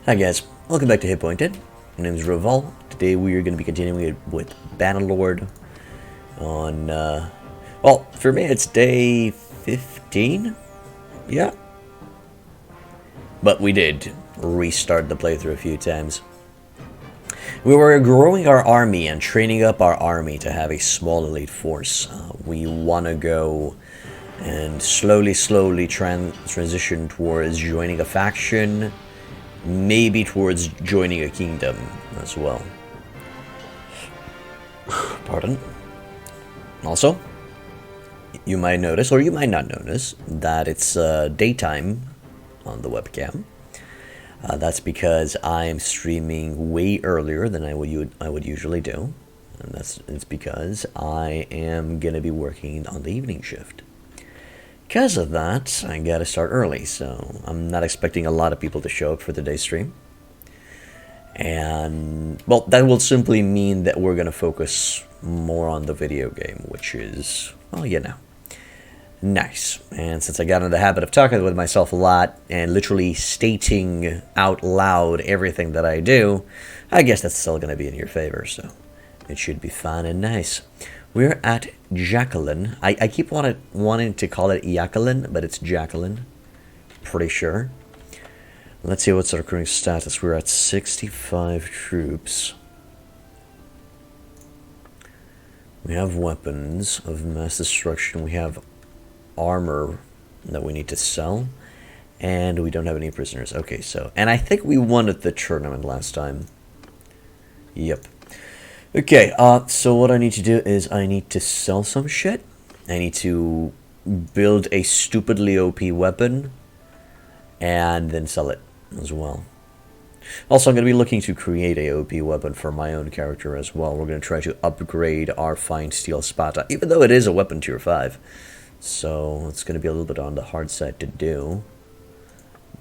Hi guys, welcome back to Hit Pointed. My name is Reval. Today we are going to be continuing with Bannerlord on, well, for me it's day 15? Yeah. But we did restart the playthrough a few times. We were growing our army and training up our army to have a small elite force. We want to go and slowly transition towards joining a faction, maybe towards joining a kingdom as well. Pardon. Also, you might notice, or you might not notice, that it's daytime on the webcam. That's because I'm streaming way earlier than I would usually do, and it's because I am gonna be working on the evening shift. Because of that, I gotta start early, so I'm not expecting a lot of people to show up for today's stream. And, well, that will simply mean that we're gonna focus more on the video game, which is, well, you know, nice. And since I got into the habit of talking with myself a lot and literally stating out loud everything that I do, I guess that's still gonna be in your favor, so it should be fun and nice. We're at Jacqueline. I keep wanting to call it Jacqueline, but it's Jacqueline. Pretty sure. Let's see what's our current status. We're at 65 troops. We have weapons of mass destruction. We have armor that we need to sell. And we don't have any prisoners. Okay, so... And I think we won at the tournament last time. Yep. Okay, so what I need to do is I need to sell some shit. I need to build a stupidly OP weapon and then sell it as well. Also, I'm going to be looking to create a OP weapon for my own character as well. We're going to try to upgrade our fine steel spada, even though it is a weapon tier 5. So it's going to be a little bit on the hard side to do.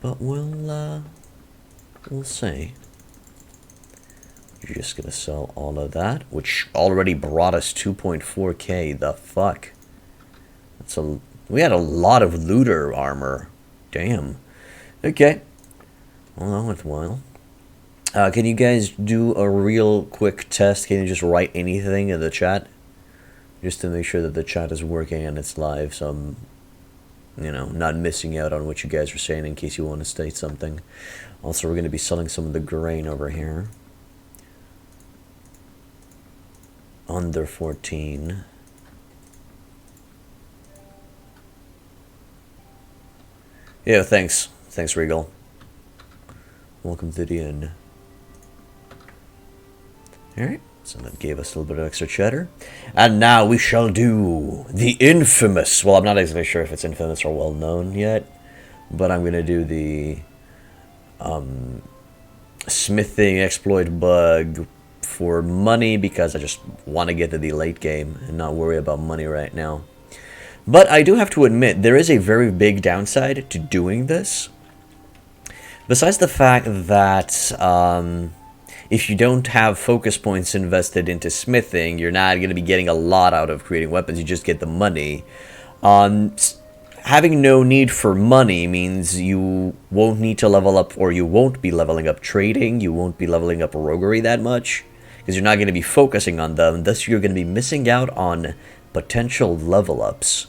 But we'll see. You're just gonna sell all of that, which already brought us 2.4k. The fuck? We had a lot of looter armor. Damn. Okay. Well, that went well. Can you guys do a real quick test? Can you just write anything in the chat? Just to make sure that the chat is working and it's live, so I'm, you know, not missing out on what you guys are saying in case you want to state something. Also, we're going to be selling some of the grain over here. Under 14. Yeah, thanks. Thanks, Regal. Welcome to the inn. Alright, so that gave us a little bit of extra cheddar. And now we shall do the infamous... Well, I'm not exactly sure if it's infamous or well-known yet, but I'm going to do the smithing exploit bug for money, because I just want to get to the late game and not worry about money right now. But I do have to admit, there is a very big downside to doing this. Besides the fact that if you don't have focus points invested into smithing, you're not going to be getting a lot out of creating weapons, you just get the money. Having no need for money means you won't need to level up, or you won't be leveling up trading, you won't be leveling up roguery that much, because you're not going to be focusing on them, thus you're going to be missing out on potential level ups.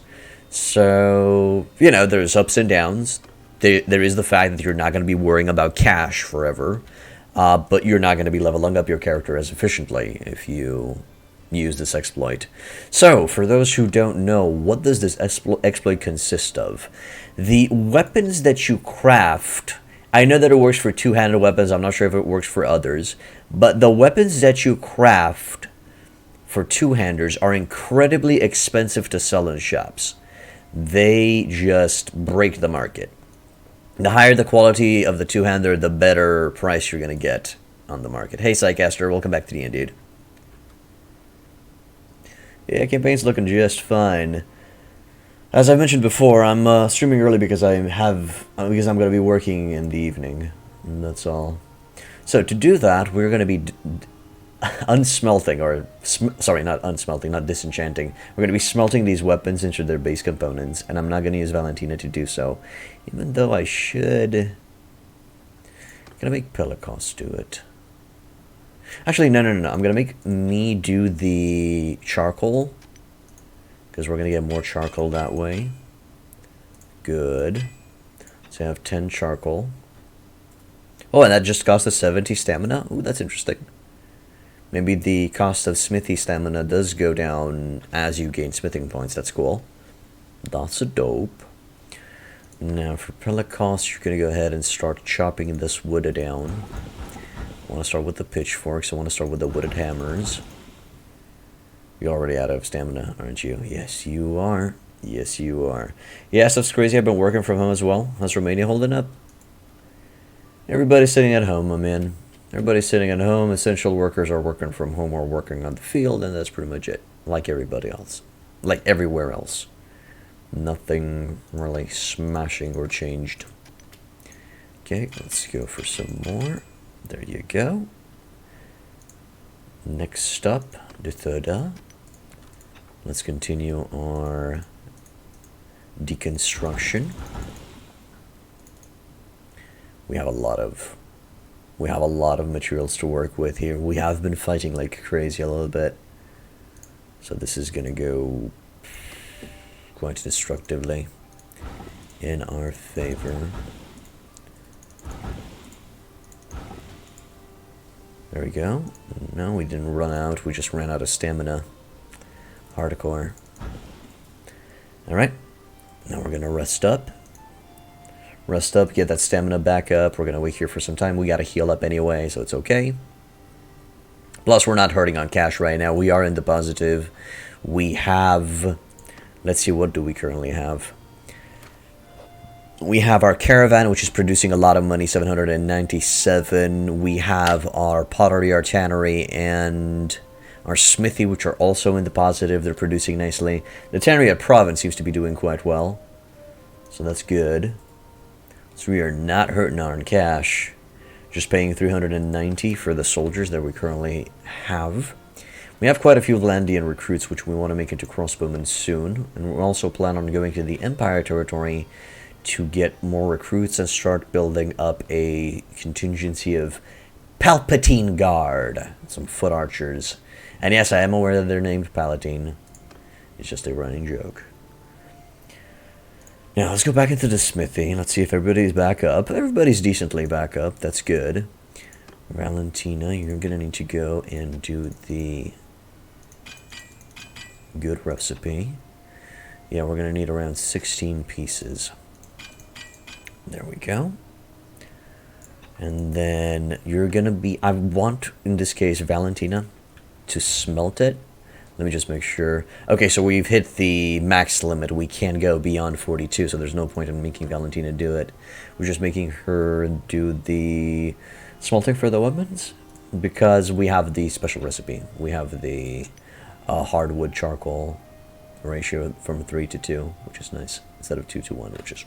So, you know, there's ups and downs. There is the fact that you're not going to be worrying about cash forever, but you're not going to be leveling up your character as efficiently if you use this exploit. So, for those who don't know, what does this exploit consist of? The weapons that you craft... I know that it works for two-handed weapons, I'm not sure if it works for others, but the weapons that you craft for two-handers are incredibly expensive to sell in shops. They just break the market. The higher the quality of the two-hander, the better price you're going to get on the market. Hey, Psycaster, welcome back to the end, dude. Yeah, campaign's looking just fine. As I mentioned before, I'm streaming early because I'm going to be working in the evening. And that's all. So to do that, we're going to be unsmelting, or sorry, not unsmelting, not disenchanting. We're going to be smelting these weapons into their base components, and I'm not going to use Valentina to do so, even though I should Gonna make Pelagos do it. Actually, no. I'm gonna make me do the charcoal, because we're gonna get more charcoal that way. Good. So I have 10 charcoal. Oh, and that just cost us 70 stamina? Ooh, that's interesting. Maybe the cost of smithy stamina does go down as you gain smithing points. That's cool. That's a dope. Now for Pelagos, you're going to go ahead and start chopping this wood down. I want to start with the pitchforks. I want to start with the wooded hammers. You're already out of stamina, aren't you? Yes, you are. Yes, you are. Yeah, stuff's crazy. I've been working from home as well. How's Romania holding up? Everybody's sitting at home, my man. Everybody's sitting at home. Essential workers are working from home or working on the field, and that's pretty much it. Like everybody else. Like everywhere else. Nothing really smashing or changed. Okay, let's go for some more. There you go. Next up, the third. Let's continue our deconstruction. We have a lot of materials to work with here. We have been fighting like crazy a little bit, so this is gonna go quite destructively in our favor. There we go. No, we didn't run out. We just ran out of stamina. Hardcore. Alright. Now we're gonna rest up. Rest up, get that stamina back up. We're going to wait here for some time. We got to heal up anyway, so it's okay. Plus, we're not hurting on cash right now. We are in the positive. We have... Let's see, what do we currently have? We have our caravan, which is producing a lot of money, 797. We have our pottery, our tannery, and our smithy, which are also in the positive. They're producing nicely. The tannery at Province seems to be doing quite well, so that's good. So we are not hurting on cash, just paying 390 for the soldiers that we currently have. We have quite a few Landian recruits, which we want to make into crossbowmen soon. And we also plan on going to the Empire territory to get more recruits and start building up a contingency of Palpatine Guard, some foot archers. And yes, I am aware that they're named Palatine. It's just a running joke. Now, let's go back into the smithy. Let's see if everybody's back up. Everybody's decently back up. That's good. Valentina, you're going to need to go and do the good recipe. Yeah, we're going to need around 16 pieces. There we go. And then you're going to be... I want, in this case, Valentina to smelt it. Let me just make sure. Okay, so we've hit the max limit. We can't go beyond 42, so there's no point in making Valentina do it. We're just making her do the smelting for the weapons, because we have the special recipe. We have the hardwood charcoal ratio from 3 to 2, which is nice, instead of 2 to 1, which is...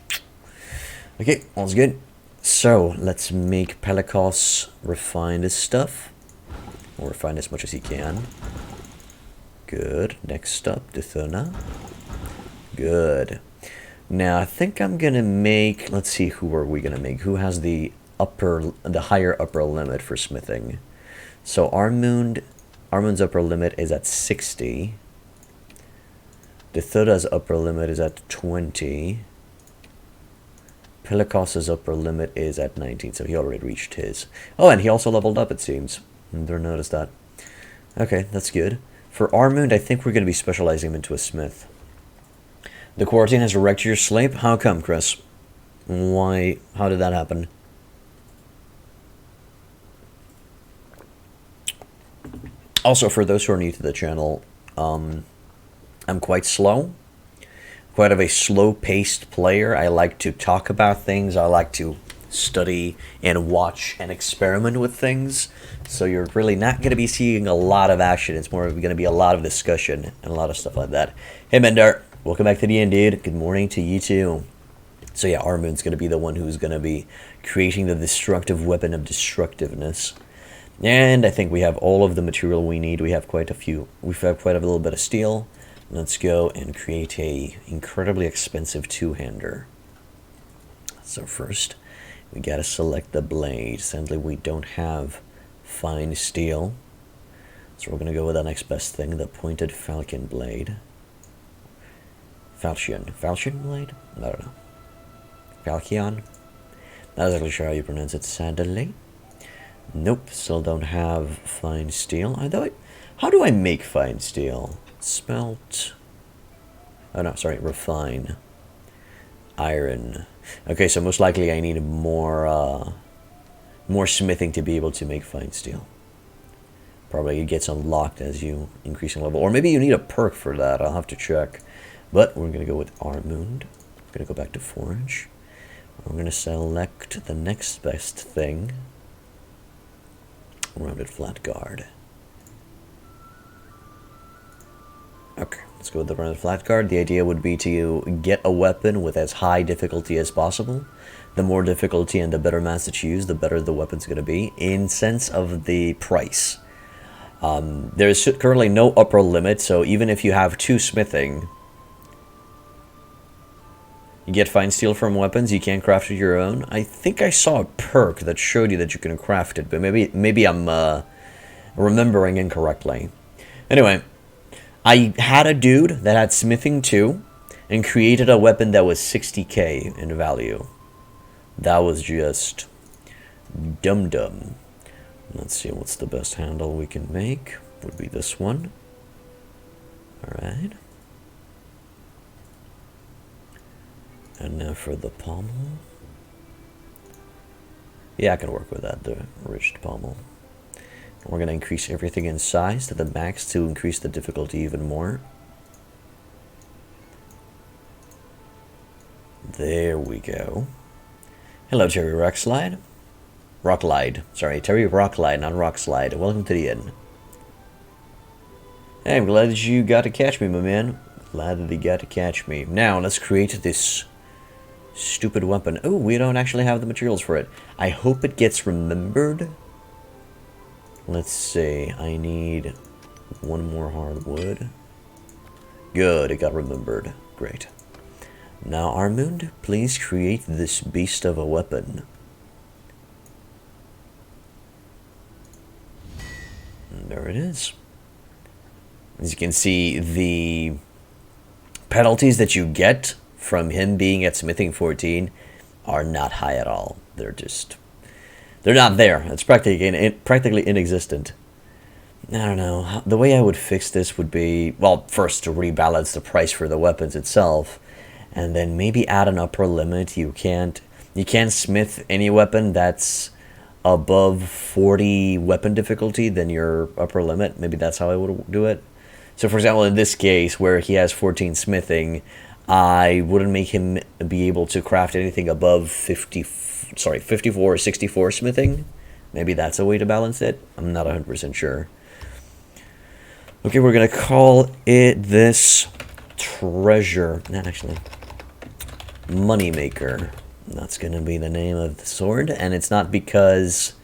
Okay, all's good. So, let's make Pelagos refine this stuff. We'll refine as much as he can. Good. Next up, Dithona. Good. Now, I think I'm gonna make... Let's see, who are we gonna make? Who has the higher upper limit for smithing? So, Armund's upper limit is at 60. Dithoda's upper limit is at 20. Pelagos's upper limit is at 19, so he already reached his. Oh, and he also leveled up, it seems. Never noticed that. Okay, that's good. For Armund, I think we're going to be specializing him into a smith. The quarantine has wrecked your sleep? How come, Chris? Why? How did that happen? Also, for those who are new to the channel, I'm quite slow. Quite of a slow-paced player. I like to talk about things. I like to study and watch and experiment with things. So you're really not going to be seeing a lot of action. It's more going to be a lot of discussion and a lot of stuff like that. Hey, Mendar. Welcome back to the end, dude. Good morning to you, too. So yeah, Armund's going to be the one who's going to be creating the destructive weapon of destructiveness. And I think we have all of the material we need. We have quite a few. We've had quite a little bit of steel. Let's go and create a incredibly expensive two-hander. So first, We gotta select the blade. Sadly, we don't have fine steel. So we're gonna go with the next best thing, the pointed falcon blade. Falchion blade? I don't know. Falchion? Not exactly sure how you pronounce it, sadly. Nope, still don't have fine steel. How do I make fine steel? Smelt. Oh no, sorry, refine. Iron. Okay, so most likely I need more smithing to be able to make fine steel. Probably it gets unlocked as you increase in level. Or maybe you need a perk for that, I'll have to check. But we're going to go with Armund. We're going to go back to Forge. We're going to select the next best thing. Rounded flat guard. Okay, let's go with the rounded flat guard. The idea would be to get a weapon with as high difficulty as possible. The more difficulty and the better mass that you use, the better the weapon's going to be, in sense of the price. There's currently no upper limit, so even if you have 2 smithing, you get fine steel from weapons, you can't craft it your own. I think I saw a perk that showed you that you can craft it, but maybe I'm remembering incorrectly. Anyway, I had a dude that had smithing 2 and created a weapon that was 60k in value. That was just dumb. Let's see what's the best handle we can make. Would be this one. Alright. And now for the pommel. Yeah, I can work with that, the ridged pommel. We're going to increase everything in size to the max to increase the difficulty even more. There we go. Hello, Terry Rockslide. Rockslide. Sorry, Terry Rockslide, not Rockslide. Welcome to the inn. Hey, I'm glad that you got to catch me, my man. Glad that you got to catch me. Now, let's create this stupid weapon. Oh, we don't actually have the materials for it. I hope it gets remembered. Let's see. I need 1 more hardwood. Good, it got remembered. Great. Now, Armund, please create this beast of a weapon. And there it is. As you can see, the penalties that you get from him being at smithing 14 are not high at all. They're not there. It's practically inexistent. I don't know. The way I would fix this would be, well, first to rebalance the price for the weapons itself, and then maybe add an upper limit. You can't smith any weapon that's above 40 weapon difficulty than your upper limit. Maybe that's how I would do it. So for example, in this case where he has 14 smithing, I wouldn't make him be able to craft anything above 54 or 64 smithing. Maybe that's a way to balance it. I'm not 100% sure. Okay, we're going to call it this treasure. Not actually. Moneymaker. That's going to be the name of the sword. And it's not because...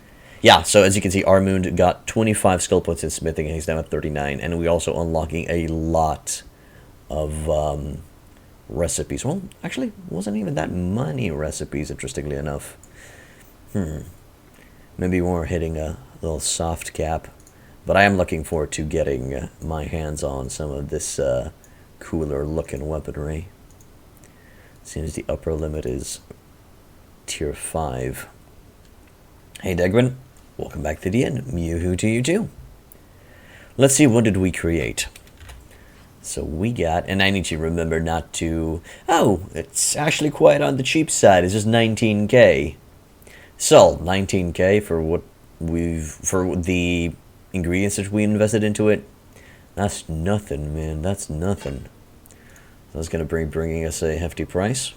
Yeah, so as you can see, Armund got 25 skill points in smithing, and he's now at 39. And we're also unlocking a lot of recipes. Well, actually, wasn't even that many recipes, interestingly enough. Maybe we're hitting a little soft cap. But I am looking forward to getting my hands on some of this cooler looking weaponry. Seems the upper limit is tier 5. Hey Degrin, welcome back to the inn. Mewhoo to you too. Let's see, what did we create? So we got, and I need to remember not to... Oh, it's actually quite on the cheap side. It's just 19k. So, 19k for the ingredients that we invested into it. That's nothing, man. That's nothing. So that's going to be bringing us a hefty price.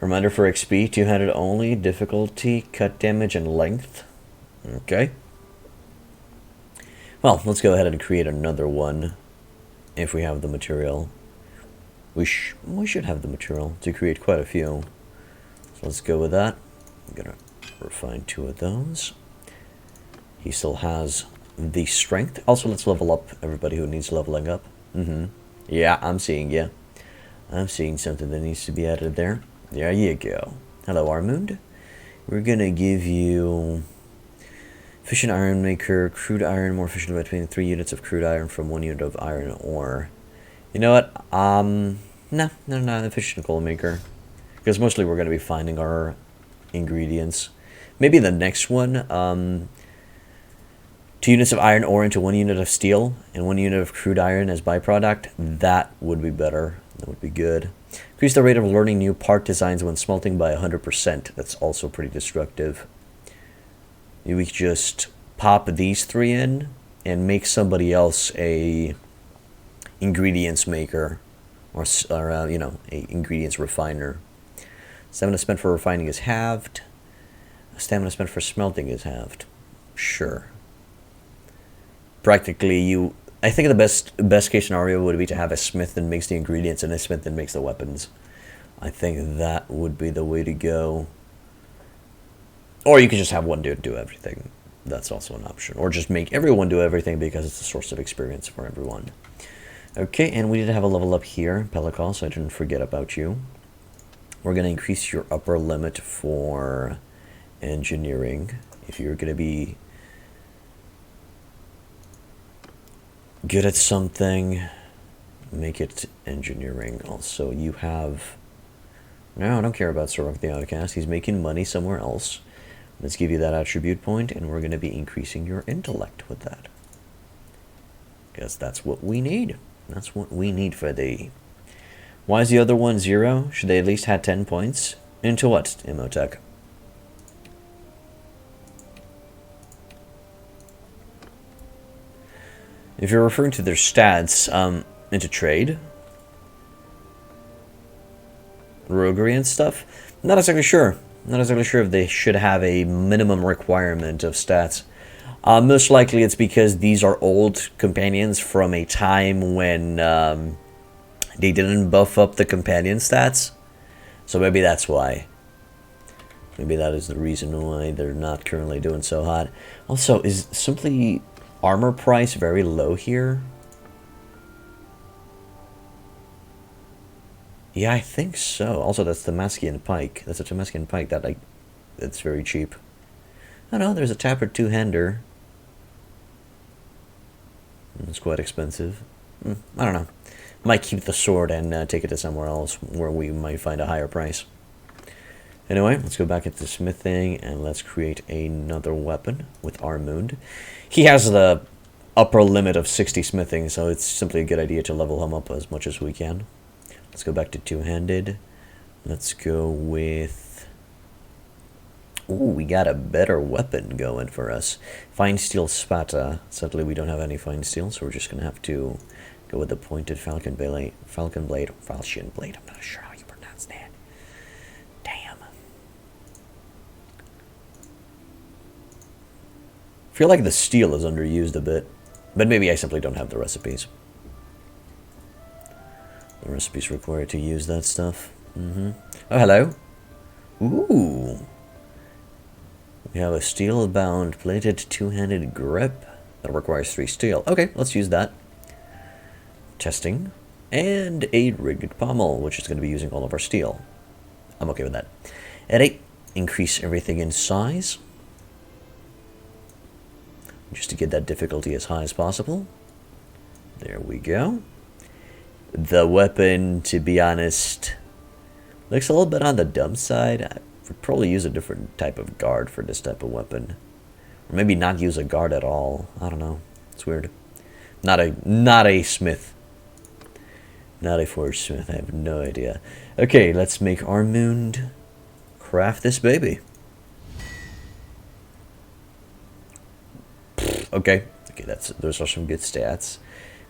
Reminder for XP, 200 only. Difficulty, cut damage, and length. Okay. Well, let's go ahead and create another one. If we have the material. We should have the material to create quite a few. So let's go with that. I'm going to refine 2 of those. He still has the strength. Also, let's level up everybody who needs leveling up. Yeah, I'm seeing you. I'm seeing something that needs to be added there. There you go. Hello, Armund. We're gonna give you efficient iron maker, crude iron, more efficient by between 3 units of crude iron from 1 unit of iron ore. You know what? No, efficient coal maker. Because mostly we're gonna be finding our ingredients. Maybe the next one, 2 units of iron ore into 1 unit of steel and 1 unit of crude iron as byproduct. That would be better. That would be good. Increase the rate of learning new part designs when smelting by 100%. That's also pretty destructive. We could just pop these 3 in and make somebody else a ingredients maker or you know, a ingredients refiner. Stamina spent for refining is halved. Stamina spent for smelting is halved. Sure. Practically, I think the best case scenario would be to have a smith that makes the ingredients and a smith that makes the weapons. I think that would be the way to go. Or you could just have one dude do everything. That's also an option. Or just make everyone do everything because it's a source of experience for everyone. Okay, and we did have a level up here, Pelical, so I didn't forget about you. We're going to increase your upper limit for engineering. If you're going to be good at something, make it engineering. Also, you have... No, I don't care about Sorok the Outcast. He's making money somewhere else. Let's give you that attribute point, and we're going to be increasing your intellect with that. Because that's what we need. That's what we need for the... Why is the other one 0? Should they at least have 10 points? Into what, Imhotep? If you're referring to their stats, into trade, roguery and stuff, not exactly sure. Not exactly sure if they should have a minimum requirement of stats. Most likely it's because these are old companions from a time when they didn't buff up the companion stats. So maybe that's why. Maybe that is the reason why they're not currently doing so hot. Also, is simply armor price very low here? Yeah, I think so. Also, that's the Damascus pike. That's a Damascus pike that, like, it's very cheap. Oh no, there's a Tapper two-hander. It's quite expensive. I don't know. Might keep the sword and take it to somewhere else where we might find a higher price. Anyway, let's go back into smithing and let's create another weapon with Armund. He has the upper limit of 60 smithing, so it's simply a good idea to level him up as much as we can. Let's go back to two-handed. Let's go with... Ooh, we got a better weapon going for us. Fine steel spata. Sadly, we don't have any fine steel, so we're just gonna have to go with the pointed falchion blade. I'm not sure how you pronounce that. Damn. I feel like the steel is underused a bit, but maybe I simply don't have the recipes. The recipes required to use that stuff. Oh, hello. Ooh. We have a steel-bound plated two-handed grip that requires 3 steel. Okay, let's use that. Testing. And a rigged pommel, which is going to be using all of our steel. I'm okay with that. At 8, increase everything in size. Just to get that difficulty as high as possible. There we go. The weapon, to be honest, looks a little bit on the dumb side. I would probably use a different type of guard for this type of weapon. Or maybe not use a guard at all. I don't know. It's weird. Not a smith. Not a forged smith. I have no idea. Okay, let's make Armund craft this baby. Okay, those are some good stats.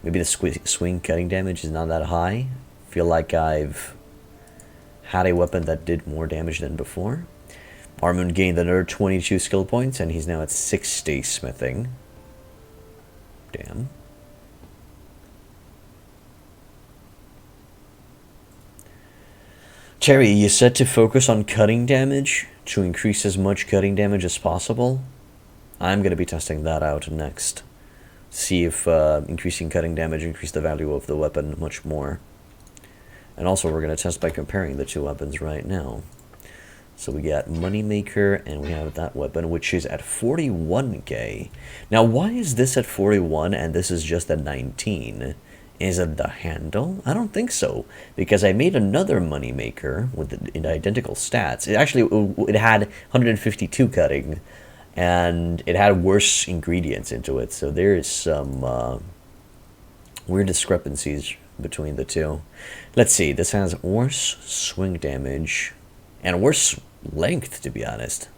Maybe the swing cutting damage is not that high. Feel like I've had a weapon that did more damage than before. Armund gained another 22 skill points, and he's now at 60 smithing. Damn. Terry, you said to focus on cutting damage to increase as much cutting damage as possible. I'm going to be testing that out next. See if increasing cutting damage increases the value of the weapon much more. And also we're going to test by comparing the two weapons right now. So we got Moneymaker, and we have that weapon, which is at 41k. Now, why is this at 41 and this is just at 19? Is it the handle? I don't think so, because I made another Moneymaker with the identical stats. It had 152 cutting, and it had worse ingredients into it, so there is some weird discrepancies between the two. Let's see, this has worse swing damage, and worse length, to be honest.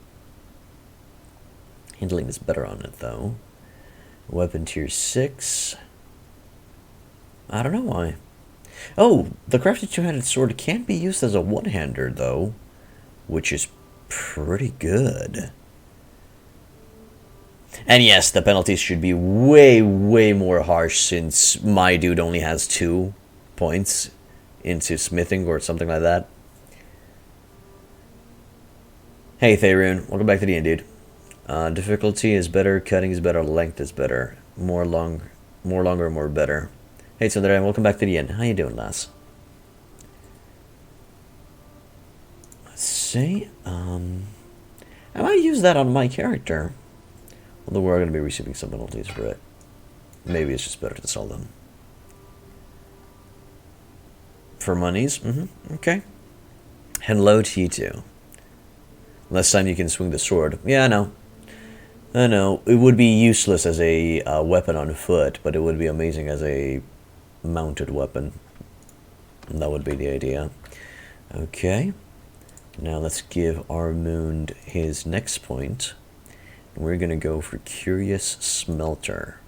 Handling is better on it, though. Weapon tier 6. I don't know why. Oh, the crafted two-handed sword can be used as a one-hander, though, which is pretty good. And yes, the penalties should be way, way more harsh, since my dude only has 2 points into smithing or something like that. Hey, Thayrun. Welcome back to the end, dude. Difficulty is better, cutting is better, length is better. More longer, more better. Hey, Sundar, welcome back to the end. How you doing, lass? Let's see. I might use that on my character. Although we're going to be receiving some penalties for it. Maybe it's just better to sell them. For monies? Okay. Hello to you too. Less time you can swing the sword. Yeah, I know. I know. It would be useless as a weapon on foot, but it would be amazing as a mounted weapon. And that would be the idea. Okay. Now let's give Armund his next point. We're going to go for Curious Smelter.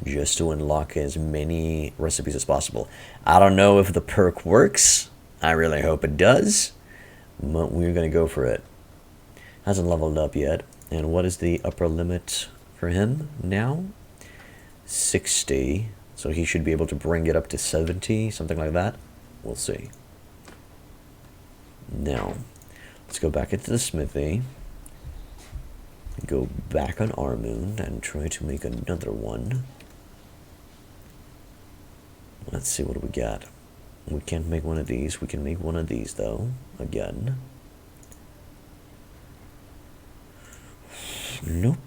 Just to unlock as many recipes as possible. I don't know if the perk works. I really hope it does. But we're going to go for it. Hasn't leveled up yet. And what is the upper limit for him now? 60. So he should be able to bring it up to 70, something like that. We'll see. Now, let's go back into the smithy. Go back on Armund and try to make another one. Let's see what we got. We can't make one of these. We can make one of these, though. Again. Nope.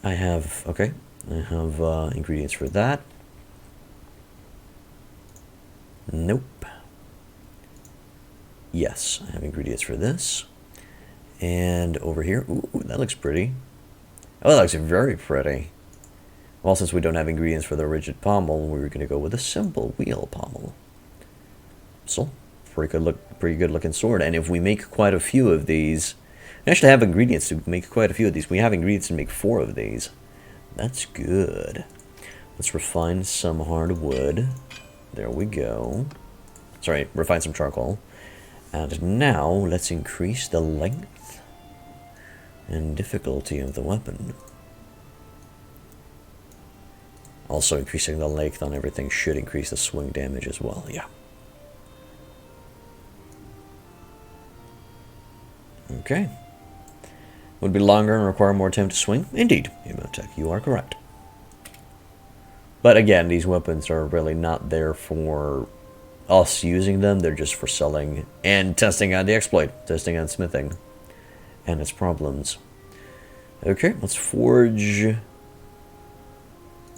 I have... Okay. I have ingredients for that. Nope. Yes, I have ingredients for this. And over here... Ooh, that looks pretty. Oh, that looks very pretty. Well, since we don't have ingredients for the rigid pommel, we're going to go with a simple wheel pommel. So, pretty good looking sword. And if we make quite a few of these, we actually have ingredients to make quite a few of these. We have ingredients to make 4 of these. That's good. Let's refine some hardwood. There we go. Sorry, refine some charcoal. And now let's increase the length and difficulty of the weapon. Also, increasing the length on everything should increase the swing damage as well. Yeah. Okay. Would be longer and require more time to swing? Indeed, Emotech, you are correct. But again, these weapons are really not there for us using them. They're just for selling and testing out the exploit. Testing out smithing and its problems. Okay, let's forge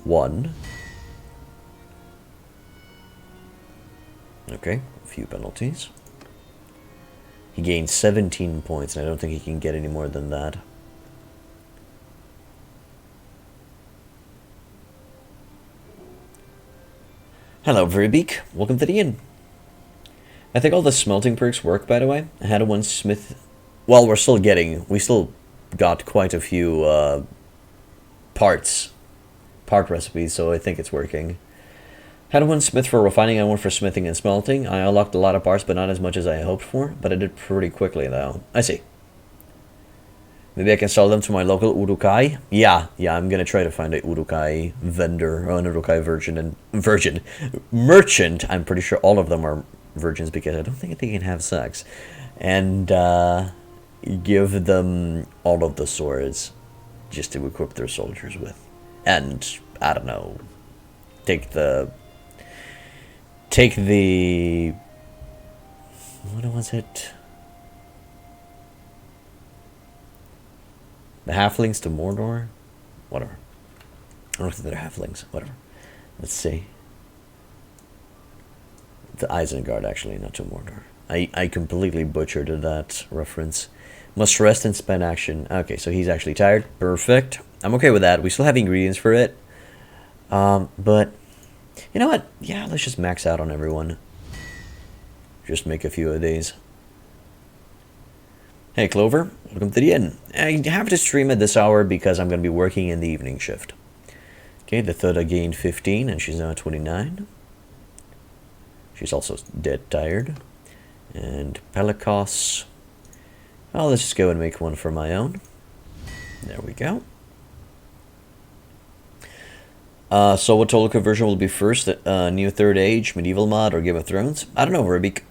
1. Okay, a few penalties. He gained 17 points, and I don't think he can get any more than that. Hello, Veribeak. Welcome to the inn. I think all the smelting perks work, by the way. I had one smith... Well, we still got quite a few part recipes, so I think it's working. Had one smith for refining and one for smithing and smelting. I unlocked a lot of parts, but not as much as I hoped for. But I did pretty quickly, though. I see. Maybe I can sell them to my local Urukai? Yeah, I'm gonna try to find a Urukai vendor, or an Urukai merchant. I'm pretty sure all of them are virgins, because I don't think they can have sex. And, give them all of the swords, just to equip their soldiers with. And, I don't know, take the take the... What was it? The halflings to Mordor? Whatever. I don't know if they're halflings. Whatever. Let's see. The Isengard, actually, not to Mordor. I completely butchered that reference. Must rest and spend action. Okay, so he's actually tired. Perfect. I'm okay with that. We still have ingredients for it. But, you know what? Yeah, let's just max out on everyone. Just make a few of these. Hey, Clover. Welcome to the inn. I have to stream at this hour because I'm going to be working in the evening shift. Okay, the Thota gained 15, and she's now at 29. She's also dead tired. And Pelikos. Well, let's just go and make one for my own. There we go. So what total conversion will be first? New Third Age, Medieval Mod, or Game of Thrones? I don't know, Rubik.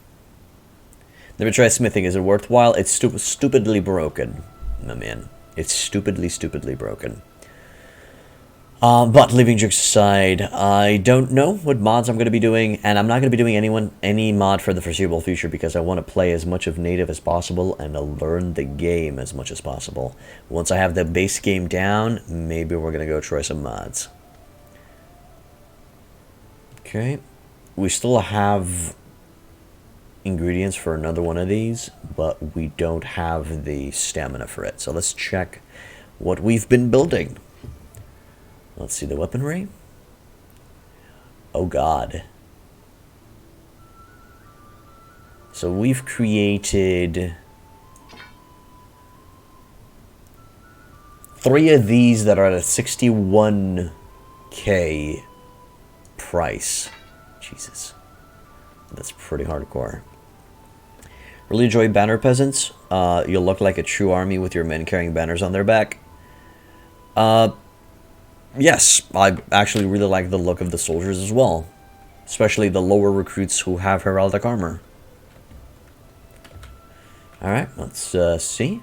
Never tried smithing. Is it worthwhile? It's stupidly broken, my man. It's stupidly broken. But leaving jokes aside, I don't know what mods I'm going to be doing, and I'm not going to be doing any mod for the foreseeable future because I want to play as much of native as possible and learn the game as much as possible. Once I have the base game down, maybe we're going to go try some mods. Okay, we still have ingredients for another one of these, but we don't have the stamina for it. So let's check what we've been building. Let's see the weaponry. Oh god. So we've created 3 of these that are at a 61k price. Jesus. That's pretty hardcore. Really enjoy banner peasants. You'll look like a true army with your men carrying banners on their back. Yes, I actually really like the look of the soldiers as well. Especially the lower recruits who have heraldic armor. Alright, let's see.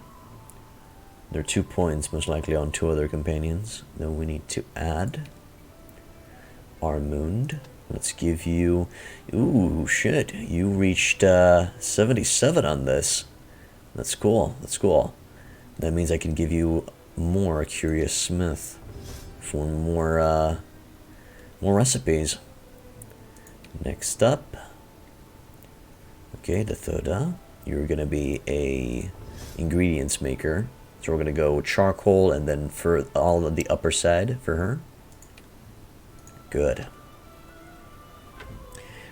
There are 2 points, most likely on 2 other companions. Then we need to add Armund. Let's give you... Ooh, shit. You reached 77 on this. That's cool. That's cool. That means I can give you more Curious Smith for more recipes. Next up. Okay, the Thoda. You're going to be a ingredients maker. So we're going to go charcoal and then for all of the upper side for her. Good.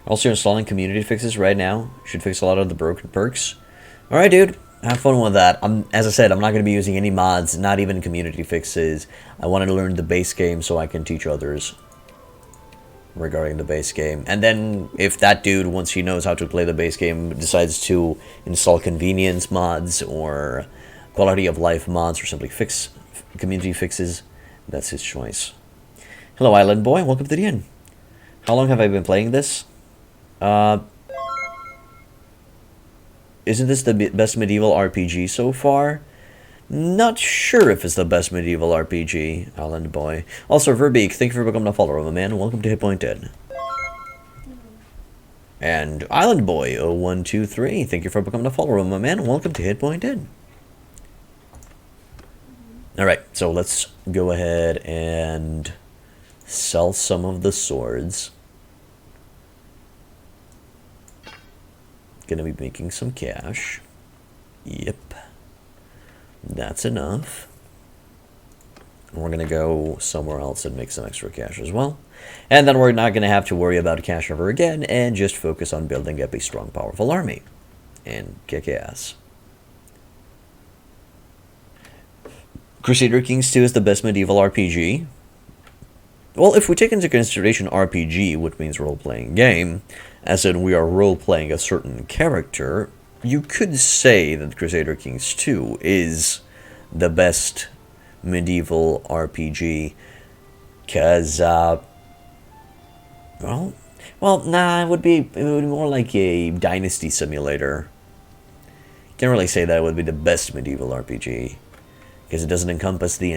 Also installing community fixes right now. Should fix a lot of the broken perks. Alright, dude. Have fun with that. As I said, I'm not going to be using any mods, not even community fixes. I wanted to learn the base game so I can teach others regarding the base game. And then if that dude, once he knows how to play the base game, decides to install convenience mods or quality of life mods or simply fix community fixes, that's his choice. Hello, Island Boy. Welcome to the inn. How long have I been playing this? Isn't this the best medieval RPG so far? Not sure if it's the best medieval RPG, Island Boy. Also, Verbeek, thank you for becoming a follower, my man. Welcome to Hit Point Ed. And Island Boy 0123, thank you for becoming a follower, my man. Welcome to Hit Point Ed. Alright, so let's go ahead and sell some of the swords. Gonna be making some cash. Yep. That's enough. We're gonna go somewhere else and make some extra cash as well. And then we're not gonna have to worry about cash ever again and just focus on building up a strong, powerful army. And kick ass. Crusader Kings 2 is the best medieval RPG. Well, if we take into consideration RPG, which means role-playing game, as in we are role-playing a certain character, you could say that Crusader Kings 2 is the best medieval RPG, because, well, nah, it would be more like a dynasty simulator. Can't really say that it would be the best medieval RPG, because it doesn't encompass the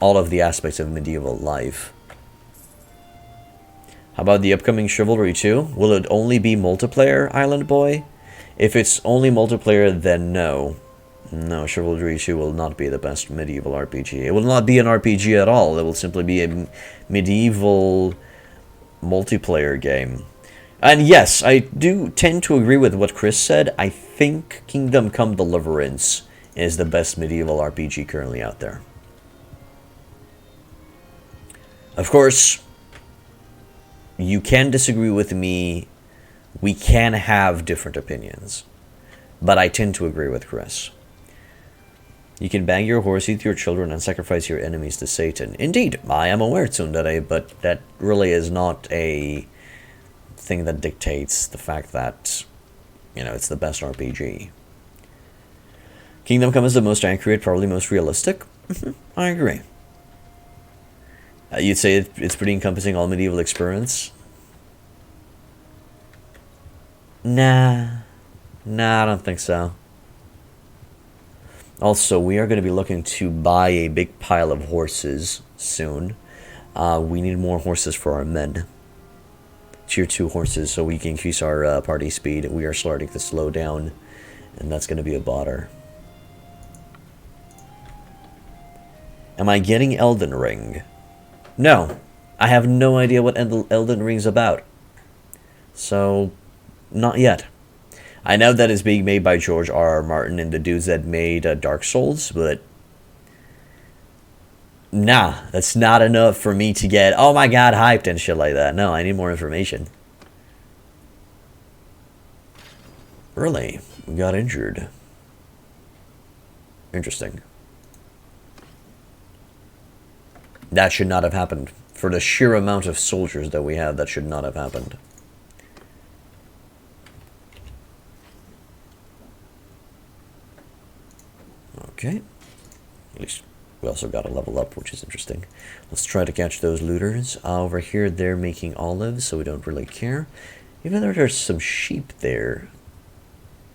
all of the aspects of medieval life. How about the upcoming Chivalry 2? Will it only be multiplayer, Island Boy? If it's only multiplayer, then no. No, Chivalry 2 will not be the best medieval RPG. It will not be an RPG at all. It will simply be a medieval multiplayer game. And yes, I do tend to agree with what Chris said. I think Kingdom Come Deliverance is the best medieval RPG currently out there. Of course, you can disagree with me. We can have different opinions. But I tend to agree with Chris. You can bang your horse, eat your children, and sacrifice your enemies to Satan. Indeed, I am aware, Tsundere, but that really is not a thing that dictates the fact that, you know, it's the best RPG. Kingdom Come is the most accurate, probably most realistic. I agree. You'd say it's pretty encompassing all medieval experience? Nah, I don't think so. Also, we are going to be looking to buy a big pile of horses soon. We need more horses for our men. Tier 2 horses, so we can increase our party speed. We are starting to slow down, and that's going to be a bother. Am I getting Elden Ring? No. I have no idea what Elden Ring's about. So, not yet. I know that it's being made by George R.R. Martin and the dudes that made Dark Souls, but nah, that's not enough for me to get, oh my god, hyped and shit like that. No, I need more information. Really? We got injured. Interesting. That should not have happened. For the sheer amount of soldiers that we have, that should not have happened. Okay. At least we also got a level up, which is interesting. Let's try to catch those looters. Over here, they're making olives, so we don't really care. Even though there's some sheep there.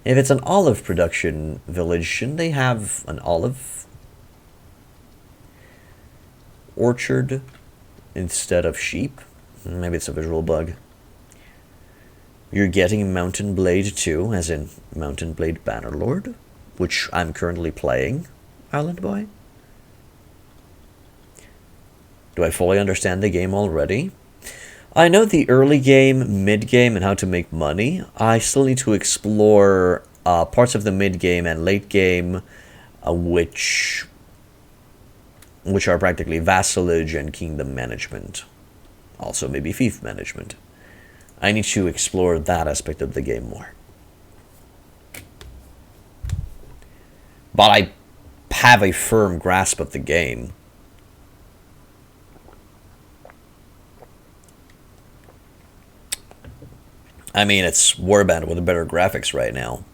If it's an olive production village, shouldn't they have an olive orchard instead of sheep? Maybe it's a visual bug. You're getting Mountain Blade 2, as in Mountain Blade Bannerlord, which I'm currently playing, Island Boy. Do I fully understand the game already? I know the early game, mid game, and how to make money. I still need to explore parts of the mid game and late game, which are practically vassalage and kingdom management. Also maybe fief management. I need to explore that aspect of the game more. But I have a firm grasp of the game. I mean, it's Warband with better graphics right now.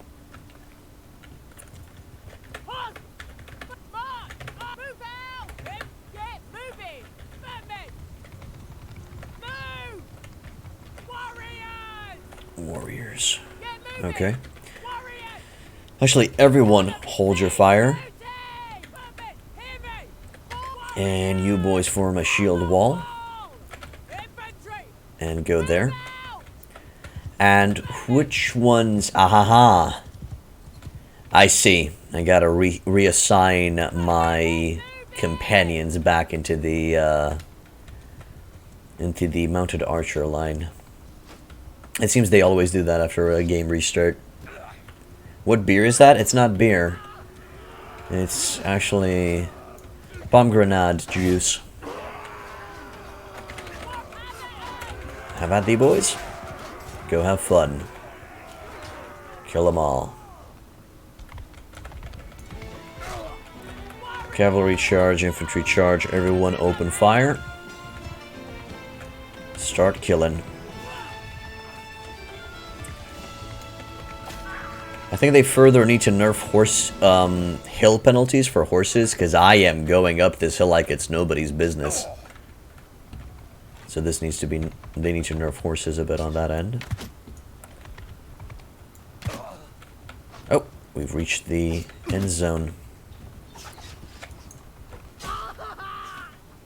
Warriors. Okay. Actually, everyone hold your fire. And you boys form a shield wall. And go there. And which ones... Ahaha. I see. I gotta reassign my companions back into the mounted archer line. It seems they always do that after a game restart. What beer is that? It's not beer. It's actually pomegranate juice. Have at thee, boys. Go have fun. Kill them all. Cavalry charge, infantry charge, everyone open fire. Start killing. I think they further need to nerf horse hill penalties for horses, because I am going up this hill like it's nobody's business. So this needs to be, they need to nerf horses a bit on that end. Oh, we've reached the end zone.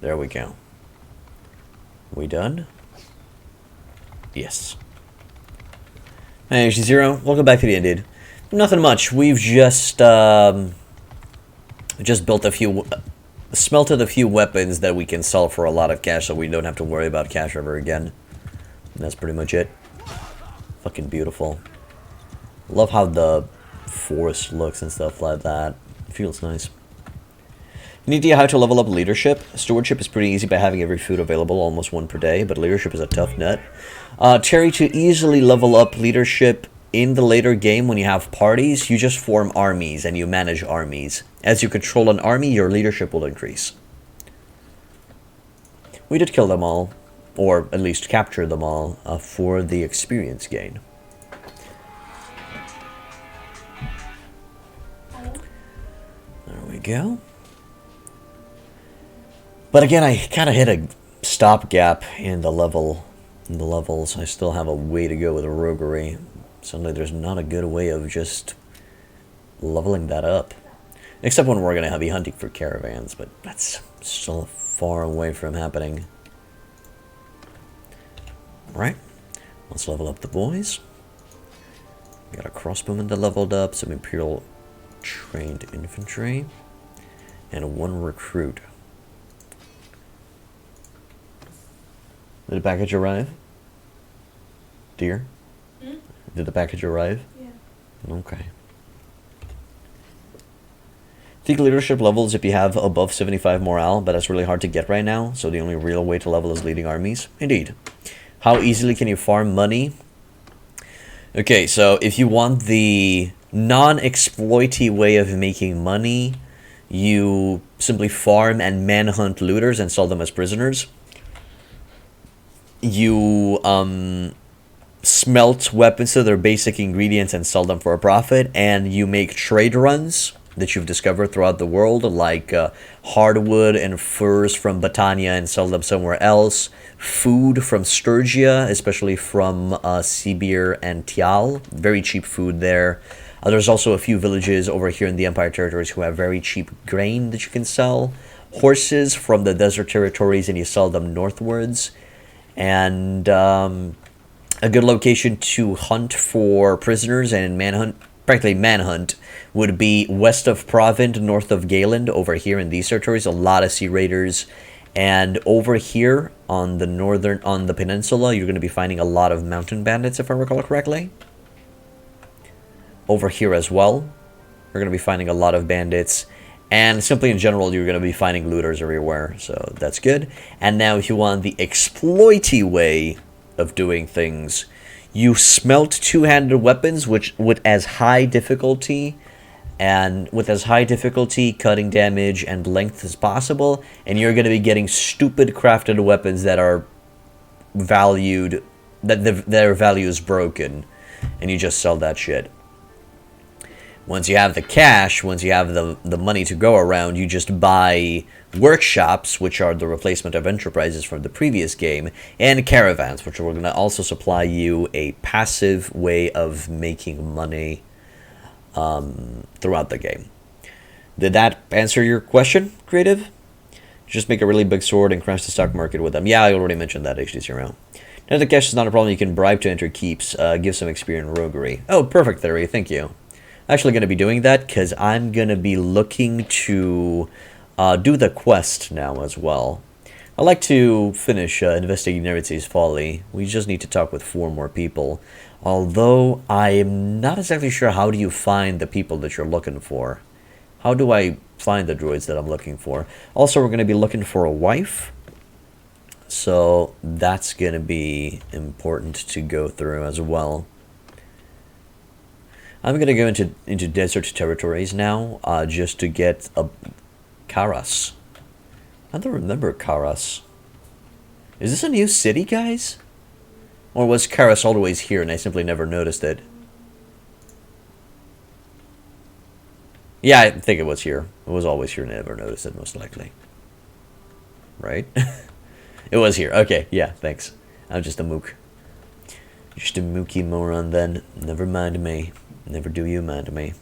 There we go. We done? Yes. Hey, Zero. Welcome back to the end, dude. Nothing much. We've just built a few, smelted a few weapons that we can sell for a lot of cash, so we don't have to worry about cash ever again. And that's pretty much it. Fucking beautiful. Love how the forest looks and stuff like that. It feels nice. You need to know how to level up leadership. Stewardship is pretty easy by having every food available, almost one per day, but leadership is a tough nut. Terry, to easily level up leadership in the later game when you have parties, you just form armies and you manage armies. As you control an army, your leadership will increase. We did kill them all, or at least capture them all, for the experience gain. There we go. But again, I kind of hit a stopgap in the levels. I still have a way to go with roguery. Suddenly there's not a good way of just leveling that up. Except when we're going to be hunting for caravans, but that's still far away from happening. Alright, let's level up the boys. Got a crossbowman that leveled up, some Imperial trained infantry, and one recruit. Did the package arrive? Dear? Hmm? Did the package arrive? Yeah. Okay. Think leadership levels if you have above 75 morale, but that's really hard to get right now, so the only real way to level is leading armies. Indeed. How easily can you farm money? Okay, so if you want the non-exploity way of making money, you simply farm and manhunt looters and sell them as prisoners. You smelt weapons to their basic ingredients and sell them for a profit, and you make trade runs that you've discovered throughout the world, like hardwood and furs from Botania and sell them somewhere else, food from Sturgia, especially from Sibir and Tial, very cheap food there. There's also a few villages over here in the Empire territories who have very cheap grain that you can sell, horses from the desert territories, and you sell them northwards. And a good location to hunt for prisoners and practically manhunt would be west of Provent, north of Gaeland, over here in these territories. A lot of sea raiders. And over here on the peninsula, you're going to be finding a lot of mountain bandits, if I recall correctly. Over here as well, you're going to be finding a lot of bandits. And simply in general, you're going to be finding looters everywhere, so that's good. And now if you want the exploity way of doing things, you smelt two-handed weapons with as high difficulty, cutting damage and length as possible, and you're going to be getting stupid crafted weapons that are valued, their value is broken, and you just sell that shit. Once you have the cash, once you have the money to go around, you just buy workshops, which are the replacement of enterprises from the previous game, and caravans, which are going to also supply you a passive way of making money throughout the game. Did that answer your question, Creative? Just make a really big sword and crash the stock market with them. Yeah, I already mentioned that, HD0. Now the cash is not a problem. You can bribe to enter keeps. Give some experience roguery. Oh, perfect, Theory. Thank you. Actually going to be doing that because I'm going to be looking to do the quest now as well. I'd like to finish investigating Neritze's folly. We just need to talk with 4 more people. Although I'm not exactly sure how do you find the people that you're looking for. How do I find the droids that I'm looking for? Also, we're going to be looking for a wife. So that's going to be important to go through as well. I'm going to go into desert territories now, just to get a Karas. I don't remember Karas. Is this a new city, guys? Or was Karas always here and I simply never noticed it? Yeah, I think it was here. It was always here and I never noticed it, most likely. Right? It was here. Okay, yeah, thanks. I'm just a mook. Just a mookie moron then. Never mind me. Never do you mind me.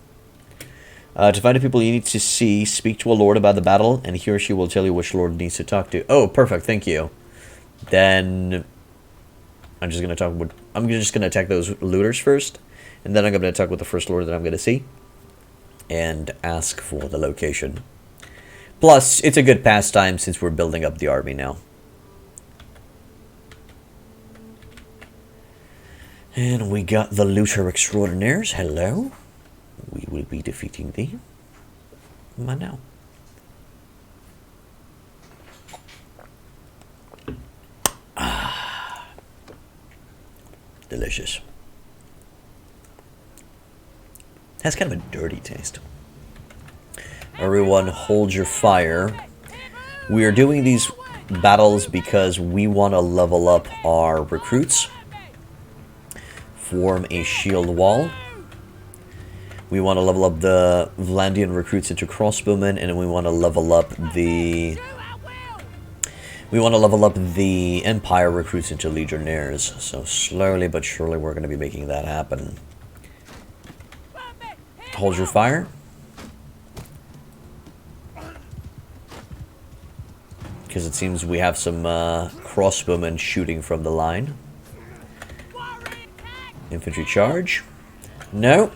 To find the people you need to see, speak to a lord about the battle, and he or she will tell you which lord needs to talk to. Oh, perfect, thank you. Then I'm just gonna attack those looters first, and then I'm gonna attack with the first lord that I'm gonna see, and ask for the location. Plus, it's a good pastime since we're building up the army now. And we got the looter extraordinaires. Hello. We will be defeating thee. Come on now. Ah. Delicious. Has kind of a dirty taste. Everyone hold your fire. We are doing these battles because we want to level up our recruits. Form a shield wall. We want to level up the Vlandian recruits into crossbowmen, and we want to level up the Empire recruits into legionnaires. So slowly but surely we're going to be making that happen. Hold your fire. Because it seems we have some crossbowmen shooting from the line. Infantry charge. No,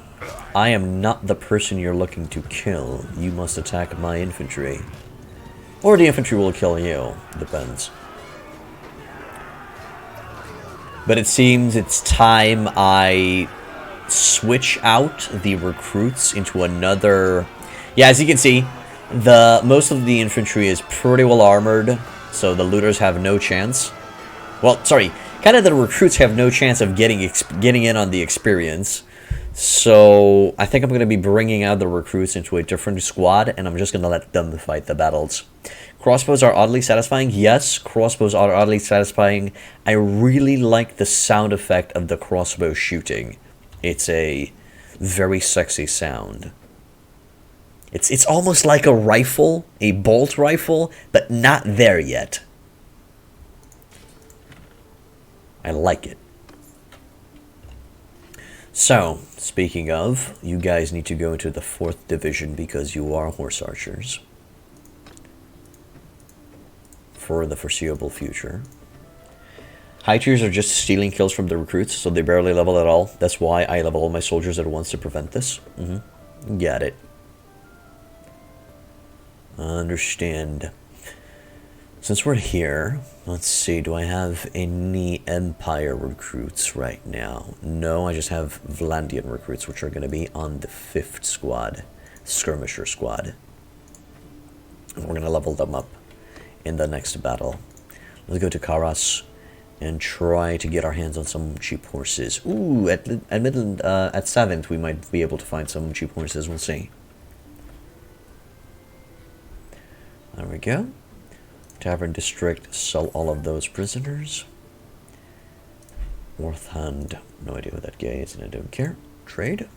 I am not the person you're looking to kill. You must attack my infantry. Or the infantry will kill you. Depends. But it seems it's time I switch out the recruits into another... Yeah, as you can see, most of the infantry is pretty well armored, so the looters have no chance. Well, sorry, kind of the recruits have no chance of getting in on the experience. So I think I'm going to be bringing out the recruits into a different squad, and I'm just going to let them fight the battles. Crossbows are oddly satisfying. Yes, crossbows are oddly satisfying. I really like the sound effect of the crossbow shooting. It's a very sexy sound. It's almost like a rifle, a bolt rifle, but not there yet. I like it. So, speaking of, you guys need to go into the 4th division because you are horse archers. For the foreseeable future. High tiers are just stealing kills from the recruits, so they barely level at all. That's why I level all my soldiers at once to prevent this. Got it. Understand. Since we're here, let's see, do I have any Empire recruits right now? No, I just have Vlandian recruits, which are going to be on the 5th squad, skirmisher squad. And we're going to level them up in the next battle. Let's go to Karas and try to get our hands on some cheap horses. Ooh, at Midland, at 7th, we might be able to find some cheap horses, we'll see. There we go. Tavern District, sell all of those prisoners. North Hand, no idea what that guy is, and I don't care. Trade.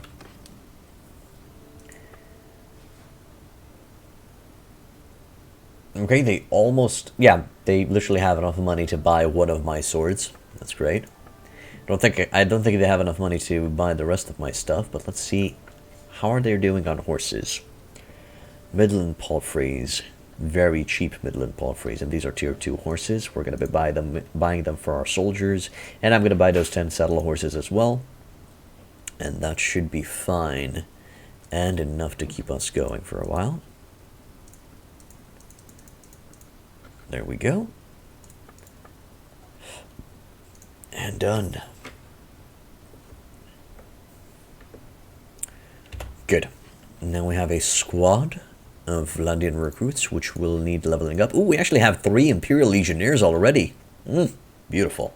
Okay, they almost, yeah, they literally have enough money to buy one of my swords. That's great. I don't think they have enough money to buy the rest of my stuff, but let's see how are they doing on horses. Midland palfreys. Very cheap Midland palfreys, and these are tier 2 horses. We're going to be buying them for our soldiers, and I'm going to buy those 10 saddle horses as well, and that should be fine and enough to keep us going for a while. There we go, and done. Good. Now we have a squad of Vlandian recruits, which will need leveling up. Ooh, we actually have 3 Imperial Legionnaires already. Beautiful.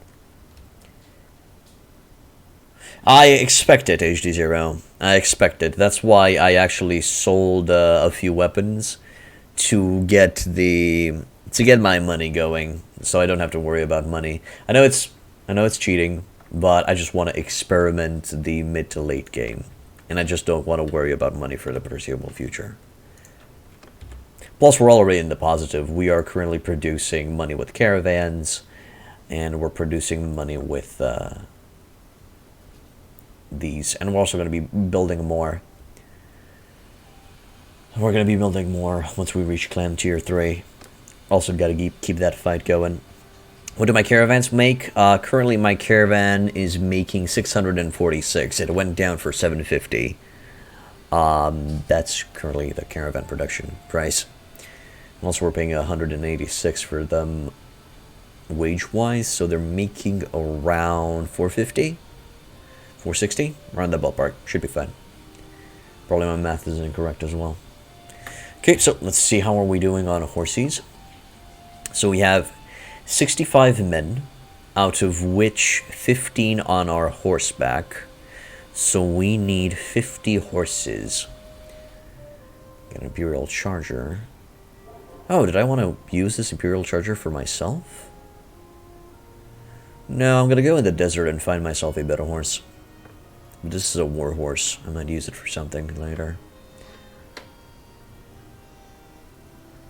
I expected HD0. I expected. That's why I actually sold a few weapons to get my money going, so I don't have to worry about money. I know it's cheating, but I just want to experiment the mid to late game, and I just don't want to worry about money for the foreseeable future. Plus, we're already in the positive. We are currently producing money with caravans, and we're producing money with these. And we're also going to be building more. We're going to be building more once we reach clan tier 3. Also got to keep that fight going. What do my caravans make? Currently, my caravan is making 646. It went down for 750. That's currently the caravan production price. Also, we're paying 186 for them wage-wise, so they're making around 450, 460, around that ballpark. Should be fine. Probably my math is incorrect as well. Okay, so let's see how are we doing on horses. So we have 65 men, out of which 15 on our horseback. So we need 50 horses. Get an Imperial Charger. Oh, did I want to use this Imperial Charger for myself? No, I'm going to go in the desert and find myself a better horse. This is a war horse. I might use it for something later.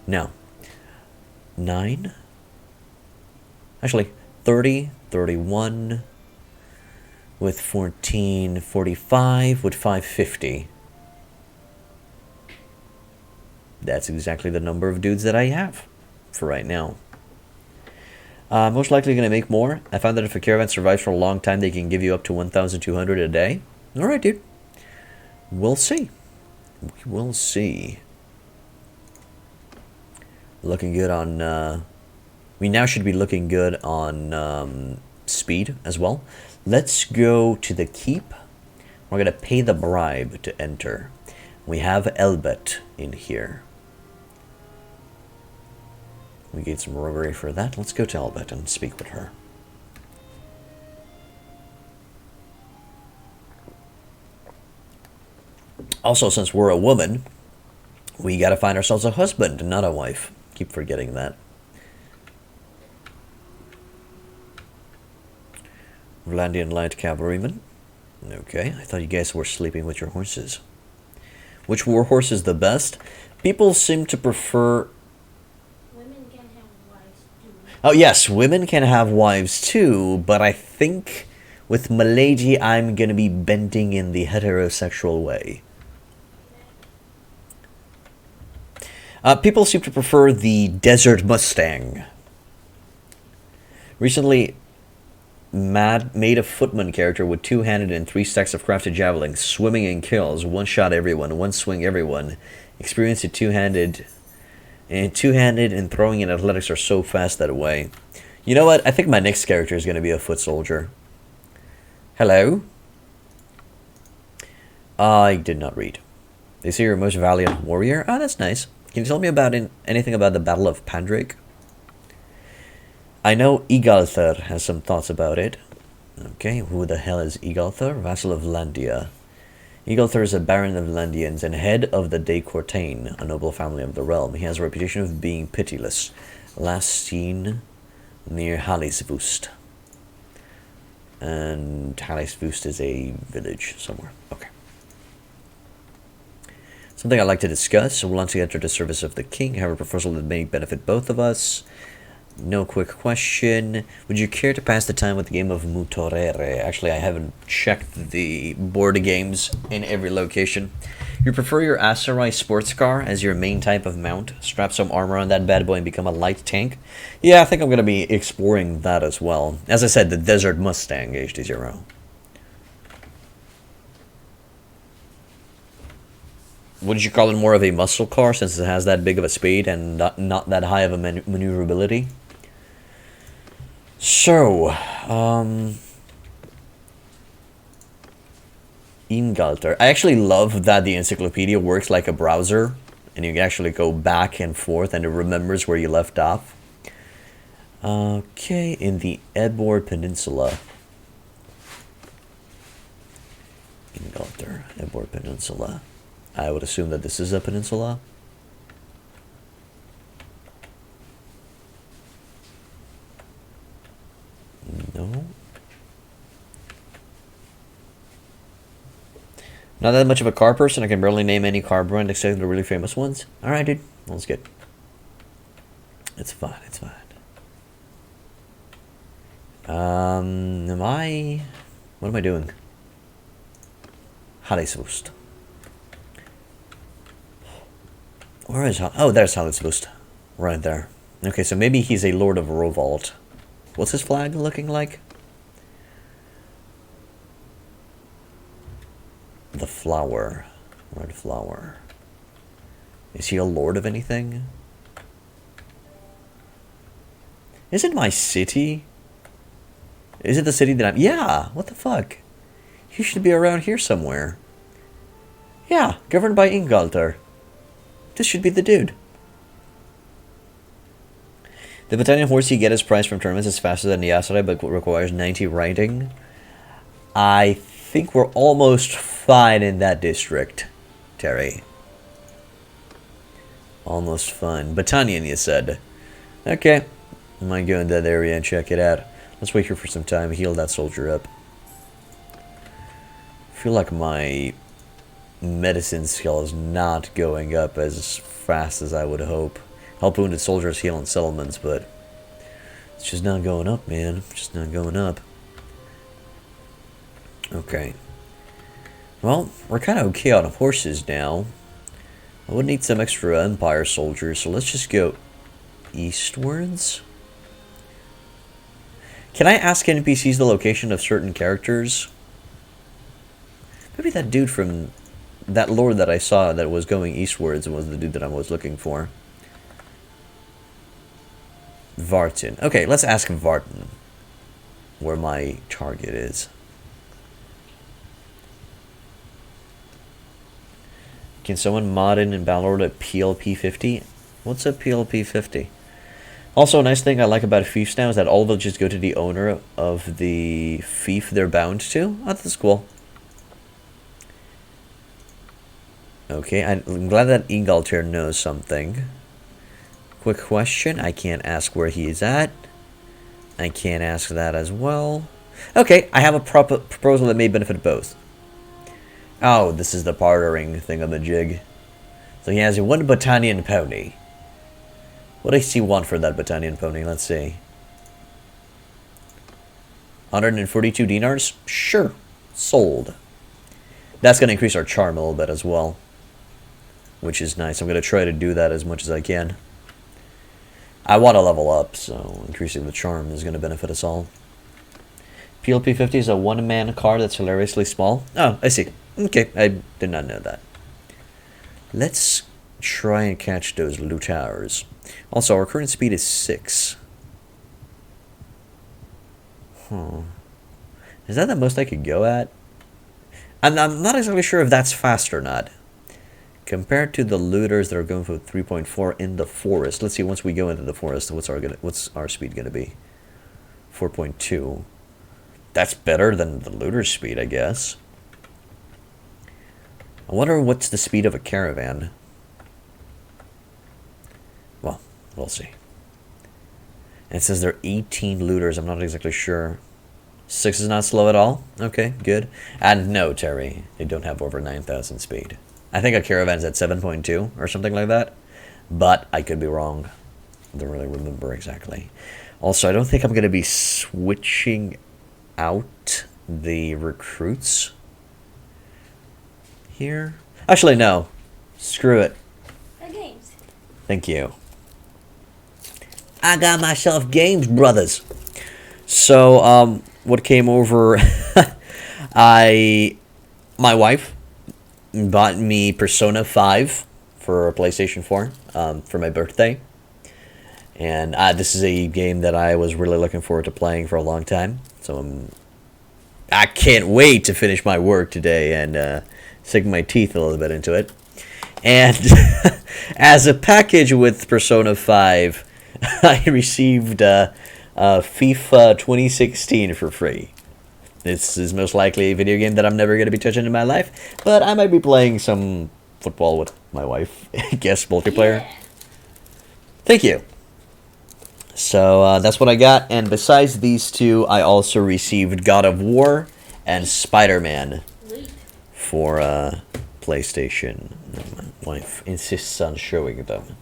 Now, 9. Actually, 30, 31, with 14, 45, with 550. That's exactly the number of dudes that I have for right now. Most likely going to make more. I found that if a caravan survives for a long time, they can give you up to 1,200 a day. Alright, dude. We'll see. We'll see. Looking good on... we now should be looking good on speed as well. Let's go to the keep. We're going to pay the bribe to enter. We have Elbet in here. We get some roguery for that. Let's go to Elbet and speak with her. Also, since we're a woman, we gotta find ourselves a husband, not a wife. Keep forgetting that. Vlandian light cavalryman. Okay, I thought you guys were sleeping with your horses. Which war horse is the best? People seem to prefer... Women can have wives too. Oh yes, women can have wives too, but I think with Milady I'm gonna be bending in the heterosexual way. People seem to prefer the Desert Mustang. Recently made a footman character with 2-handed and 3 stacks of crafted javelins, swimming in kills, 1 shot everyone, 1 swing everyone. Experience at two-handed and throwing in athletics are so fast that way. You know what? I think my next character is going to be a foot soldier. Hello? I did not read. They say you're a most valiant warrior. Ah, that's nice. Can you tell me about anything about the Battle of Pandrake? I know Igalthur has some thoughts about it. Okay, who the hell is Igalthur? Vassal of Landia. Igalthur is a baron of Landians and head of the De Courtain, a noble family of the realm. He has a reputation of being pitiless. Last seen near Halisvust. And Halisvust is a village somewhere. Okay. Something I'd like to discuss. We'll want to enter the service of the king. Have a proposal that may benefit both of us. No quick question. Would you care to pass the time with the game of Mutorere? Actually, I haven't checked the board games in every location. You prefer your Aserai sports car as your main type of mount? Strap some armor on that bad boy and become a light tank? Yeah, I think I'm going to be exploring that as well. As I said, the Desert Mustang HD0. Would you call it more of a muscle car since it has that big of a speed and not that high of a maneuverability? So, Ingalter. I actually love that the encyclopedia works like a browser and you can actually go back and forth and it remembers where you left off. Okay, in the Edward Peninsula. Ingalter, Edward Peninsula. I would assume that this is a peninsula. No. Not that much of a car person. I can barely name any car brand except the really famous ones. Alright, dude. That's good. It's fine. It's fine. Am I... What am I doing? Halisvust. Where is... Oh, there's Halisvust. Right there. Okay, so maybe he's a Lord of Rovalt. What's his flag looking like? The flower. Red flower. Is he a lord of anything? Is it my city? Is it the city that I'm... Yeah, what the fuck? He should be around here somewhere. Yeah, governed by Ingolter. This should be the dude. The battalion horse you get is priced from tournaments is faster than the Asarai, but requires 90 riding. I think we're almost fine in that district, Terry. Almost fine. Battalion, you said. Okay. I might go in that area and check it out. Let's wait here for some time, heal that soldier up. I feel like my medicine skill is not going up as fast as I would hope. Help wounded soldiers heal in settlements, but it's just not going up, man. It's just not going up. Okay. Well, we're kind of okay on horses now. I would need some extra Empire soldiers, so let's just go eastwards. Can I ask NPCs the location of certain characters? Maybe that dude from... that lord that I saw that was going eastwards was the dude that I was looking for. Vartan. Okay, let's ask Vartan where my target is. Can someone mod in Bannerlord a PLP 50? What's a PLP 50? Also, a nice thing I like about fiefs now is that all villages go to the owner of the fief they're bound to. Oh, that's cool. Okay, I'm glad that Ingolter knows something. Quick question, I can't ask where he is at. I can't ask that as well. Okay, I have a proposal that may benefit both. Oh, this is the bartering thing on the jig. So he has a 1 battalion pony. What does he want for that battalion pony? Let's see. 142 dinars? Sure. Sold. That's going to increase our charm a little bit as well. Which is nice. I'm going to try to do that as much as I can. I want to level up, so increasing the charm is going to benefit us all. PLP 50 is a one-man car that's hilariously small. Oh, I see. Okay, I did not know that. Let's try and catch those looters. Also, our current speed is 6. Huh. Is that the most I could go at? I'm not exactly sure if that's fast or not. Compared to the looters that are going for 3.4 in the forest. Let's see, once we go into the forest, what's our speed going to be? 4.2. That's better than the looter's speed, I guess. I wonder what's the speed of a caravan. Well, we'll see. And it says there are 18 looters. I'm not exactly sure. 6 is not slow at all? Okay, good. And no, Terry, they don't have over 9,000 speed. I think a caravan's at 7.2 or something like that. But I could be wrong. I don't really remember exactly. Also, I don't think I'm going to be switching out the recruits here. Actually, no. Screw it. The games. Thank you. I got myself games, brothers. So, what came over... my wife bought me Persona 5 for PlayStation 4 for my birthday. And this is a game that I was really looking forward to playing for a long time. So I can't wait to finish my work today and sink my teeth a little bit into it. And as a package with Persona 5, I received FIFA 2016 for free. This is most likely a video game that I'm never going to be touching in my life, but I might be playing some football with my wife. I guess multiplayer. Yeah. Thank you. So that's what I got, and besides these two, I also received God of War and Spider-Man for PlayStation. My wife insists on showing them.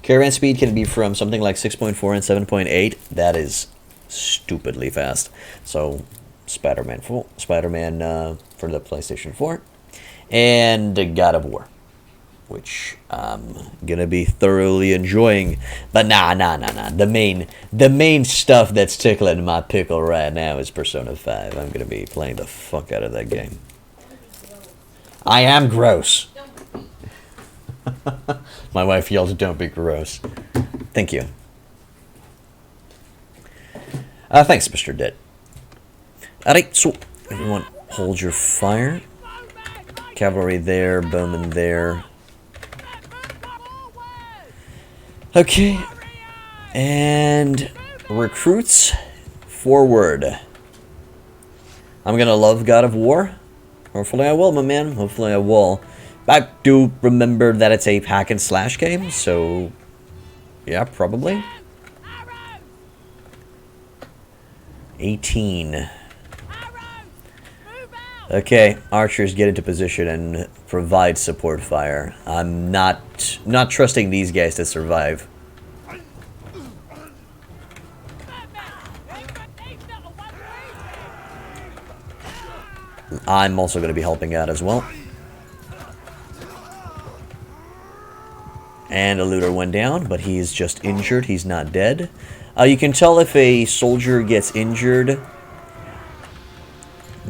Caravan speed can be from something like 6.4 and 7.8. That is stupidly fast. So Spider-Man for the PlayStation 4 and God of War. which I'm gonna be thoroughly enjoying. But nah. The main stuff that's tickling my pickle right now is Persona 5. I'm gonna be playing the fuck out of that game. I am gross. My wife yelled, "Don't be gross." Thank you. Thanks, Mr. Dead. Alright, so everyone hold your fire. Cavalry there, bowmen there. Okay. And recruits forward. I'm gonna love God of War. Hopefully I will, my man. Hopefully I will. I do remember that it's a hack and slash game, so yeah, probably. 18. Okay, archers get into position and provide support fire. I'm not trusting these guys to survive. I'm also going to be helping out as well. And a looter went down, but he's just injured. He's not dead. You can tell if a soldier gets injured.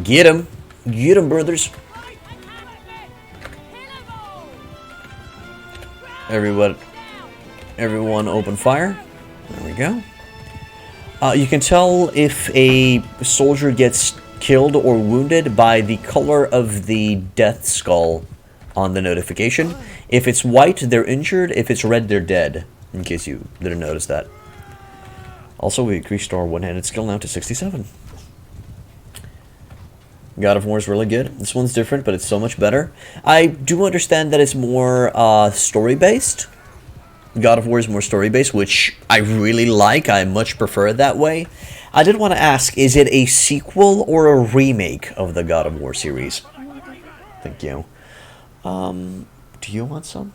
Get him. Get him, brothers. Everyone open fire. There we go. You can tell if a soldier gets killed or wounded by the color of the death skull on the notification. If it's white, they're injured. If it's red, they're dead. In case you didn't notice that. Also, we increased our one-handed skill now to 67. God of War is really good. This one's different, but it's so much better. I do understand that it's more story-based. God of War is more story-based, which I really like. I much prefer it that way. I did want to ask, is it a sequel or a remake of the God of War series? Thank you. Do you want some?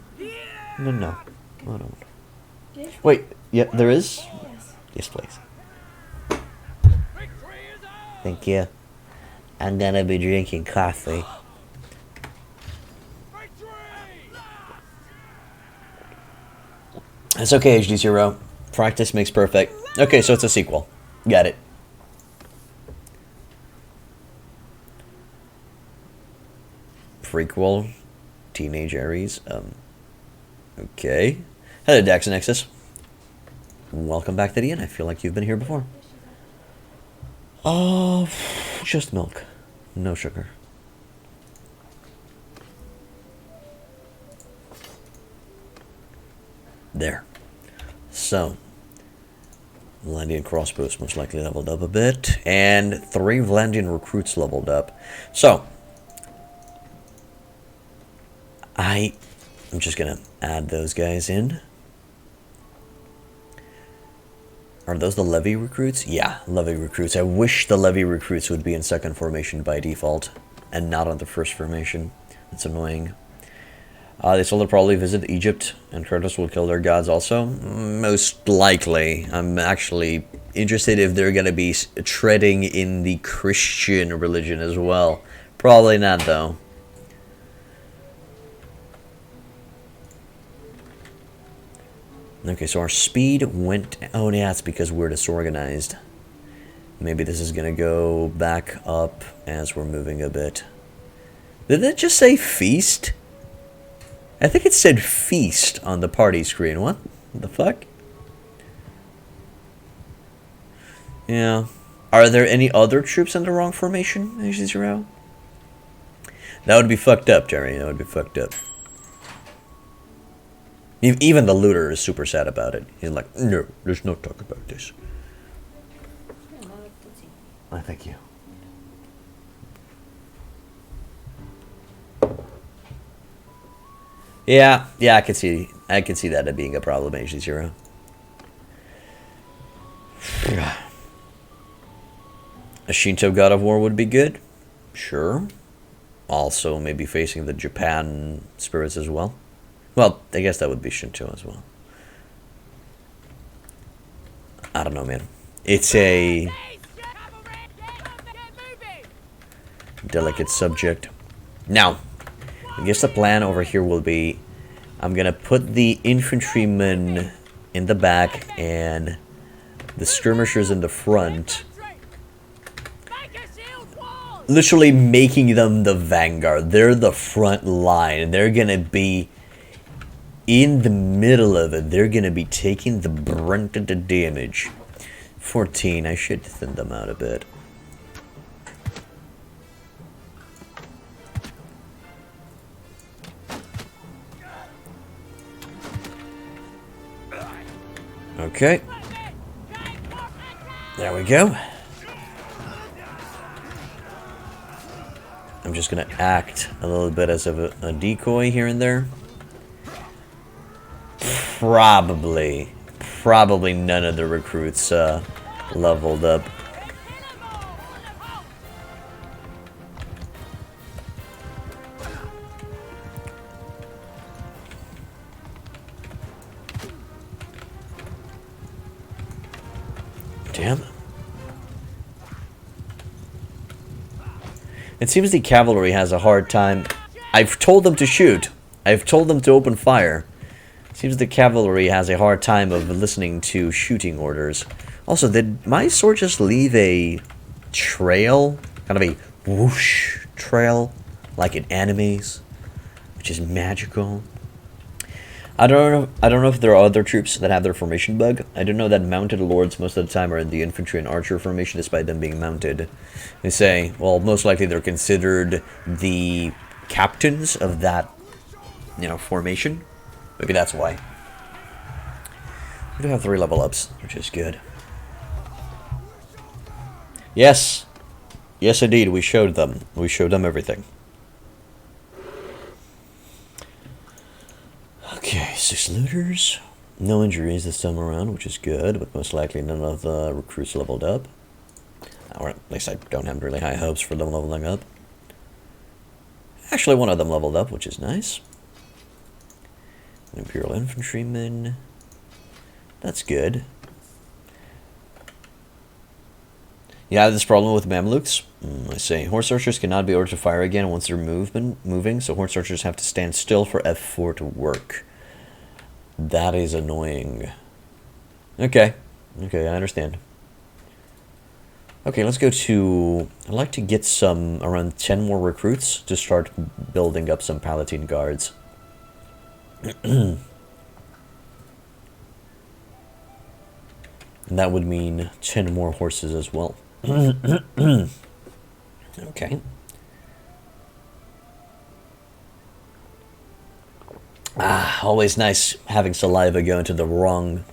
No. I don't. Wait, yeah, there is? Yes, please. Thank you. I'm gonna be drinking coffee. It's okay, HD0. Practice makes perfect. Okay, so it's a sequel. Got it. Prequel. Teenage Ares. Okay. Hello, Dax and Nexus. Welcome back to the inn. I feel like you've been here before. Just milk. No sugar. There. So, Vlandian crossbows most likely leveled up a bit, and 3 Vlandian recruits leveled up. So, I'm just gonna add those guys in. Are those the levy recruits? Yeah, levy recruits. I wish the levy recruits would be in second formation by default, and not on the first formation. That's annoying. They still will probably visit Egypt, and Kratos will kill their gods also. Most likely. I'm actually interested if they're going to be treading in the Christian religion as well. Probably not, though. Okay, so our speed went... Oh, yeah, it's because we're disorganized. Maybe this is going to go back up as we're moving a bit. Did it just say feast? I think it said feast on the party screen. What the fuck? Yeah. Are there any other troops in the wrong formation, HD0? That would be fucked up, Jerry. That would be fucked up. Even the looter is super sad about it. He's like, no, there's no talk about this. I thank you. Yeah, I can see that being a problem, HD0. A Shinto God of War would be good. Sure. Also, maybe facing the Japan spirits as well. Well, I guess that would be Shinto as well. I don't know, man. It's a delicate subject. Now, I guess the plan over here will be I'm gonna put the infantrymen in the back and the skirmishers in the front. Literally making them the vanguard. They're the front line, and they're gonna be in the middle of it. They're gonna be taking the brunt of the damage. 14, I should thin them out a bit. Okay. There we go. I'm just gonna act a little bit as a decoy here and there. Probably none of the recruits leveled up. Damn. It seems the cavalry has a hard time. I've told them to shoot. I've told them to open fire. It seems the cavalry has a hard time of listening to shooting orders. Also, did my sword just leave a trail? Kind of a whoosh trail, like in animes, which is magical. I don't know if there are other troops that have their formation bug. I do know that mounted lords most of the time are in the infantry and archer formation despite them being mounted. They say, well, most likely they're considered the captains of that, formation. Maybe that's why. We do have 3 level ups, which is good. Yes. Yes, indeed, we showed them. We showed them everything. Okay, 6 looters. No injuries this time around, which is good, but most likely none of the recruits leveled up. Or at least I don't have really high hopes for them leveling up. Actually, one of them leveled up, which is nice. Imperial infantrymen. That's good. You have this problem with Mamluks? I say. Horse archers cannot be ordered to fire again once they're moving, so horse archers have to stand still for F4 to work. That is annoying. Okay. Okay, I understand. Okay, let's go to... I'd like to get around 10 more recruits to start building up some Palatine guards. And that would mean 10 more horses as well. Okay. Always nice having saliva go into the wrong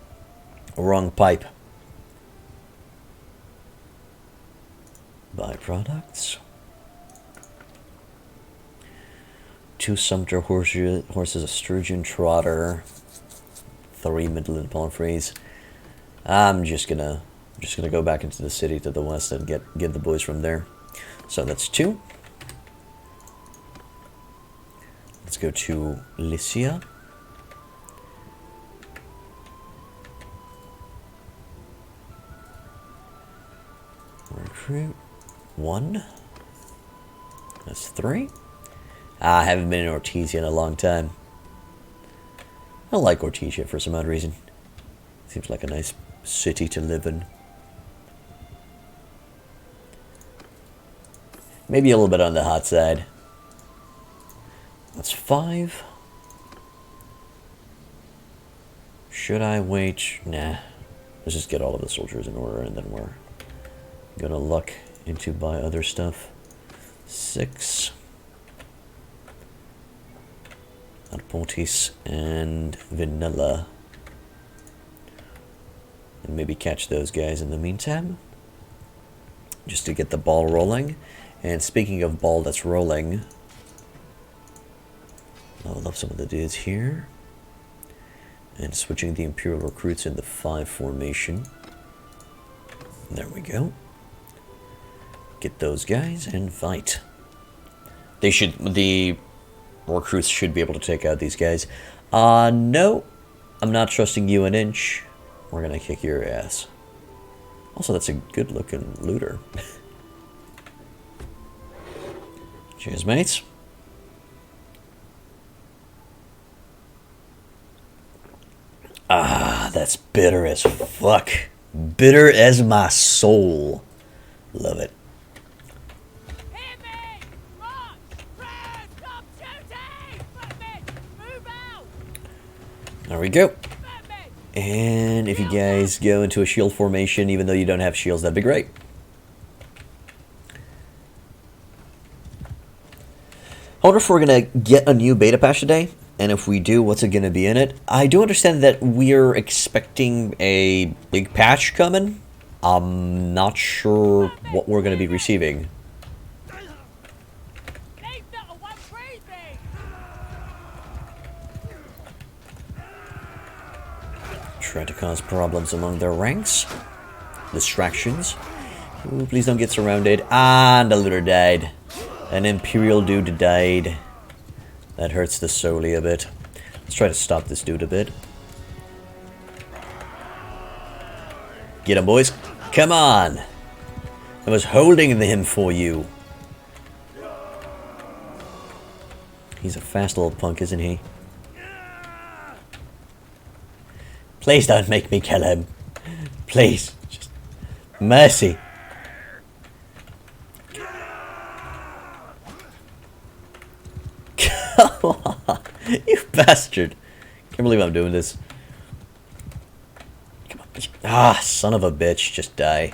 pipe. Byproducts. 2 sumpter horses, a sturgeon trotter, 3 Midland palfreys. I'm just gonna go back into the city to the west and get the boys from there. So that's 2. Let's go to Lycia. Recruit 1. That's 3. I haven't been in Ortesia in a long time. I like Ortesia for some odd reason. Seems like a nice city to live in. Maybe a little bit on the hot side. That's 5. Should I wait? Nah. Let's just get all of the soldiers in order and then we're gonna look into buy other stuff. 6. Arpontis and Vanilla. And maybe catch those guys in the meantime. Just to get the ball rolling. And speaking of ball that's rolling, I love some of the dudes here. And switching the Imperial Recruits in the 5 formation. There we go. Get those guys and fight. The recruits should be able to take out these guys. No, I'm not trusting you an inch. We're gonna kick your ass. Also, that's a good looking looter. Cheers, mates. Ah, that's bitter as fuck. Bitter as my soul. Love it. Hear me! March! Press! Stop shooting! Footmen! Move out! There we go. Footmen! And if you guys go into a shield formation, even though you don't have shields, that'd be great. I wonder if we're going to get a new beta patch today. And if we do, what's it going to be in it? I do understand that we're expecting a big patch coming. I'm not sure what we're going to be receiving. Leave not one breathing! Try to cause problems among their ranks. Distractions. Ooh, please don't get surrounded. And a looter died. An Imperial dude died. That hurts the Soli a bit. Let's try to stop this dude a bit. Get him, boys. Come on. I was holding him for you. He's a fast little punk, isn't he? Please don't make me kill him. Please. Just mercy. Come on. You bastard. Can't believe I'm doing this. Come on. Ah, son of a bitch. Just die.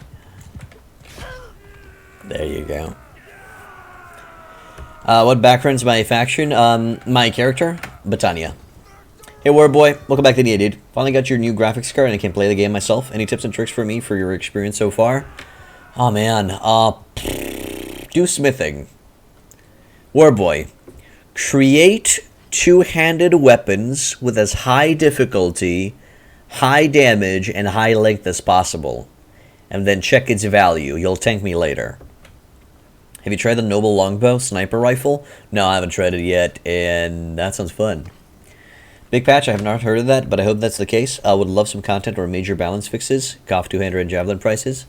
There you go. What background's my faction? My character? Britannia. Hey, War Boy. Welcome back to the dude. Finally got your new graphics card and I can play the game myself. Any tips and tricks for me for your experience so far? Oh, man. Do smithing. War Boy. Create two-handed weapons with as high difficulty, high damage, and high length as possible. And then check its value. You'll thank me later. Have you tried the Noble Longbow Sniper Rifle? No, I haven't tried it yet, and that sounds fun. Big patch, I have not heard of that, but I hope that's the case. I would love some content or major balance fixes. Cough two-hander and javelin prices.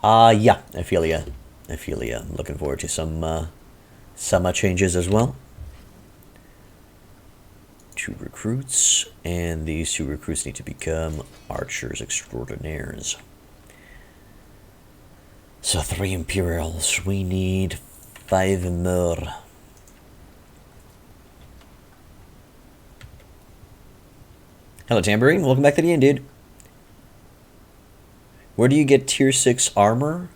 Yeah, I feel ya. I feel ya. I'm looking forward to some changes as well. 2 recruits, and these 2 recruits need to become archers extraordinaires. So 3 Imperials. We need 5 more. Hello, Tambourine. Welcome back to the end, dude. Where do you get tier 6 armor?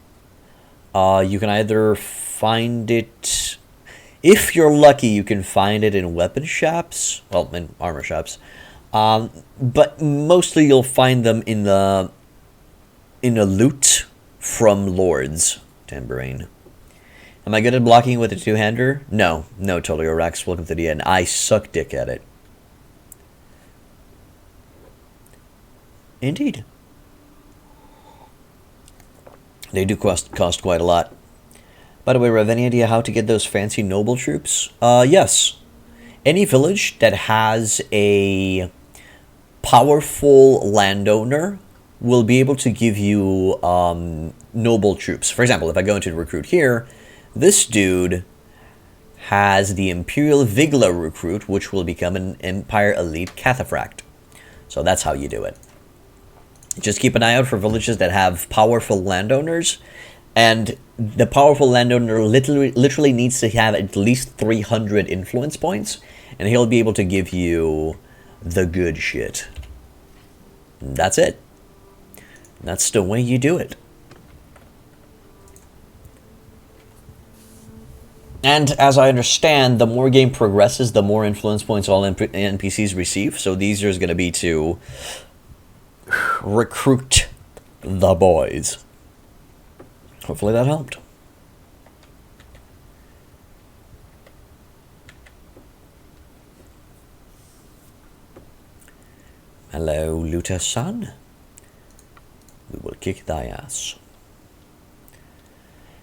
You can either find it... If you're lucky, you can find it in weapon shops. Well, in armor shops. But mostly you'll find them in the loot from lords. Tambourine. Am I good at blocking with a two-hander? No. No, totally. Rex, welcome to the end. I suck dick at it. Indeed. They do cost quite a lot. By the way, Rev, any idea how to get those fancy noble troops? Yes. Any village that has a powerful landowner will be able to give you noble troops. For example, if I go into the recruit here, this dude has the Imperial Vigla recruit, which will become an Empire Elite Cataphract. So that's how you do it. Just keep an eye out for villages that have powerful landowners. And the powerful landowner literally needs to have at least 300 influence points, and he'll be able to give you the good shit. That's it. That's the way you do it. And as I understand, the more game progresses, the more influence points all NPCs receive. So these are going to be to recruit the boys. Hopefully that helped. Hello, Luta-san. We will kick thy ass.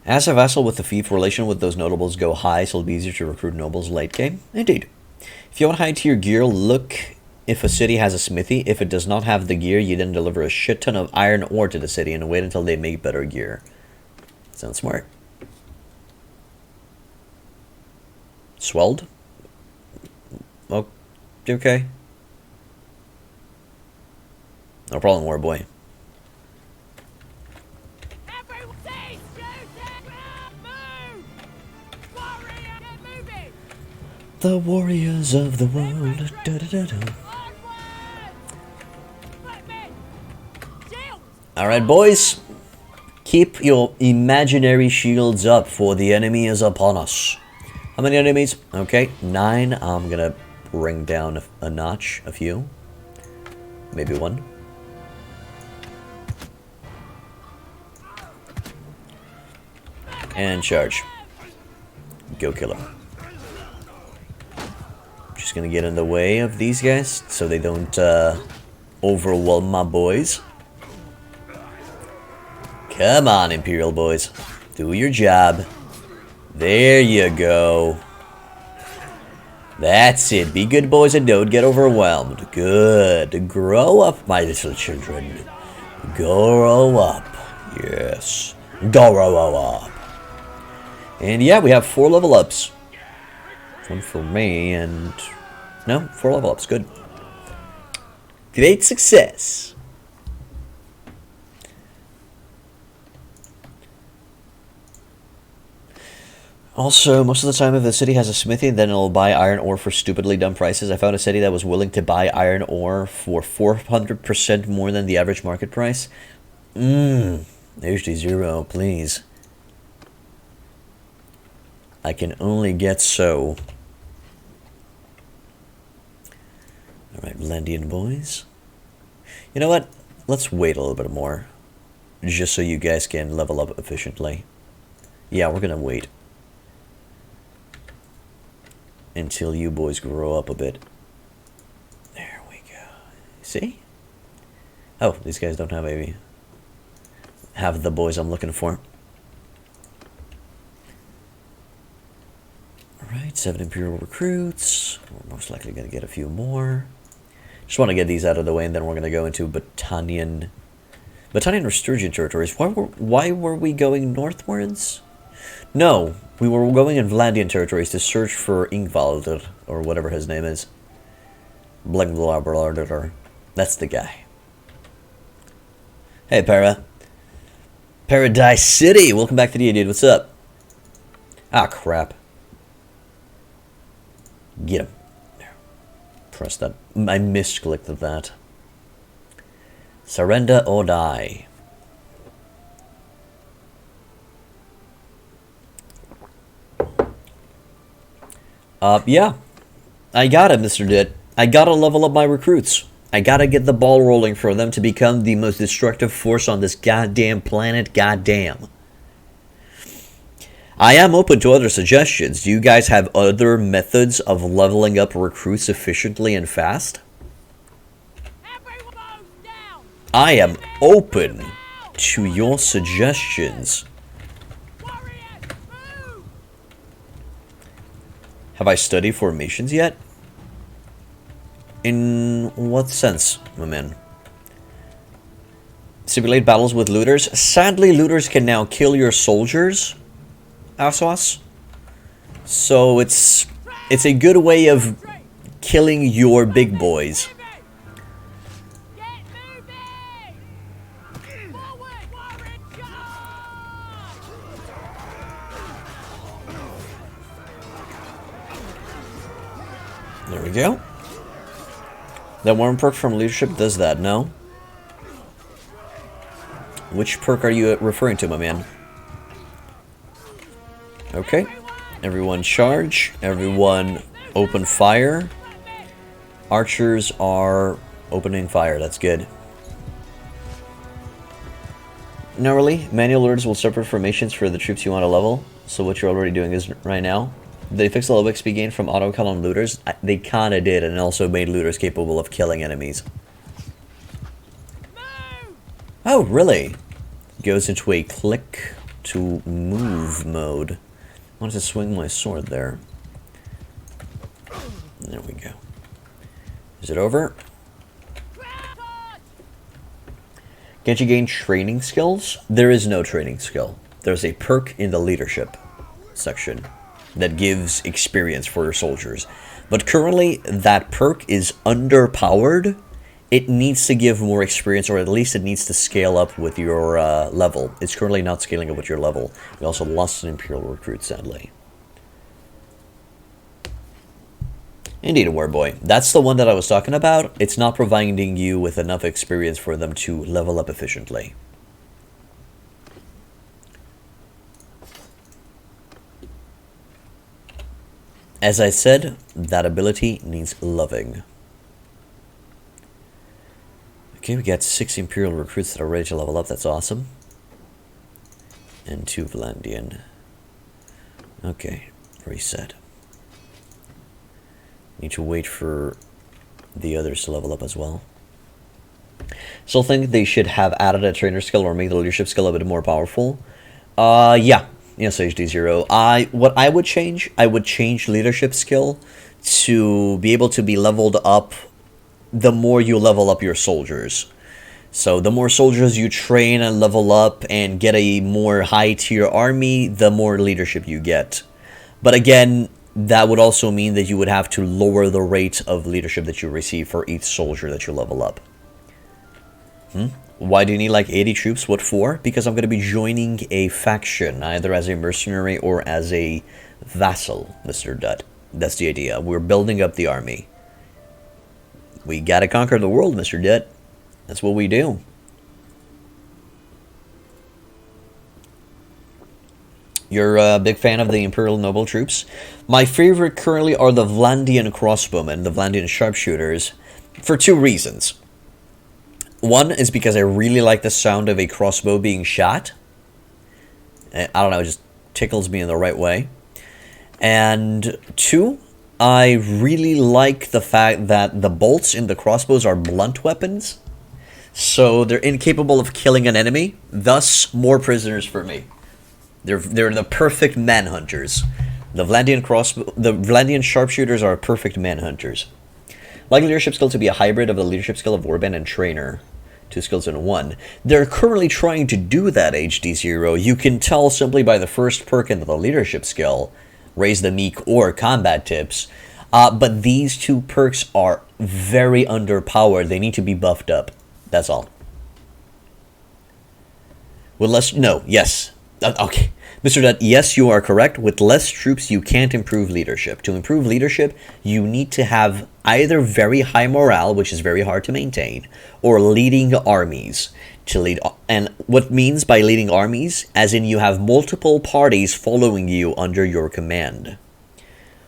As a vassal with the fief, relation with those notables go high, so it'll be easier to recruit nobles late game. Indeed. If you want high tier gear, look if a city has a smithy. If it does not have the gear, you then deliver a shit ton of iron ore to the city and wait until they make better gear. Sounds smart. Swelled? Oh, okay. No problem, war boy. Everyone cease shooting! Move! Warrior, get moving! The warriors of the world. Da, da, da, da. Onward! Footmen! Shields! Alright, boys. Keep your imaginary shields up, for the enemy is upon us. How many enemies? Okay, 9. I'm gonna bring down a notch, a few. Maybe 1. And charge. Go kill him. Just gonna get in the way of these guys so they don't overwhelm my boys. Come on, Imperial boys. Do your job. There you go. That's it. Be good boys and don't get overwhelmed. Good. Grow up, my little children. Grow up. Yes. Grow up. And yeah, we have 4 level ups. 1 for me and... No, 4 level ups. Good. Great success. Also, most of the time if the city has a smithy, then it'll buy iron ore for stupidly dumb prices. I found a city that was willing to buy iron ore for 400% more than the average market price. HD0, please. I can only get so. Alright, Lendian boys. You know what? Let's wait a little bit more. Just so you guys can level up efficiently. Yeah, we're gonna wait. Until you boys grow up a bit. There we go. See? Oh, these guys don't have the boys I'm looking for. Alright, 7 Imperial Recruits. We're most likely going to get a few more. Just want to get these out of the way, and then we're going to go into Battanian Resurgent territories. Why were we going northwards? No, we were going in Vlandian territories to search for Ingvald, or whatever his name is. Bannerlord. That's the guy. Hey, Paradise City! Welcome back to the dude. What's up? Ah, crap. Get him. There. Press that. I misclicked that. Surrender or die. Yeah. I got it, Mr. Dit. I gotta level up my recruits. I gotta get the ball rolling for them to become the most destructive force on this goddamn planet. Goddamn. I am open to other suggestions. Do you guys have other methods of leveling up recruits efficiently and fast? I am open to your suggestions. Have I studied formations yet? In what sense, my man? Simulate battles with looters. Sadly, looters can now kill your soldiers, Aswas. So it's a good way of killing your big boys. There we go. That one perk from leadership does that, no? Which perk are you referring to, my man? Okay. Everyone charge. Everyone open fire. Archers are opening fire. That's good. No, really. Manual orders will separate formations for the troops you want to level. So what you're already doing is right now. They fixed the level XP gain from auto-kill on looters. They kinda did, and also made looters capable of killing enemies. Oh, really? Goes into a click to move mode. I wanted to swing my sword there. There we go. Is it over? Can't you gain training skills? There is no training skill. There's a perk in the leadership section that gives experience for your soldiers. But currently, that perk is underpowered it needs to give more experience, or at least it needs to scale up with your level. It's currently not scaling up with your level. We also lost an Imperial Recruit, sadly. Indeed, a Warboy. That's the one that I was talking about. It's not providing you with enough experience for them to level up efficiently. As I said, that ability needs loving. Okay, we got 6 Imperial Recruits that are ready to level up. That's awesome. And 2 Vlandian. Okay, reset. Need to wait for the others to level up as well. Still think they should have added a trainer skill or make the leadership skill a bit more powerful. Yeah. Yes, HD0. What I would change leadership skill to be able to be leveled up the more you level up your soldiers. So the more soldiers you train and level up and get a more high tier army, the more leadership you get. But again, that would also mean that you would have to lower the rate of leadership that you receive for each soldier that you level up. Why do you need like 80 troops? What for? Because I'm going to be joining a faction, either as a mercenary or as a vassal, Mr. Dutt. That's the idea. We're building up the army. We gotta conquer the world, Mr. Dutt. That's what we do. You're a big fan of the Imperial Noble troops? My favorite currently are the Vlandian crossbowmen, the Vlandian sharpshooters, for 2 reasons. One is because I really like the sound of a crossbow being shot. I don't know, it just tickles me in the right way. And 2, I really like the fact that the bolts in the crossbows are blunt weapons. So they're incapable of killing an enemy, thus more prisoners for me. They're the perfect manhunters. The Vlandian sharpshooters are perfect manhunters. Like leadership skill to be a hybrid of the leadership skill of Warband and Trainer. 2 skills in 1. They're currently trying to do that, HD0. You can tell simply by the first perk in the leadership skill, Raise the Meek or Combat Tips. But these 2 perks are very underpowered. They need to be buffed up. That's all. With less... No, yes. Okay. Mr. Dutt, yes, you are correct. With less troops, you can't improve leadership. To improve leadership, you need to have either very high morale, which is very hard to maintain, or leading armies to lead. And what means by leading armies, as in you have multiple parties following you under your command.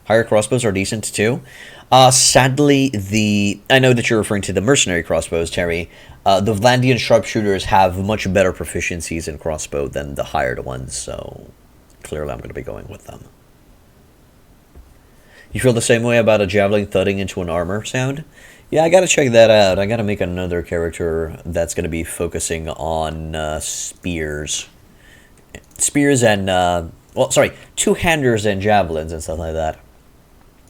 Higher crossbows are decent too. Sadly, I know that you're referring to the mercenary crossbows, Terry. The Vlandian sharpshooters have much better proficiencies in crossbow than the hired ones, so clearly I'm going to be going with them. You feel the same way about a javelin thudding into an armor sound? Yeah, I gotta check that out. I gotta make another character that's going to be focusing on spears. Spears and, well, sorry, two-handers and javelins and stuff like that.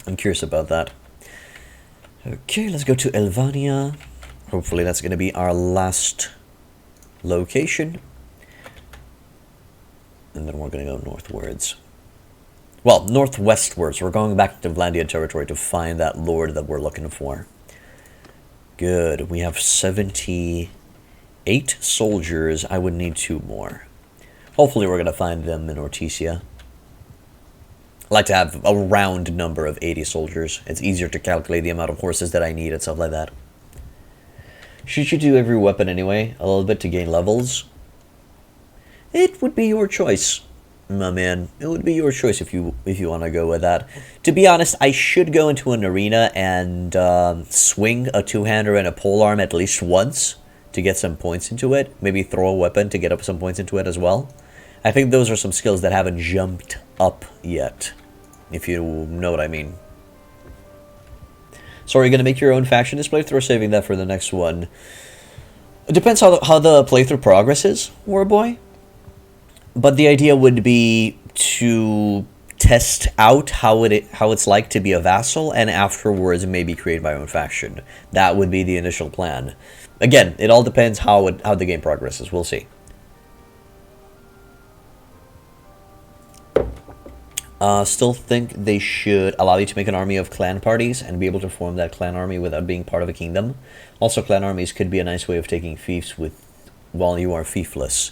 I'm curious about that. Okay, let's go to Elvania. Hopefully that's going to be our last location. And then we're going to go northwards. Well, northwestwards. We're going back to Vlandian territory to find that lord that we're looking for. Good. We have 78 soldiers. I would need 2 more. Hopefully we're going to find them in Ortisia. I like to have a round number of 80 soldiers. It's easier to calculate the amount of horses that I need and stuff like that. Should you do every weapon anyway, a little bit to gain levels? It would be your choice, my man. It would be your choice if you want to go with that. To be honest, I should go into an arena and swing a two-hander and a polearm at least once to get some points into it. Maybe throw a weapon to get up some points into it as well. I think those are some skills that haven't jumped up yet, if you know what I mean. So are you going to make your own faction this playthrough or saving that for the next one? It depends how the playthrough progresses, Warboy. But the idea would be to test out how it's like to be a vassal, and afterwards maybe create my own faction. That would be the initial plan. Again, it all depends how the game progresses. We'll see. Still think they should allow you to make an army of clan parties and be able to form that clan army without being part of a kingdom. Also, clan armies could be a nice way of taking fiefs while you are fiefless.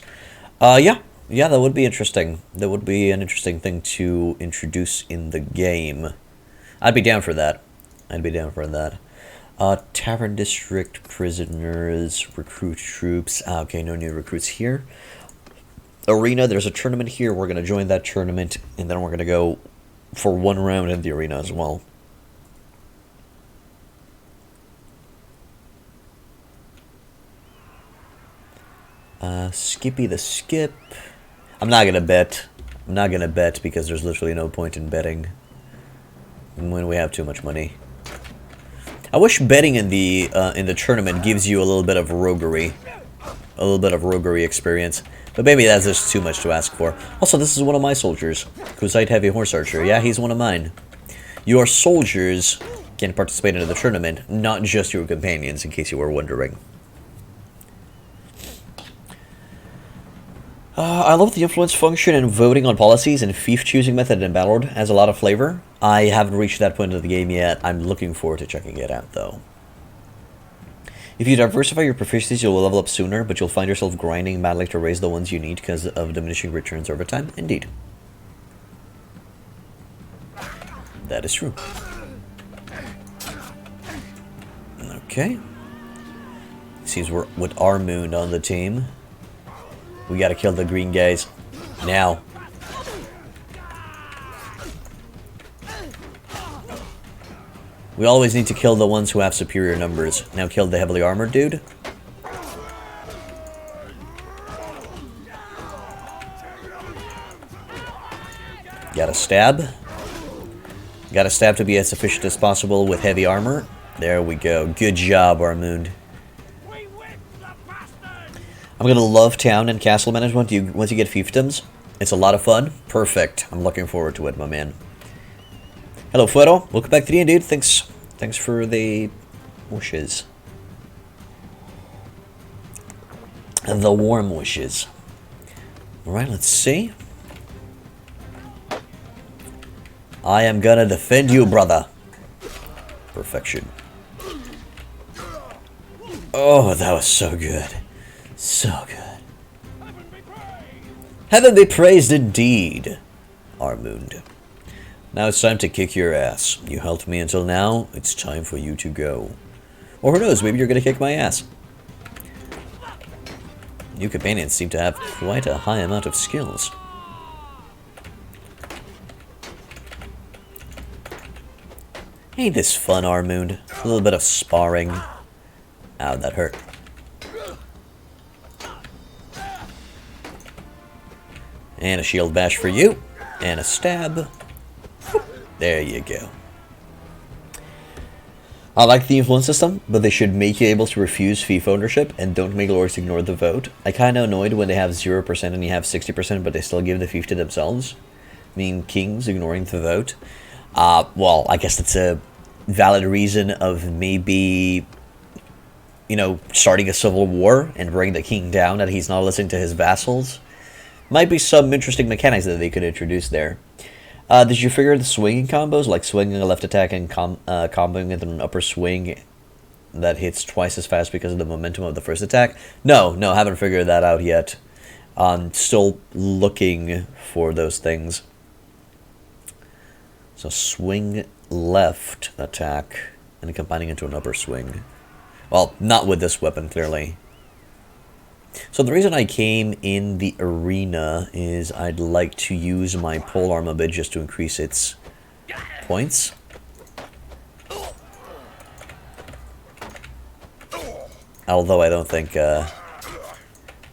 Yeah, that would be interesting. That would be an interesting thing to introduce in the game. I'd be down for that. Tavern district, prisoners, recruit troops. Okay, no new recruits here. Arena, there's a tournament here. We're going to join that tournament, and then we're going to go for one round in the arena as well. Skippy the Skip. I'm not going to bet. Because there's literally no point in betting when we have too much money. I wish betting in the tournament gives you a little bit of roguery. A little bit of roguery experience. But maybe that's just too much to ask for. Also, this is one of my soldiers. Kusite Heavy Horse Archer. Yeah, he's one of mine. Your soldiers can participate in the tournament, not just your companions, in case you were wondering. I love the influence function and voting on policies and fief choosing method in Bannerlord. Has a lot of flavor. I haven't reached that point of the game yet. I'm looking forward to checking it out, though. If you diversify your proficiencies, you'll level up sooner, but you'll find yourself grinding badly to raise the ones you need because of diminishing returns over time. Indeed. That is true. Okay. Seems we're with Armund on the team. We gotta kill the green guys. Now. We always need to kill the ones who have superior numbers. Now kill the heavily armored dude. Gotta stab. Gotta stab to be as efficient as possible with heavy armor. There we go. Good job, Armund. I'm gonna love town and castle management once you get fiefdoms. It's a lot of fun. Perfect. I'm looking forward to it, my man. Hello, Fuero. Welcome back to the end, dude. Thanks for the wishes. And the warm wishes. Alright, let's see. I am gonna defend you, brother. Perfection. Oh, that was so good. So good. Heaven be praised indeed, Armund. Now it's time to kick your ass. You helped me until now, it's time for you to go. Or who knows, maybe you're gonna kick my ass. New companions seem to have quite a high amount of skills. Ain't this fun, Armund? A little bit of sparring. Ow, that hurt. And a shield bash for you. And a stab. There you go. I like the influence system, but they should make you able to refuse fief ownership and don't make lords ignore the vote. I kinda annoyed when they have 0% and you have 60%, but they still give the fief to themselves. I mean, kings ignoring the vote. Well, I guess it's a valid reason of maybe, you know, starting a civil war and bring the king down that he's not listening to his vassals. Might be some interesting mechanics that they could introduce there. Did you figure the swinging combos, like swinging a left attack and comboing it in an upper swing that hits twice as fast because of the momentum of the first attack? No, haven't figured that out yet. Still looking for those things. So swing left attack and combining into an upper swing. Well, not with this weapon, clearly. So the reason I came in the arena is I'd like to use my polearm a bit just to increase its points. Although I don't think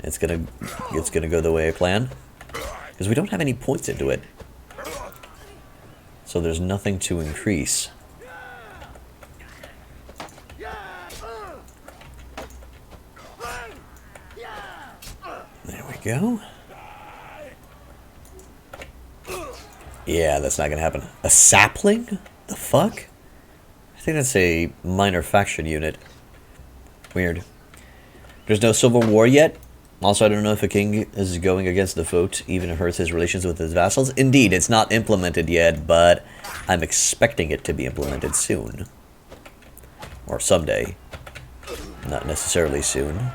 it's gonna go the way I plan, because we don't have any points into it. So there's nothing to increase. There we go. Yeah, that's not gonna happen. A sapling? The fuck? I think that's a minor faction unit. Weird. There's no civil war yet? Also, I don't know if a king is going against the vote even hurts his relations with his vassals. Indeed, it's not implemented yet, but I'm expecting it to be implemented soon. Or someday. Not necessarily soon.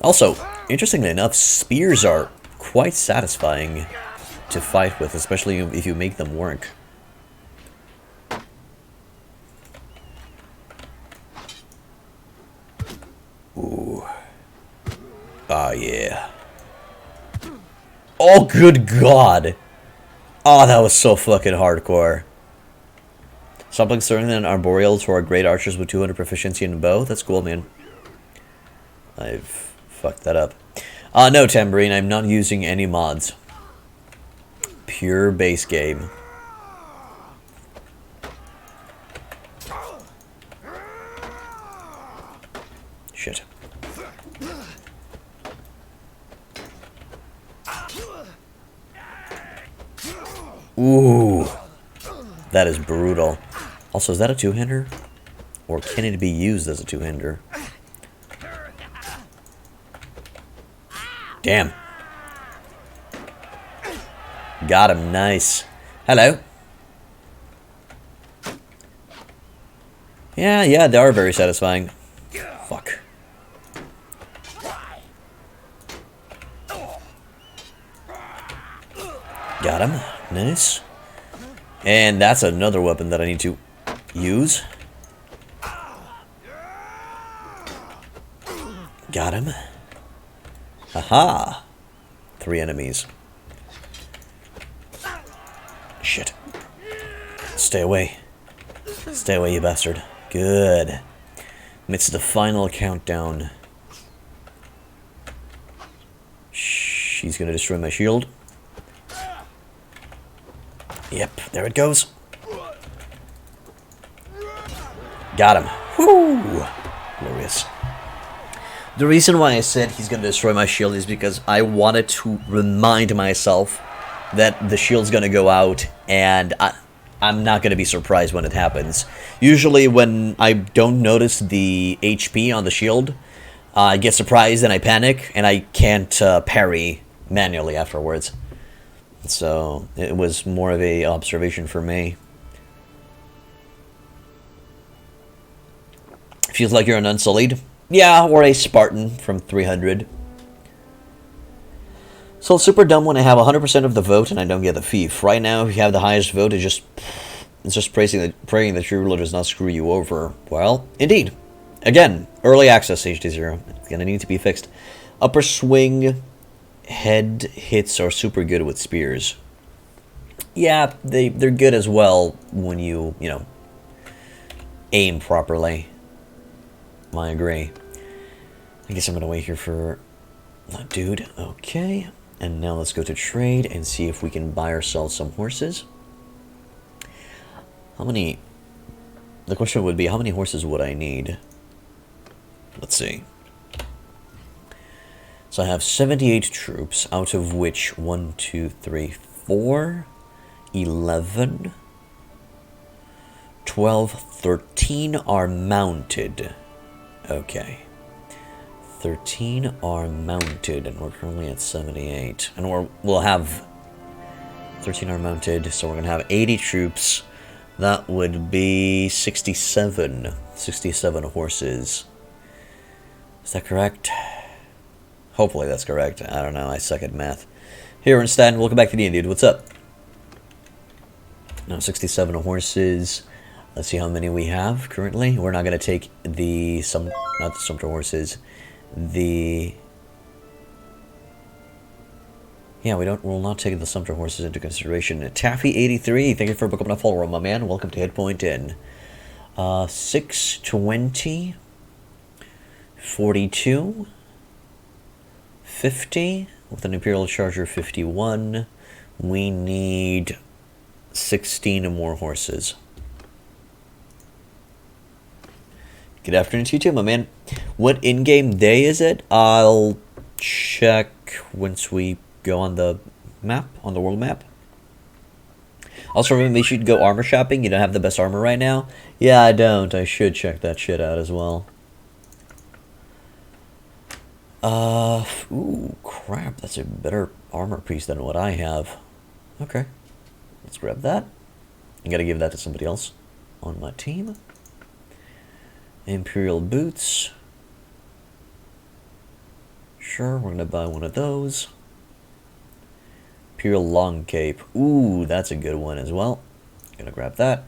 Also, interestingly enough, spears are quite satisfying to fight with, especially if you make them work. Ooh. Oh, yeah. Oh, good God. Oh, that was so fucking hardcore. Something stronger than arboreals who are great archers with 200 proficiency in bow. That's cool, man. I've fucked that up. No, Tambourine, I'm not using any mods. Pure base game. Shit. Ooh. That is brutal. Also, is that a two-hander? Or can it be used as a two-hander? Damn. Got him. Nice. Hello. Yeah, they are very satisfying. Fuck. Got him. Nice. And that's another weapon that I need to use. Got him. Aha. 3 enemies. Shit. Stay away. Stay away, you bastard. Good. It's the final countdown. She's gonna destroy my shield. Yep, there it goes. Got him. Woo! Glorious. The reason why I said he's gonna destroy my shield is because I wanted to remind myself that the shield's gonna go out, and I'm not gonna be surprised when it happens. Usually when I don't notice the HP on the shield, I get surprised and I panic, and I can't parry manually afterwards. So it was more of a observation for me. Feels like you're an Unsullied. Yeah, or a Spartan from 300. So it's super dumb when I have 100% of the vote and I don't get the fief. Right now, if you have the highest vote, it's just praying that your ruler does not screw you over. Well, indeed. Again, early access HD0. It's gonna need to be fixed. Upper swing head hits are super good with spears. Yeah, they're good as well when you know, aim properly. I agree. I guess I'm gonna wait here for that dude. Okay. And now let's go to trade and see if we can buy or sell some horses. How many... The question would be, how many horses would I need? Let's see. So I have 78 troops, out of which 1, 2, 3, 4, 11, 12, 13 are mounted. Okay. 13 are mounted, and we're currently at 78. And we'll have 13 are mounted, so we're going to have 80 troops. That would be 67 horses. Is that correct? Hopefully that's correct. I don't know, I suck at math. Here instead, welcome back to the dude. What's up? Now 67 horses. Let's see how many we have currently. We're not going to take the not the Sumpter horses. Yeah, we'll not take the Sumpter horses into consideration. Taffy83, thank you for becoming a follower, my man. Welcome to Hidpoint in. 620, 42, 50, with an Imperial Charger 51. We need 16 more horses. Good afternoon to you too, my man. What in-game day is it? I'll check once we go on the map, on the world map. Also, remember, you should go armor shopping. You don't have the best armor right now? Yeah, I don't. I should check that shit out as well. Ooh, crap, that's a better armor piece than what I have. Okay, let's grab that. I gotta give that to somebody else on my team. Imperial boots. Sure, we're gonna buy one of those. Imperial long cape. Ooh, that's a good one as well. Gonna grab that.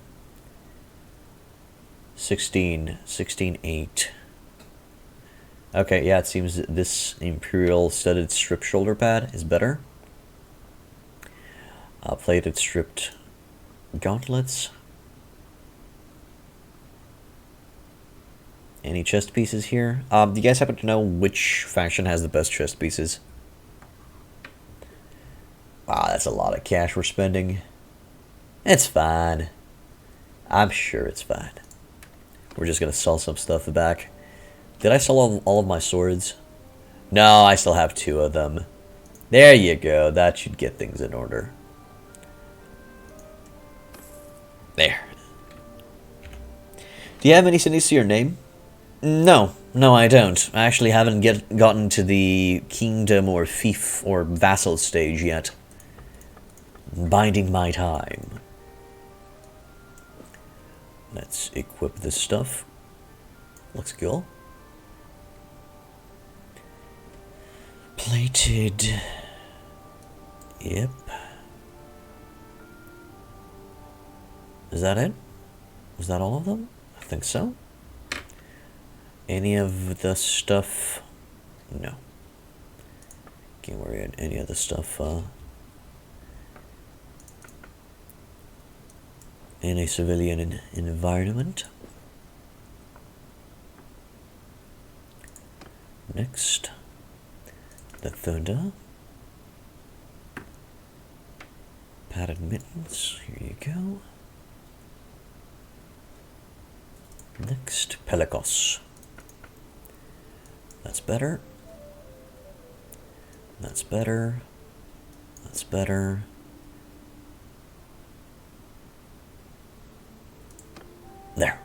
16, 8. Okay, yeah, it seems that this Imperial studded strip shoulder pad is better. Plated stripped gauntlets. Any chest pieces here? Do you guys happen to know which faction has the best chest pieces? Wow, that's a lot of cash we're spending. It's fine. I'm sure it's fine. We're just gonna sell some stuff back. Did I sell all of my swords? No, I still have 2 of them. There you go. That should get things in order. There. Do you have any cities to your name? No, I don't. I actually haven't gotten to the kingdom or fief or vassal stage yet. Biding my time. Let's equip this stuff. Looks cool. Plated. Yep. Is that it? Was that all of them? I think so. Any of the stuff? No. Can't worry about any of the stuff in a civilian environment. Next, the thunder. Padded mittens, here you go. Next, Pelicos. That's better. That's better. That's better. There.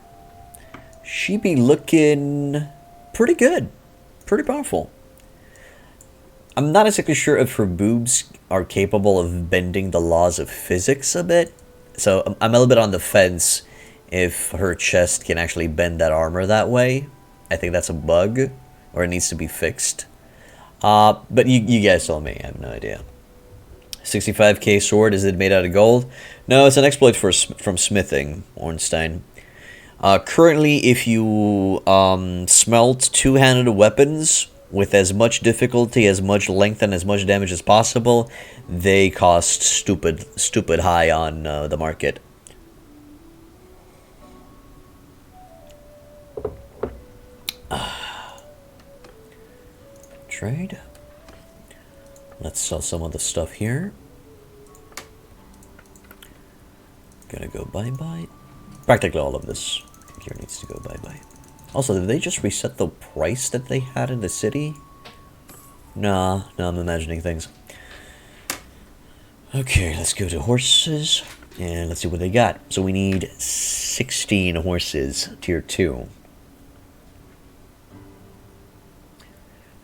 She be looking pretty good. Pretty powerful. I'm not exactly sure if her boobs are capable of bending the laws of physics a bit. So I'm a little bit on the fence if her chest can actually bend that armor that way. I think that's a bug, or it needs to be fixed. But you guys tell me, I have no idea. 65k sword, is it made out of gold? No, it's an exploit from smithing, Ornstein. Currently, if you smelt two-handed weapons with as much difficulty, as much length, and as much damage as possible, they cost stupid high on the market. Trade. Let's sell some of the stuff here. Gonna go bye-bye. Practically all of this here needs to go bye-bye. Also, did they just reset the price that they had in the city? Nah, I'm imagining things. Okay, let's go to horses, and let's see what they got. So we need 16 horses, tier 2.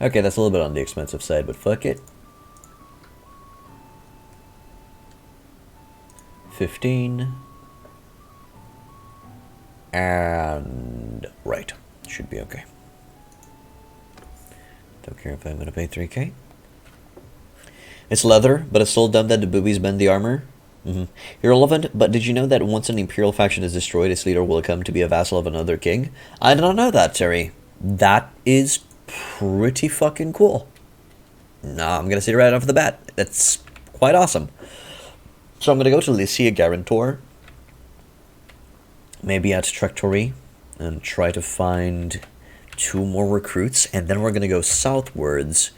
Okay, that's a little bit on the expensive side, but fuck it. 15. And right, should be okay. Don't care if I'm gonna pay 3k. It's leather, but it's so dumb that the boobies bend the armor. Irrelevant, but did you know that once an Imperial faction is destroyed, its leader will come to be a vassal of another king? I did not know that, Terry. That is pretty fucking cool. Nah, I'm gonna say right off the bat, that's quite awesome. So I'm gonna go to Lycia Garantor. Maybe at Trectory and try to find 2 more recruits, and then we're going to go southwards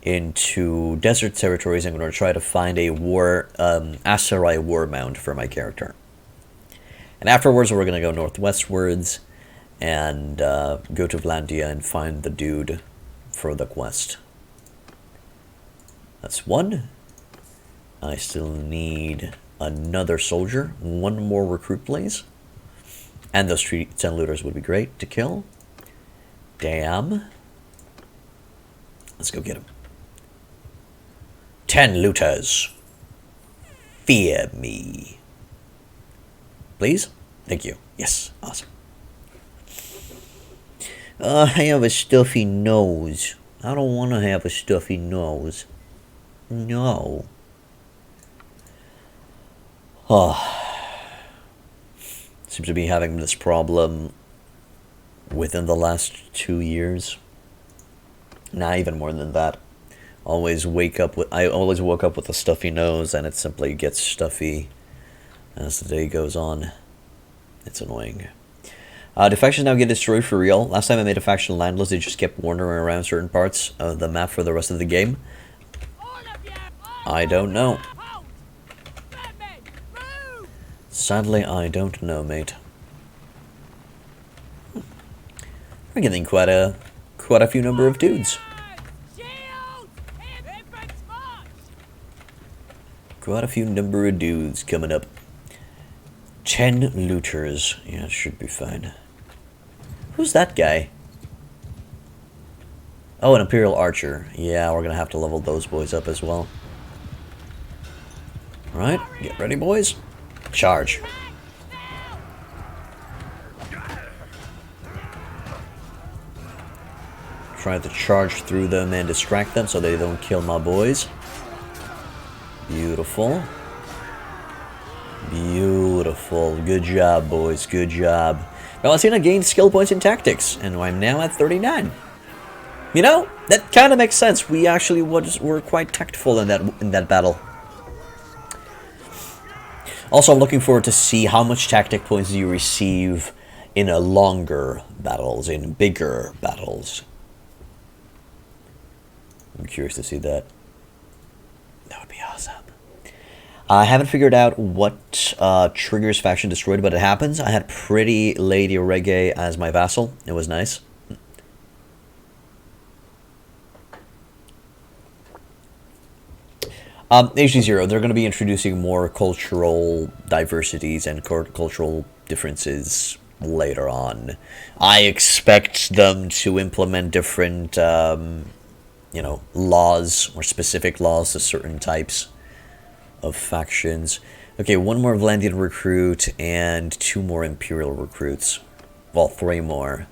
into desert territories. I'm going to try to find a Aserai war mount for my character. And afterwards we're going to go northwestwards and go to Vlandia and find the dude for the quest. That's 1. I still need another soldier. 1 more recruit, please. And those 10 looters would be great to kill. Damn. Let's go get him. 10 looters. Fear me. Please? Thank you. Yes, awesome. I have a stuffy nose. I don't want to have a stuffy nose. No. Oh. Seems to be having this problem within the last 2 years. Nah, even more than that. I always woke up with a stuffy nose, and it simply gets stuffy as the day goes on. It's annoying. Do factions now get destroyed for real? Last time I made a faction landless, they just kept wandering around certain parts of the map for the rest of the game. I don't know. Sadly, I don't know, mate. We're getting quite a few number of dudes. Quite a few number of dudes coming up. 10 looters. Yeah, it should be fine. Who's that guy? Oh, an Imperial Archer. Yeah, we're gonna have to level those boys up as well. Alright, get ready, boys. Charge. Try to charge through them and distract them so they don't kill my boys. Beautiful. Beautiful. Good job, boys. Good job. Valentina gained skill points in tactics, and I'm now at 39. You know, that kind of makes sense. We actually were quite tactful in that battle. Also, I'm looking forward to see how much tactic points you receive in longer battles, in bigger battles. I'm curious to see that. That would be awesome. I haven't figured out what triggers faction destroyed, but it happens. I had Pretty Lady Reggae as my vassal. It was nice. HG0, they're going to be introducing more cultural diversities and cultural differences later on. I expect them to implement different, you know, laws or specific laws to certain types of factions. Okay, one more Valendian recruit and 2 more Imperial recruits. Well, 3 more,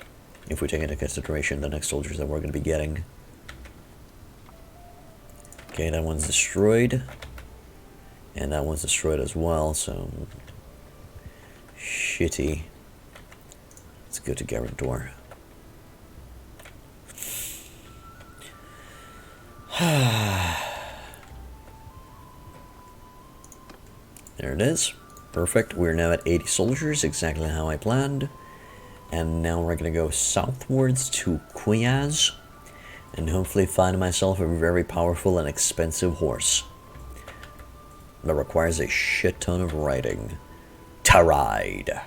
if we take into consideration the next soldiers that we're going to be getting. Okay, that one's destroyed. And that one's destroyed as well, so... shitty. Let's go to Garandor. There it is. Perfect. We're now at 80 soldiers, exactly how I planned. And now we're going to go southwards to Quyaz. And hopefully find myself a very powerful and expensive horse. That requires a shit ton of riding. To ride.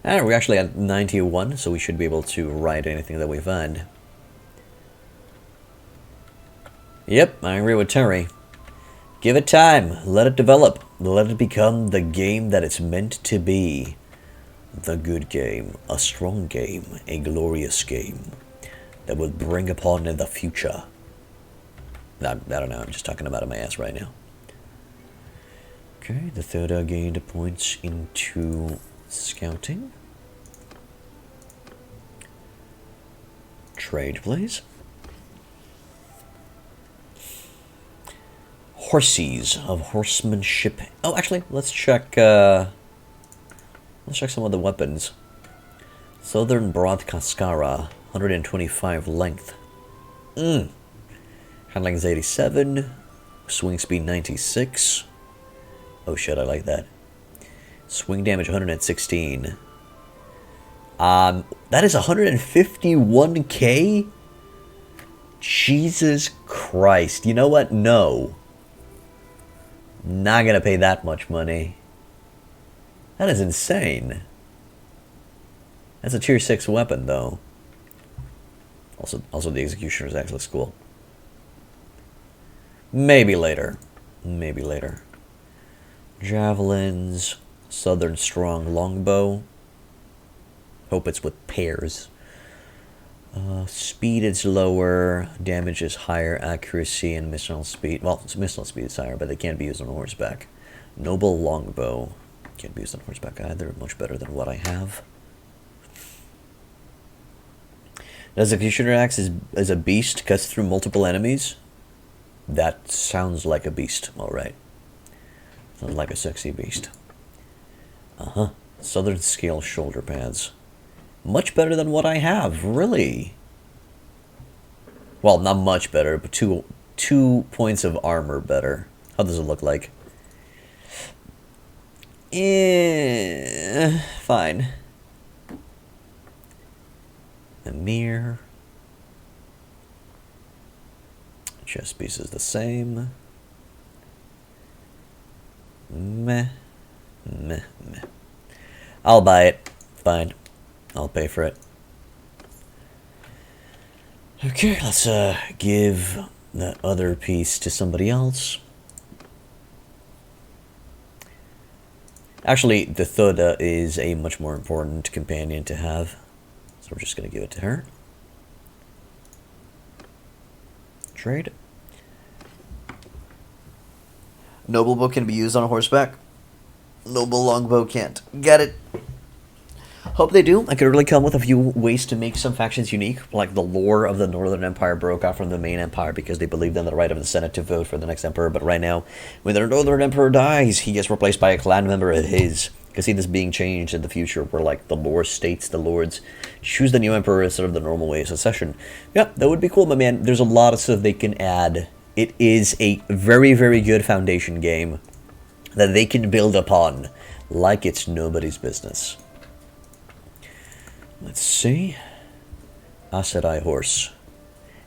And we're actually at 91, so we should be able to ride anything that we find. Yep, I agree with Terry. Give it time. Let it develop. Let it become the game that it's meant to be. The good game. A strong game. A glorious game. That will bring upon in the future. I don't know. I'm just talking about my ass right now. Okay, the third gained points into scouting. Trade, please. Horses of horsemanship. Oh, actually, let's check some of the weapons. Southern Broad Cascara, 125 length. Handling is 87. Swing speed 96. Oh shit, I like that. Swing damage 116. That is 151k? Jesus Christ. You know what? No. Not gonna pay that much money. That is insane. That's a tier 6 weapon, though. Also the Executioner's axe looks cool. Maybe later. Maybe later. Javelins. Southern Strong Longbow. Hope it's with pairs. Speed is lower, damage is higher, accuracy and missile speed. Well, missile speed is higher, but they can't be used on horseback. Noble longbow can't be used on horseback either. Much better than what I have. Does Executioner Axe is a beast, cuts through multiple enemies? That sounds like a beast, alright. Sounds like a sexy beast. Uh-huh. Southern Scale shoulder pads. Much better than what I have, really. Well, not much better, but two points of armor better. How does it look like? Fine. A mirror. Chest piece is the same. Meh. Meh. Meh. I'll buy it. Fine. I'll pay for it. Okay, let's give that other piece to somebody else. Actually, the Thoda is a much more important companion to have. So we're just going to give it to her. Trade. Noble bow can be used on a horseback. Noble longbow can't. Got it. Hope they do. I could really come with a few ways to make some factions unique, like the lore of the Northern Empire broke off from the main empire because they believed in the right of the Senate to vote for the next emperor, but right now, when their Northern Emperor dies, he gets replaced by a clan member of his. I can see this being changed in the future, where like the lore states the lords choose the new emperor instead of the normal way of succession. Yeah, that would be cool, my man. There's a lot of stuff they can add. It is a very, very good foundation game that they can build upon like it's nobody's business. Let's see. Asedai horse.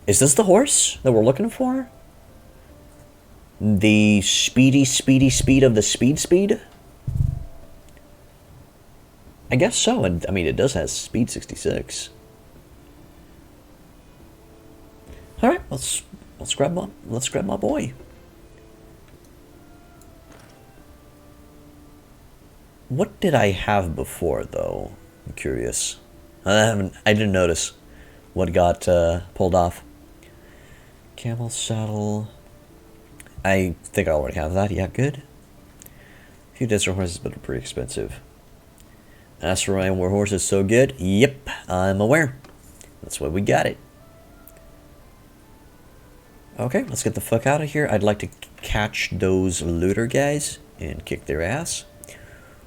Is this the horse that we're looking for? The speedy speed of the speed? I guess so, and I mean it does have speed 66. Alright, let's grab my boy. What did I have before though? I'm curious. I didn't notice what got pulled off. Camel saddle. I think I already have that. Yeah, good. A few desert horses, but they're pretty expensive. Asteroid war horse is so good. Yep, I'm aware. That's why we got it. Okay, let's get the fuck out of here. I'd like to catch those looter guys and kick their ass.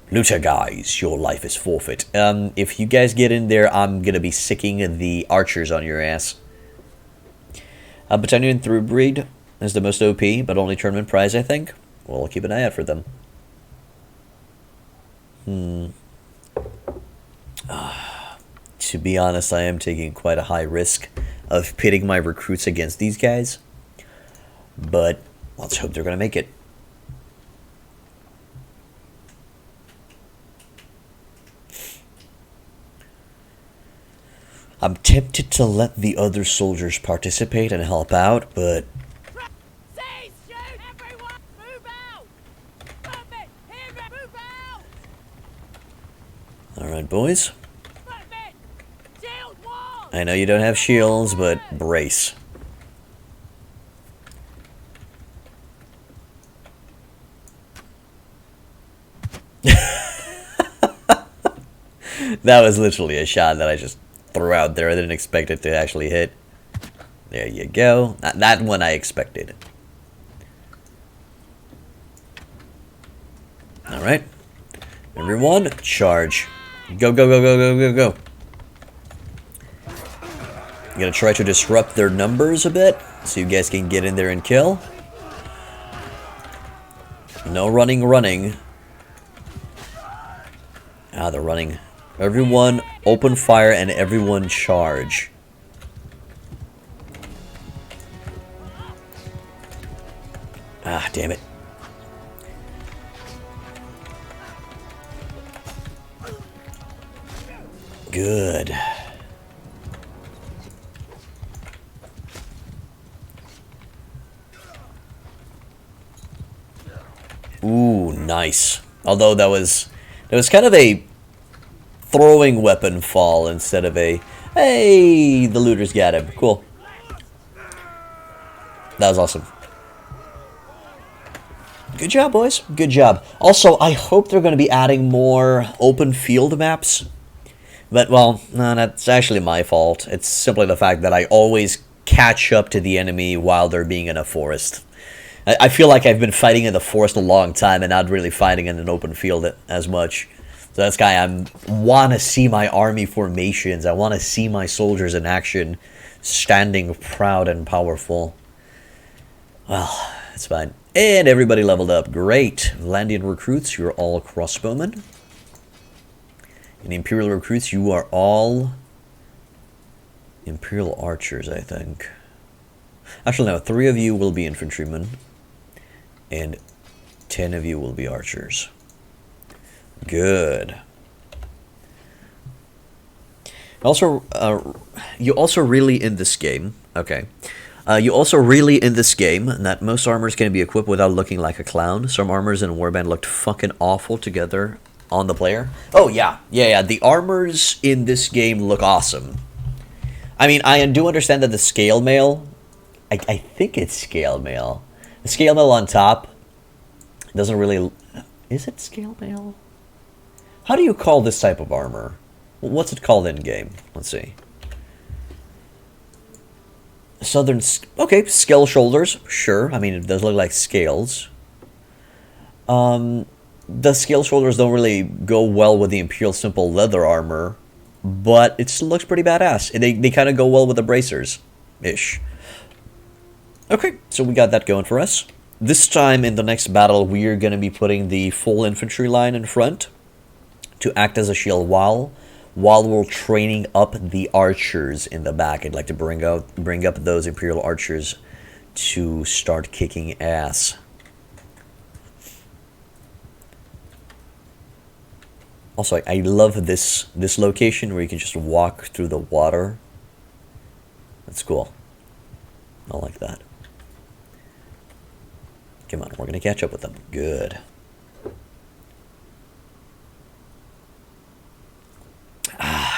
Looter guys, your life is forfeit. If you guys get in there, I'm gonna be sicking the archers on your ass. Battalion Thoroughbreed is the most OP, but only tournament prize, I think. Well, I'll keep an eye out for them. To be honest, I am taking quite a high risk of pitting my recruits against these guys. But let's hope they're gonna make it. I'm tempted to let the other soldiers participate and help out, but... Seize! Shoot! Everyone! Move out! Perfect! Here! Move out! Alright, boys. Perfect! Shield wall! I know you don't have shields, but brace. That was literally a shot that I just threw out there. I didn't expect it to actually hit. There you go. That one I expected. Alright. Everyone, charge. Go, go, go, go, go, go, go. I'm gonna try to disrupt their numbers a bit, so you guys can get in there and kill. No running. Ah, they're running. Everyone open fire and everyone charge. Ah, damn it. Good. Ooh, nice. Although that was kind of a throwing weapon fall instead of a, hey, the looters got him. Cool. That was awesome. Good job, boys. Good job. Also, I hope they're going to be adding more open field maps. But, well, no, that's actually my fault. It's simply the fact that I always catch up to the enemy while they're being in a forest. I feel like I've been fighting in the forest a long time and not really fighting in an open field as much. So that's why I want to see my army formations. I want to see my soldiers in action, standing proud and powerful. Well, it's fine. And everybody leveled up. Great. Landian Recruits, you're all crossbowmen. In Imperial Recruits, you are all Imperial Archers, I think. Actually, no, 3 of you will be infantrymen, and 10 of you will be archers. Good. Also, you also really in this game, okay. You also really in this game that most armors can be equipped without looking like a clown. Some armors in Warband looked fucking awful together on the player. Oh, yeah. The armors in this game look awesome. I mean, I do understand that the scale mail, I think it's scale mail. The scale mail on top doesn't really... Is it scale mail? How do you call this type of armor? What's it called in game? Let's see. Southern... Okay, scale shoulders. Sure. I mean, it does look like scales. The scale shoulders don't really go well with the Imperial Simple leather armor, but it still looks pretty badass. They kind of go well with the bracers-ish. Okay, so we got that going for us. This time in the next battle, we're going to be putting the full infantry line in front to act as a shield while we're training up the archers in the back. I'd like to bring up those Imperial archers to start kicking ass. Also, I love this location where you can just walk through the water. That's cool. I like that. Come on, we're going to catch up with them. Good.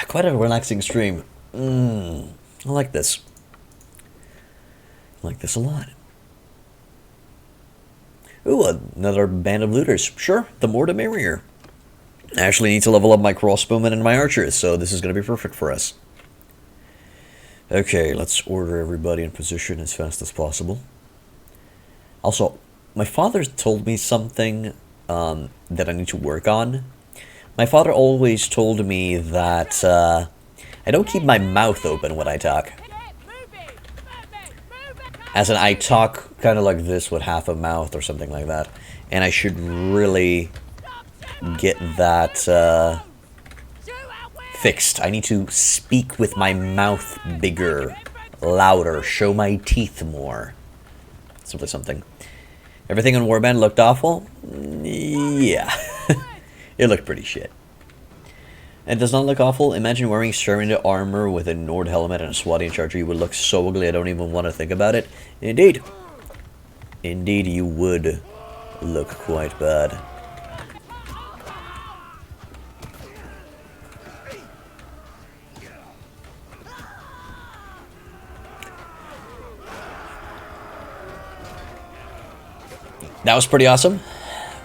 Quite a relaxing stream. I like this. I like this a lot. Ooh, another band of looters. Sure, the more the merrier. I actually need to level up my crossbowmen and my archers, so this is going to be perfect for us. Okay, let's order everybody in position as fast as possible. Also, my father told me something that I need to work on. My father always told me that I don't keep my mouth open when I talk. As in, I talk kind of like this with half a mouth or something like that. And I should really get that fixed. I need to speak with my mouth bigger, louder, show my teeth more. Simply something. Everything on Warband looked awful? Yeah. It looked pretty shit. It does not look awful. Imagine wearing Servant armor with a Nord helmet and a Swadian charger. You would look so ugly, I don't even want to think about it. Indeed. Indeed, you would look quite bad. That was pretty awesome.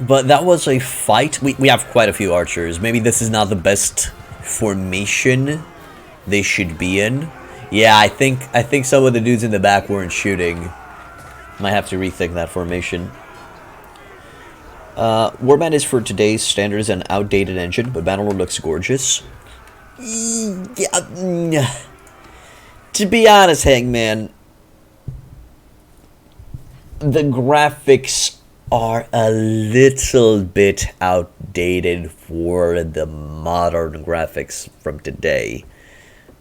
But that was a fight. We have quite a few archers. Maybe this is not the best formation they should be in. Yeah, I think some of the dudes in the back weren't shooting. Might have to rethink that formation. Warband is for today's standards an outdated engine, but Bannerlord looks gorgeous. Yeah. To be honest, Hangman, the graphics are a little bit outdated for the modern graphics from today,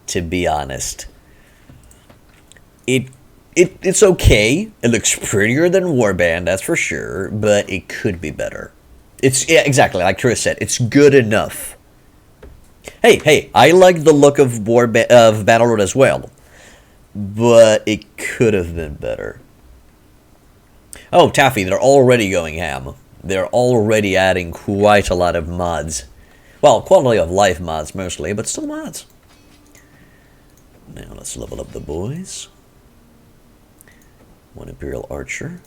to be honest. It's okay. It looks prettier than Warband, that's for sure, but it could be better. Yeah, exactly, like Chris said, it's good enough. Hey, I like the look of Bannerlord as well, but it could have been better. Oh, Taffy, they're already going ham. They're already adding quite a lot of mods. Well, quality of life mods mostly, but still mods. Now let's level up the boys. One Imperial Archer.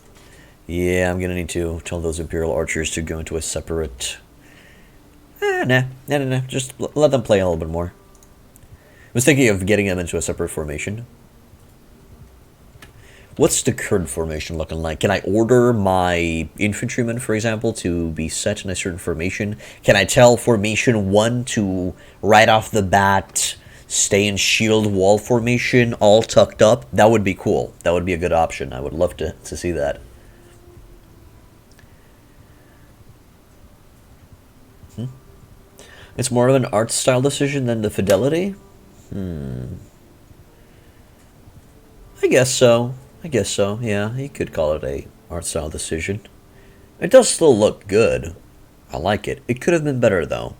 Yeah, I'm gonna need to tell those Imperial Archers to go into a separate... Nah. Just let them play a little bit more. I was thinking of getting them into a separate formation. What's the current formation looking like? Can I order my infantrymen, for example, to be set in a certain formation? Can I tell formation 1 to, right off the bat, stay in shield wall formation, all tucked up? That would be cool. That would be a good option. I would love to see that. It's more of an art style decision than the fidelity? I guess so. Yeah, you could call it a art style decision. It does still look good. I like it. It could have been better, though.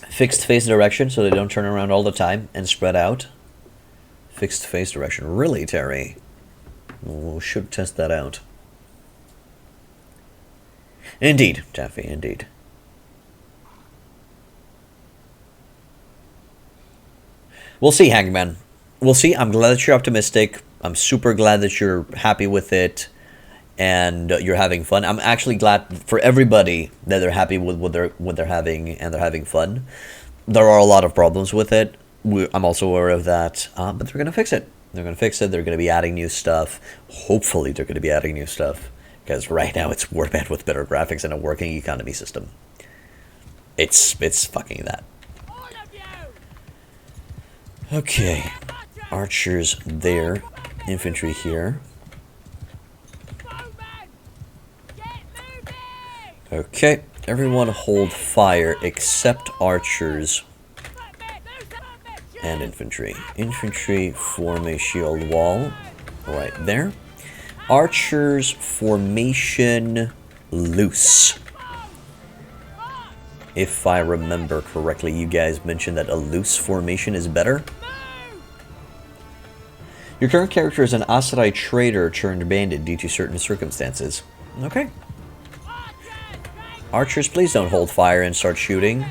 Fixed face direction so they don't turn around all the time and spread out. Fixed face direction. Really, Terry? We should test that out. Indeed, Taffy, indeed. We'll see, Hangman. We'll see. I'm glad that you're optimistic. I'm super glad that you're happy with it and you're having fun. I'm actually glad for everybody that they're happy with what they're having and they're having fun. There are a lot of problems with it. I'm also aware of that, but they're going to fix it. They're going to fix it. They're going to be adding new stuff. Hopefully, they're going to be adding new stuff. Because right now it's Warband with better graphics and a working economy system. It's fucking that. Okay. Archers there. Infantry here. Okay. Everyone hold fire except archers and infantry. Infantry form a shield wall right there. Archers formation loose. If I remember correctly, you guys mentioned that a loose formation is better. Your current character is an Aserai trader turned bandit due to certain circumstances. Okay. Archers, please don't hold fire and start shooting.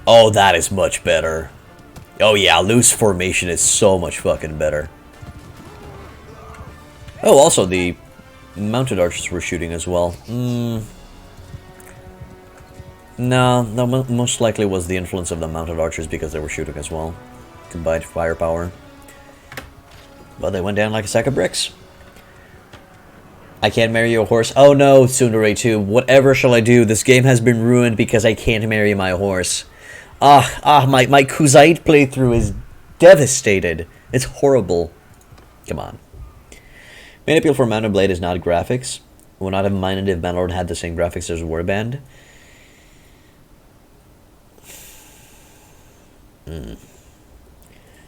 Oh, that is much better. Oh yeah, loose formation is so much fucking better. Oh, also the mounted archers were shooting as well. No, most likely was the influence of the mounted archers because they were shooting as well. Combined firepower. But they went down like a sack of bricks. I can't marry your horse. Oh no, Tsundere 2. Whatever shall I do? This game has been ruined because I can't marry my horse. My Kuzite playthrough is devastated. It's horrible. Come on. Main appeal for Mounted Blade is not graphics. Would not have minded if Bannerlord had the same graphics as Warband.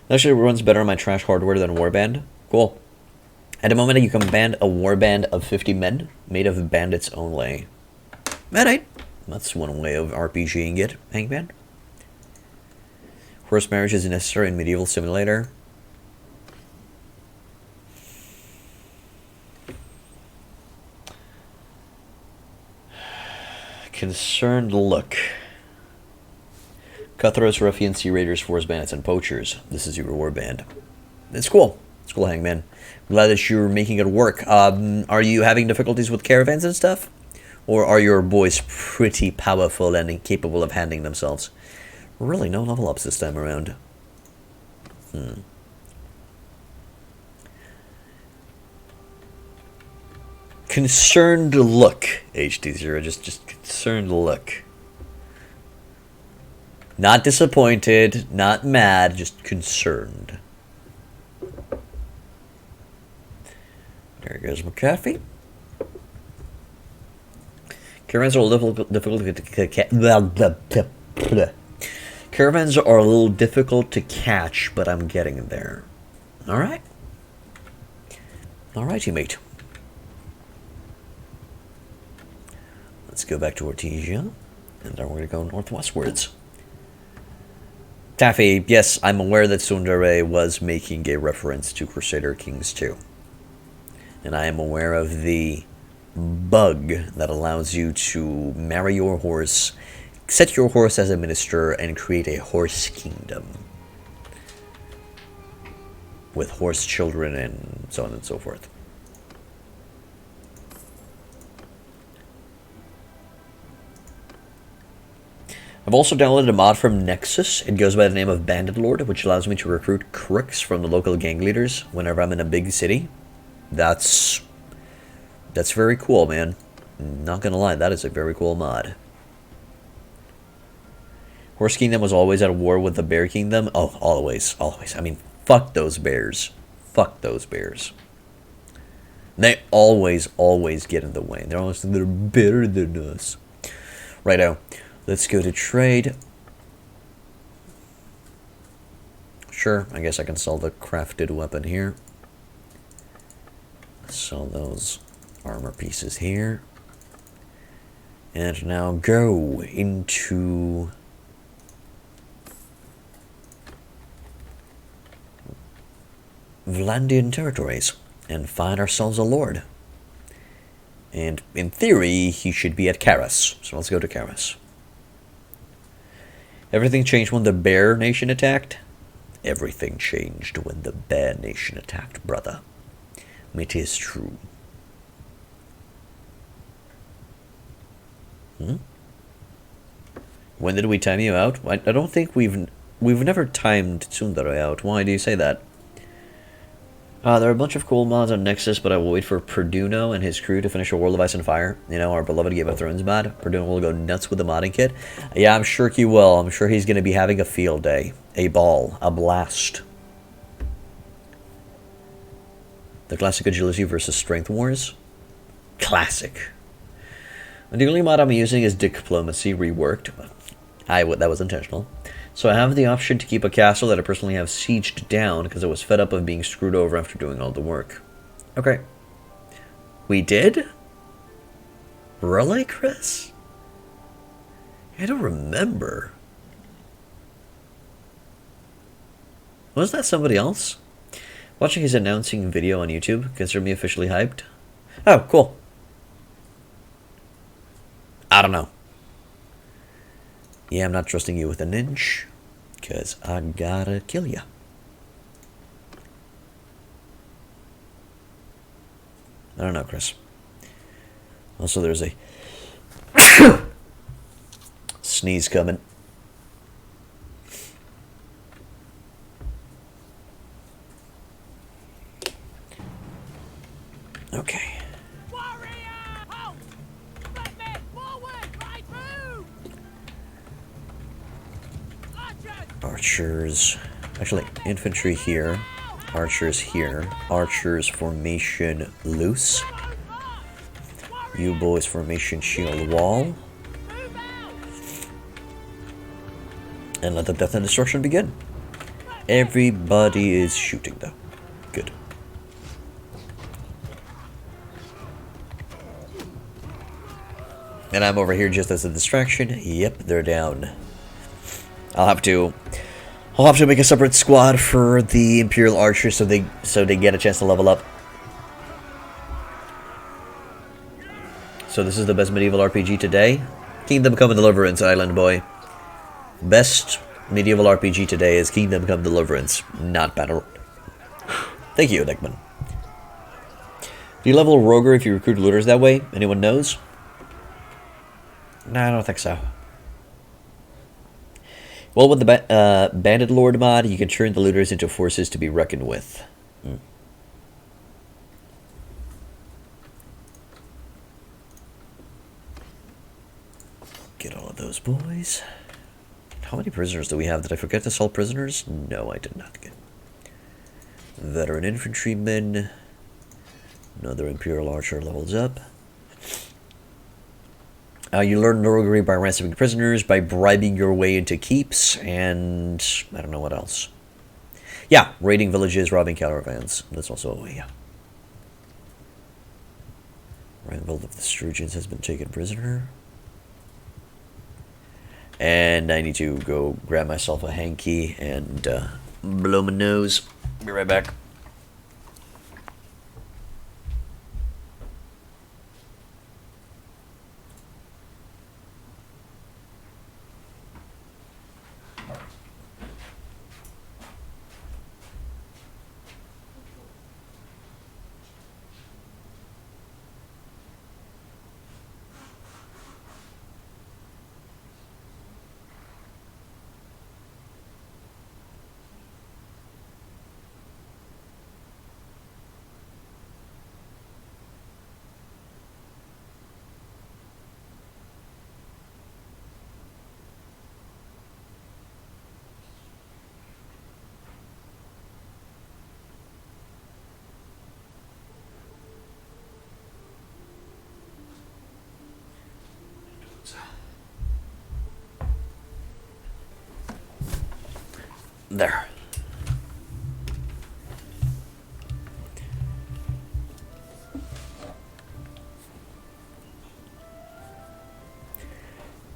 Actually runs better on my trash hardware than Warband. Cool. At the moment you can band a warband of 50 men, made of bandits only. Alright. That's one way of RPGing it, Hangman. Horse marriage is necessary in medieval simulator. Concerned look. Cutthroats, ruffians, sea raiders, forest bandits, and poachers. This is your warband. It's cool. It's cool, Hangman. Glad that you're making it work. Are you having difficulties with caravans and stuff? Or are your boys pretty powerful and incapable of handling themselves? Really, no level ups this time around. Concerned look, HD0. Just concerned look. Not disappointed, not mad, just concerned. There goes McAfee. Caravans are a little Caravans are a little difficult to catch, but I'm getting there. Alright. Alrighty, mate. Let's go back to Artesia, and then we're going to go northwestwards. Taffy, yes, I'm aware that Sundare was making a reference to Crusader Kings 2. And I am aware of the bug that allows you to marry your horse, set your horse as a minister, and create a horse kingdom. With horse children and so on and so forth. I've also downloaded a mod from Nexus. It goes by the name of Bannerlord, which allows me to recruit crooks from the local gang leaders whenever I'm in a big city. That's very cool, man. Not gonna lie, that is a very cool mod. Horse Kingdom was always at war with the Bear Kingdom. Oh, always, always. I mean, fuck those bears. Fuck those bears. They always, always get in the way. They're better than us. Righto. Let's go to trade. Sure, I guess I can sell the crafted weapon here. Sell those armor pieces here. And now go into Vlandian territories and find ourselves a lord. And in theory, he should be at Karas. So let's go to Karas. Everything changed when the Bear Nation attacked? Everything changed when the Bear Nation attacked, brother. It is true. When did we time you out? I don't think we've never timed Tsundere out. Why do you say that? There are a bunch of cool mods on Nexus, but I will wait for Perduno and his crew to finish a World of Ice and Fire. You know, our beloved Game of Thrones mod. Perduno will go nuts with the modding kit. Yeah, I'm sure he will. I'm sure he's going to be having a field day. A ball. A blast. The classic agility versus strength wars. Classic. And the only mod I'm using is Diplomacy reworked. That was intentional. So I have the option to keep a castle that I personally have sieged down because I was fed up of being screwed over after doing all the work. Okay. We did? Really, Chris? I don't remember. Was that somebody else? Watching his announcing video on YouTube, consider me officially hyped. Oh, cool. I don't know. Yeah, I'm not trusting you with an inch, because I gotta kill ya. I don't know, Chris. Also, there's a sneeze coming. Okay. Archers. Actually, infantry here. Archers here. Archers formation loose. You boys formation shield wall. And let the death and destruction begin. Everybody is shooting though. Good. And I'm over here just as a distraction. Yep, they're down. I'll have to make a separate squad for the Imperial Archers so they get a chance to level up. So this is the best medieval RPG today. Kingdom Come Deliverance, Island Boy. Best medieval RPG today is Kingdom Come Deliverance, not Battle. Thank you, Dickman. Do you level Roger if you recruit looters that way? Anyone knows? No, I don't think so. Well, with the Bannerlord mod, you can turn the looters into forces to be reckoned with. Get all of those boys. How many prisoners do we have? Did I forget to sell prisoners? No, I did not. Good. Veteran infantrymen. Another Imperial Archer levels up. You learn roguery by ransoming prisoners, by bribing your way into keeps, and I don't know what else. Yeah, raiding villages, robbing caravans. That's also a way. Randall of the Sturgeons has been taken prisoner. And I need to go grab myself a hanky and blow my nose. Be right back. There.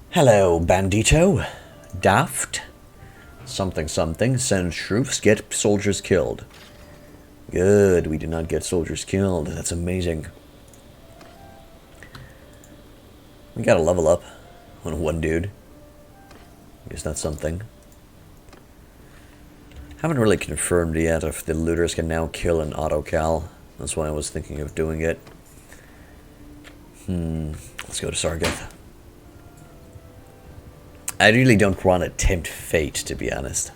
Hello, Bandito. Daft. Something something. Send troops. Get soldiers killed. Good. We did not get soldiers killed. That's amazing. We got a level up on one dude. I guess that's something. Haven't really confirmed yet if the looters can now kill an auto-cal. That's why I was thinking of doing it. Let's go to Sargeth. I really don't want to tempt fate, to be honest.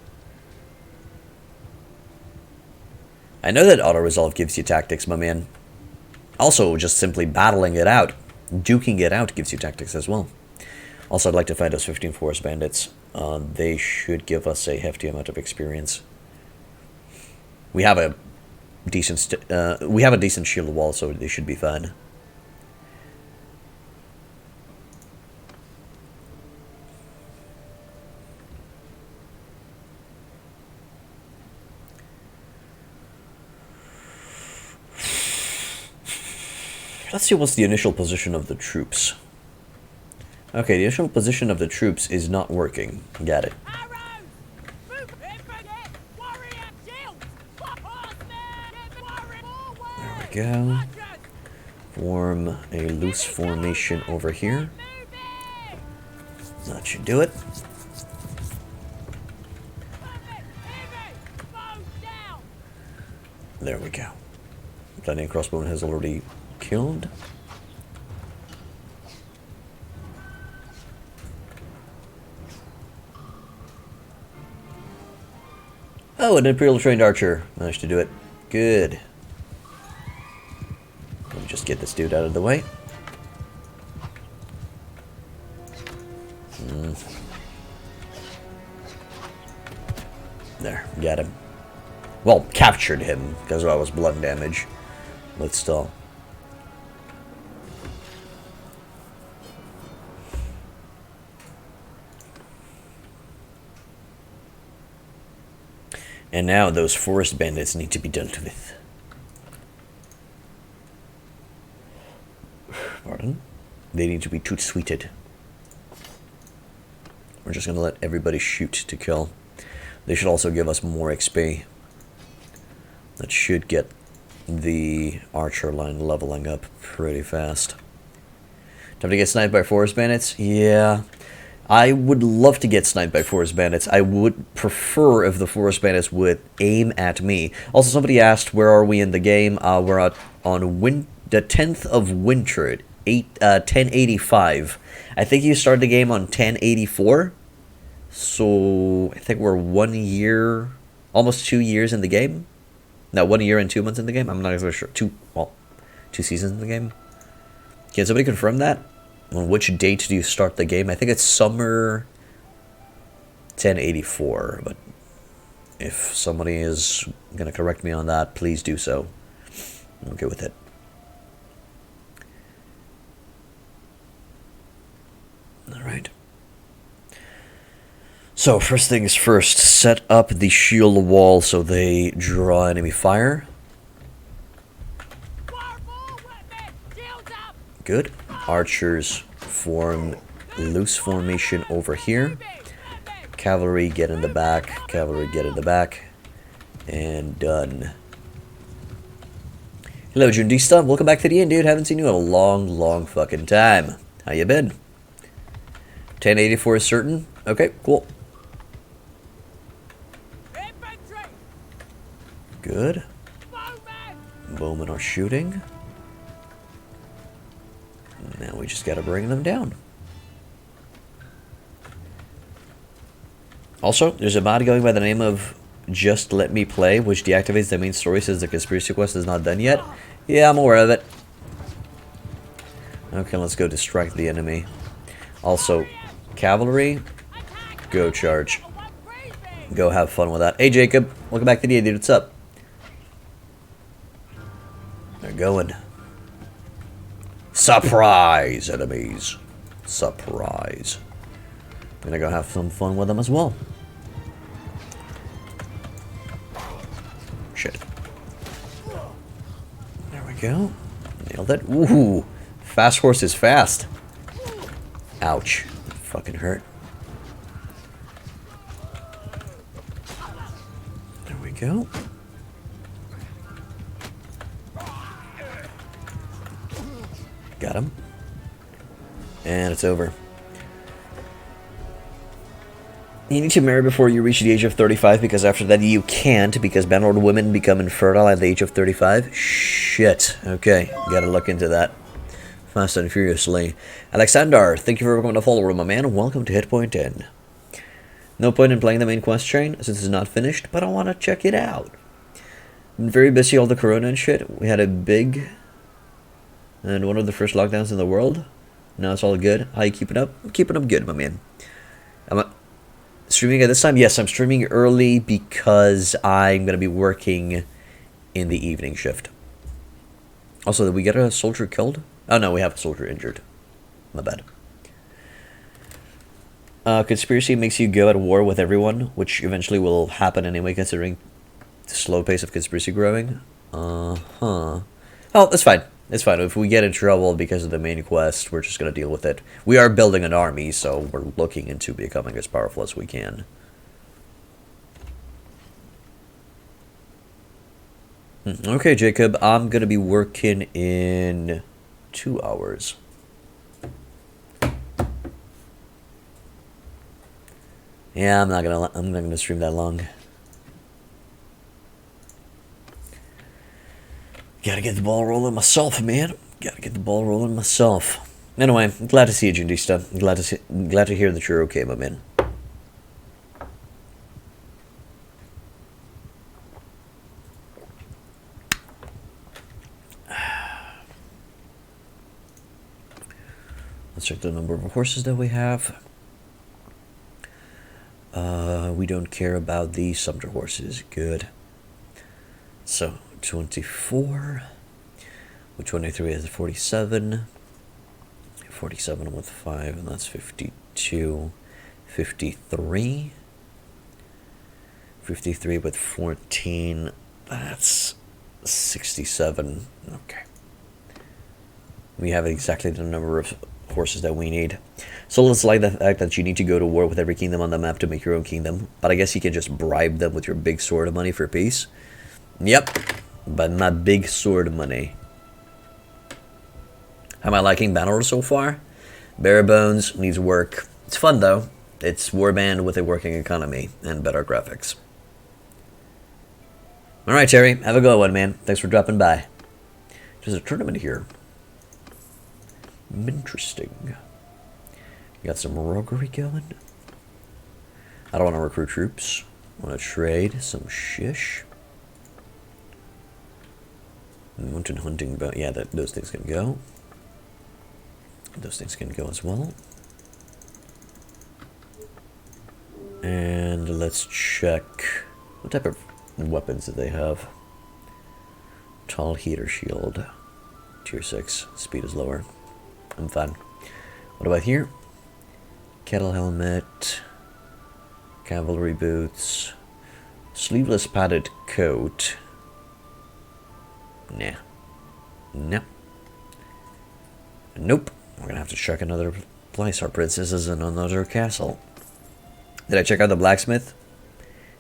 I know that auto-resolve gives you tactics, my man. Also, just simply battling it out, duking it out gives you tactics as well. Also, I'd like to find those 15 forest bandits. They should give us a hefty amount of experience. We have a decent shield wall, so they should be fine. Let's see what's the initial position of the troops. Okay, the initial position of the troops is not working. Got it. There we go. Form a loose formation over here. That should do it. There we go. Lightning crossbowman has already killed. Oh, an Imperial trained archer managed to do it. Good. Let me just get this dude out of the way. There, got him. Well, captured him, because that was blunt damage. But still. And now those forest bandits need to be dealt with. Pardon? They need to be toot-sweeted. We're just going to let everybody shoot to kill. They should also give us more XP. That should get the archer line leveling up pretty fast. Time to get sniped by forest bandits? Yeah. I would love to get sniped by forest bandits. I would prefer if the forest bandits would aim at me. Also, somebody asked, where are we in the game? We're on the 10th of winter, 1085. I think you started the game on 1084. So, I think we're 1 year, almost 2 years in the game. No, 1 year and 2 months in the game. I'm not exactly sure. 2 seasons in the game. Can somebody confirm that? On which date do you start the game? I think it's summer 1084, but if somebody is going to correct me on that, please do so. I'm okay with it. Alright. So, first things first, set up the shield wall so they draw enemy fire. Good. Archers form loose formation over here. Cavalry, get in the back. Cavalry, get in the back. And done. Hello, Jundista. Welcome back to the inn, dude. Haven't seen you in a long, long fucking time. How you been? 1084 is certain? Okay, cool. Infantry! Good. Bowmen! Bowmen are shooting. Now we just gotta bring them down. Also, there's a mod going by the name of Just Let Me Play, which deactivates the main story, says the conspiracy quest is not done yet. Yeah, I'm aware of it. Okay, let's go distract the enemy. Also, cavalry, go charge. Go have fun with that. Hey, Jacob. Welcome back to the dude. What's up? They're going. Surprise, enemies. Surprise. I'm gonna go have some fun with them as well. Shit. There we go. Nailed it. Ooh. Fast horse is fast. Ouch. That fucking hurt. There we go. Got him. And it's over. You need to marry before you reach the age of 35, because after that you can't, because Bannerlord women become infertile at the age of 35. Shit. Okay, gotta look into that. Fast and furiously. Alexander, thank you for becoming a follower, my man. Welcome to Hitpoint 10. No point in playing the main quest chain, since it's not finished, but I want to check it out. Been very busy all the corona and shit. We had a big... and one of the first lockdowns in the world. Now it's all good. How you keeping up? I'm keeping up good, my man. Streaming at this time? Yes, I'm streaming early because I'm going to be working in the evening shift. Also, did we get a soldier killed? Oh no, we have a soldier injured. My bad. Conspiracy makes you go at war with everyone, which eventually will happen anyway, considering the slow pace of conspiracy growing. Oh, that's fine. It's fine. If we get in trouble because of the main quest, we're just going to deal with it. We are building an army, so we're looking into becoming as powerful as we can. Okay, Jacob. I'm going to be working in 2 hours. Yeah, I'm not gonna stream that long. Gotta get the ball rolling myself, man. Gotta get the ball rolling myself. Anyway, I'm glad to see you, Jundista. Glad to hear that you're okay, my man. Let's check the number of horses that we have. We don't care about the Sumter horses. Good. So, 24. With 23 is 47. 47 with 5, and that's 52. 53. 53 with 14. That's 67. Okay. We have exactly the number of horses that we need. So let's like the fact that you need to go to war with every kingdom on the map to make your own kingdom. But I guess you can just bribe them with your big sword of money for peace. Yep. But not big sword money. Am I liking Bannerlord so far? Bare bones, needs work. It's fun though. It's warband with a working economy and better graphics. Alright, Terry. Have a good one, man. Thanks for dropping by. There's a tournament here. Interesting. Got some roguery going. I don't want to recruit troops. I want to trade some shish. Mountain hunting, but yeah, those things can go. Those things can go as well. And let's check what type of weapons do they have. Tall heater shield. Tier 6. Speed is lower. I'm fine. What about here? Kettle helmet. Cavalry boots. Sleeveless padded coat. Nah. Nope. Nope. We're gonna have to check another place our princesses in another castle. Did I check out the blacksmith?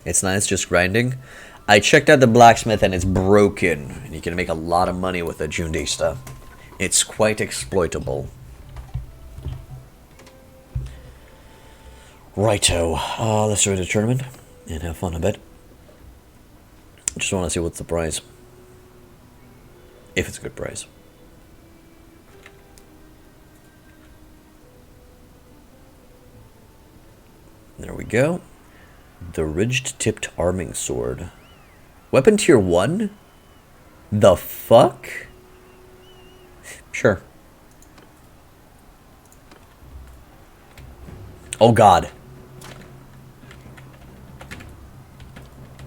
It's nice, just grinding. I checked out the blacksmith and it's broken. And you can make a lot of money with the Jundista. It's quite exploitable. Righto. Let's join the tournament and have fun a bit. Just want to see what's the prize. If it's a good prize. There we go. The ridged-tipped arming sword. Weapon tier 1? The fuck? Sure. Oh god.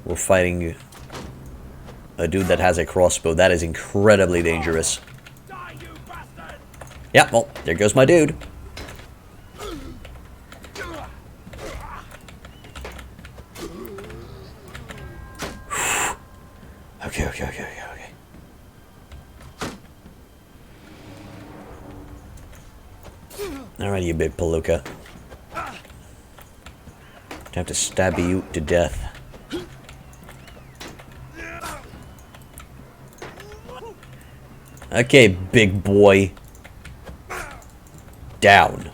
We're fighting a dude that has a crossbow. That is incredibly dangerous. Yeah, well, there goes my dude. Okay. Alright, you big palooka. I have to stab you to death. Okay, big boy. Down.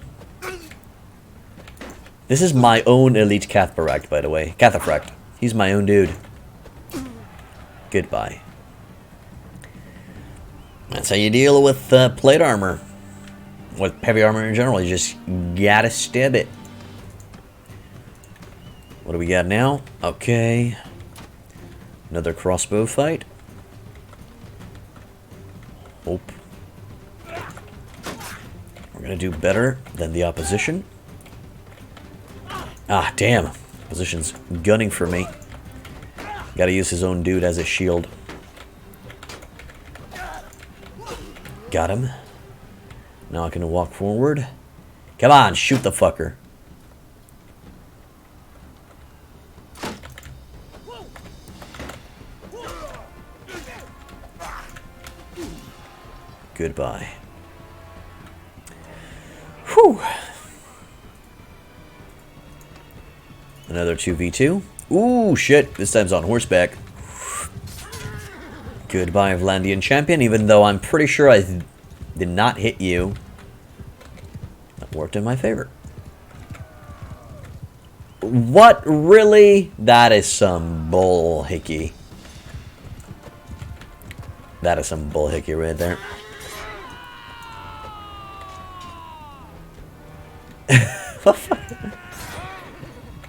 This is my own elite Catharact, by the way. Catharact. He's my own dude. Goodbye. That's how you deal with plate armor. With heavy armor in general. You just gotta stab it. What do we got now? Okay. Another crossbow fight. Hope. We're gonna do better than the opposition. Ah, damn. Opposition's gunning for me. Gotta use his own dude as a shield. Got him. Now I can walk forward. Come on, shoot the fucker. Goodbye. Whew. Another 2v2. Ooh, shit. This time's on horseback. Goodbye, Vlandian champion, even though I'm pretty sure I did not hit you. That worked in my favor. What? Really? That is some bull hickey. That is some bull hickey right there. What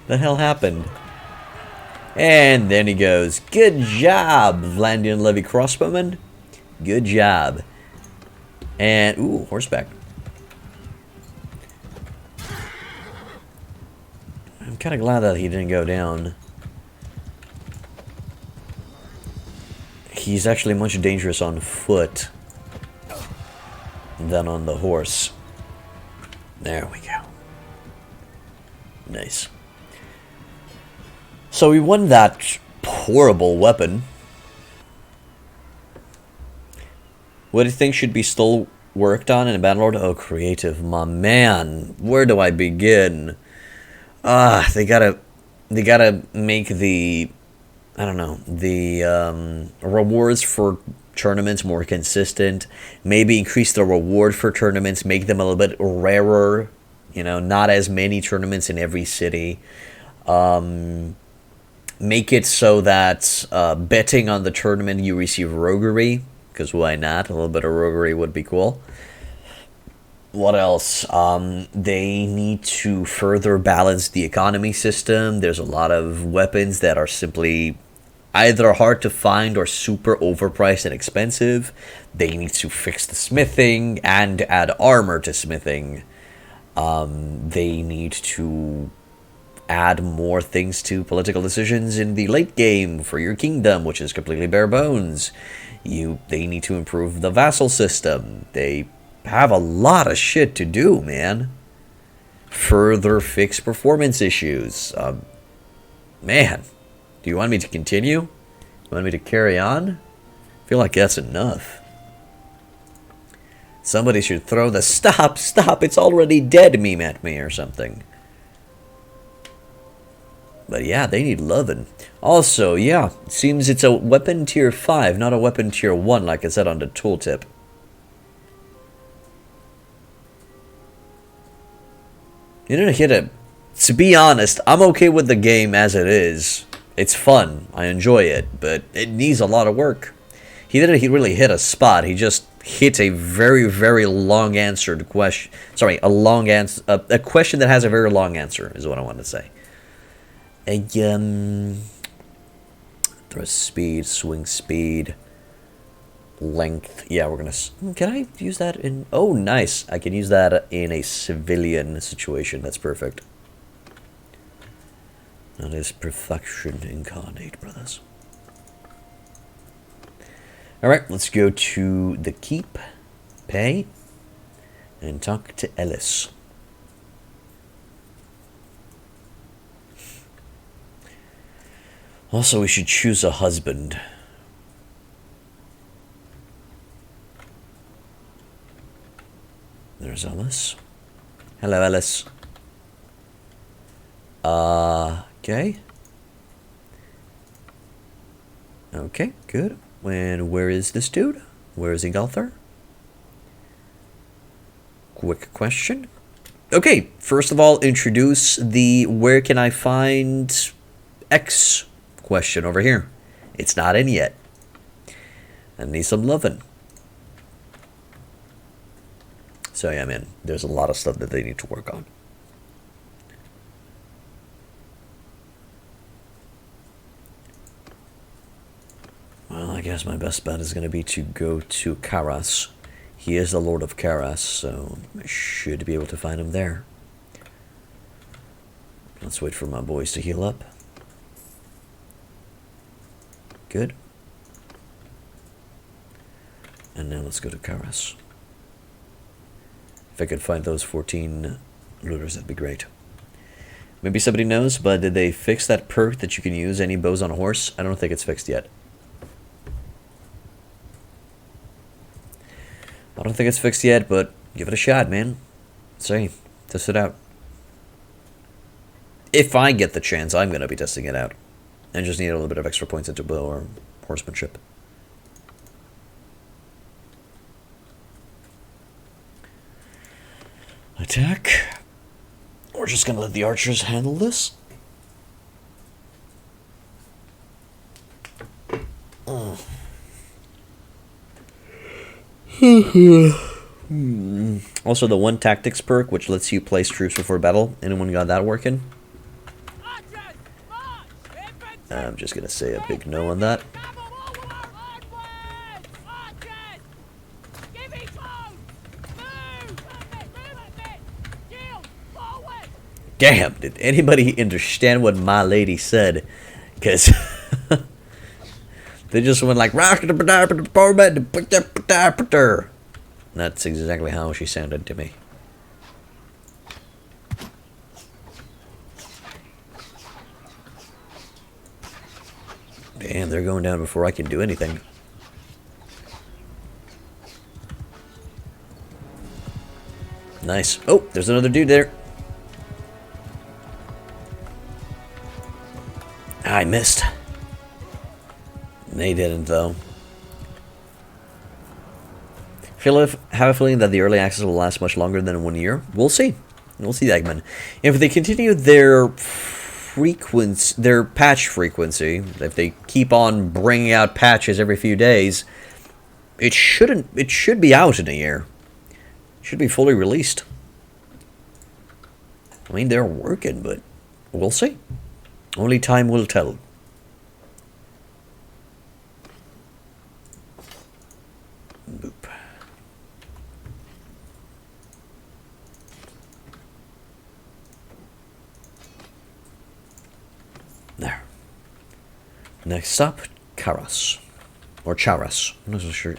the hell happened? And then he goes, good job, Vlandian Levy crossbowman. Good job. And, ooh, horseback. I'm kind of glad that he didn't go down. He's actually much dangerous on foot than on the horse. There we go. Nice. So we won that horrible weapon. What do you think should be still worked on in Bannerlord? Oh, creative, my man. Where do I begin? They gotta make the, I don't know, the rewards for tournaments more consistent. Maybe increase the reward for tournaments, make them a little bit rarer. You know, not as many tournaments in every city. Make it so that betting on the tournament you receive roguery, because why not? A little bit of roguery would be cool. What else? They need to further balance the economy system. There's a lot of weapons that are simply either hard to find or super overpriced and expensive. They need to fix the smithing and add armor to smithing. They need to add more things to political decisions in the late game for your kingdom, which is completely bare bones. They need to improve the vassal system. They have a lot of shit to do, man. Further fix performance issues. Man, do you want me to continue? You want me to carry on? I feel like that's enough. Somebody should throw the stop, it's already dead meme at me or something. But yeah, they need loving. Also, yeah, it seems it's a weapon tier 5, not a weapon tier 1 like it said on the tooltip. You didn't hit it. To be honest, I'm okay with the game as it is. It's fun. I enjoy it, but it needs a lot of work. He didn't really hit a spot. He just hit a very, very long answered question. Sorry, a long answer. A question that has a very long answer is what I wanted to say. Throw speed, swing speed, length. Yeah, we're gonna. Can I use that in? Oh, nice. I can use that in a civilian situation. That's perfect. That is perfection incarnate, brothers. Alright, let's go to the keep, pay, and talk to Ellis. Also, we should choose a husband. There's Ellis. Hello, Ellis. Okay. Okay, good. And where is this dude? Where is Ingolthar? Quick question. Okay, first of all, introduce the where can I find X question over here. It's not in yet. I need some loving. So yeah, man, there's a lot of stuff that they need to work on. Well, I guess my best bet is going to be to go to Karas. He is the Lord of Karas, so I should be able to find him there. Let's wait for my boys to heal up. Good. And now let's go to Karas. If I could find those 14 looters, that'd be great. Maybe somebody knows, but did they fix that perk that you can use any bows on a horse? I don't think it's fixed yet. I don't think it's fixed yet, but give it a shot, man. Say, test it out. If I get the chance, I'm going to be testing it out. I just need a little bit of extra points into bow or horsemanship. Attack. We're just going to let the archers handle this. Also, the one tactics perk, which lets you place troops before battle. Anyone got that working? I'm just gonna say a big no on that. Damn, did anybody understand what my lady said? Because they just went like, that's exactly how she sounded to me. Damn, they're going down before I can do anything. Nice. Oh, there's another dude there. I missed. They didn't, though. Have a feeling that the early access will last much longer than 1 year. We'll see. We'll see, Eggman. If they continue their patch frequency, if they keep on bringing out patches every few days, it should be out in a year. It should be fully released. I mean, they're working, but we'll see. Only time will tell. Boop. There. Next up, Karas. Or Charas. I'm not so sure,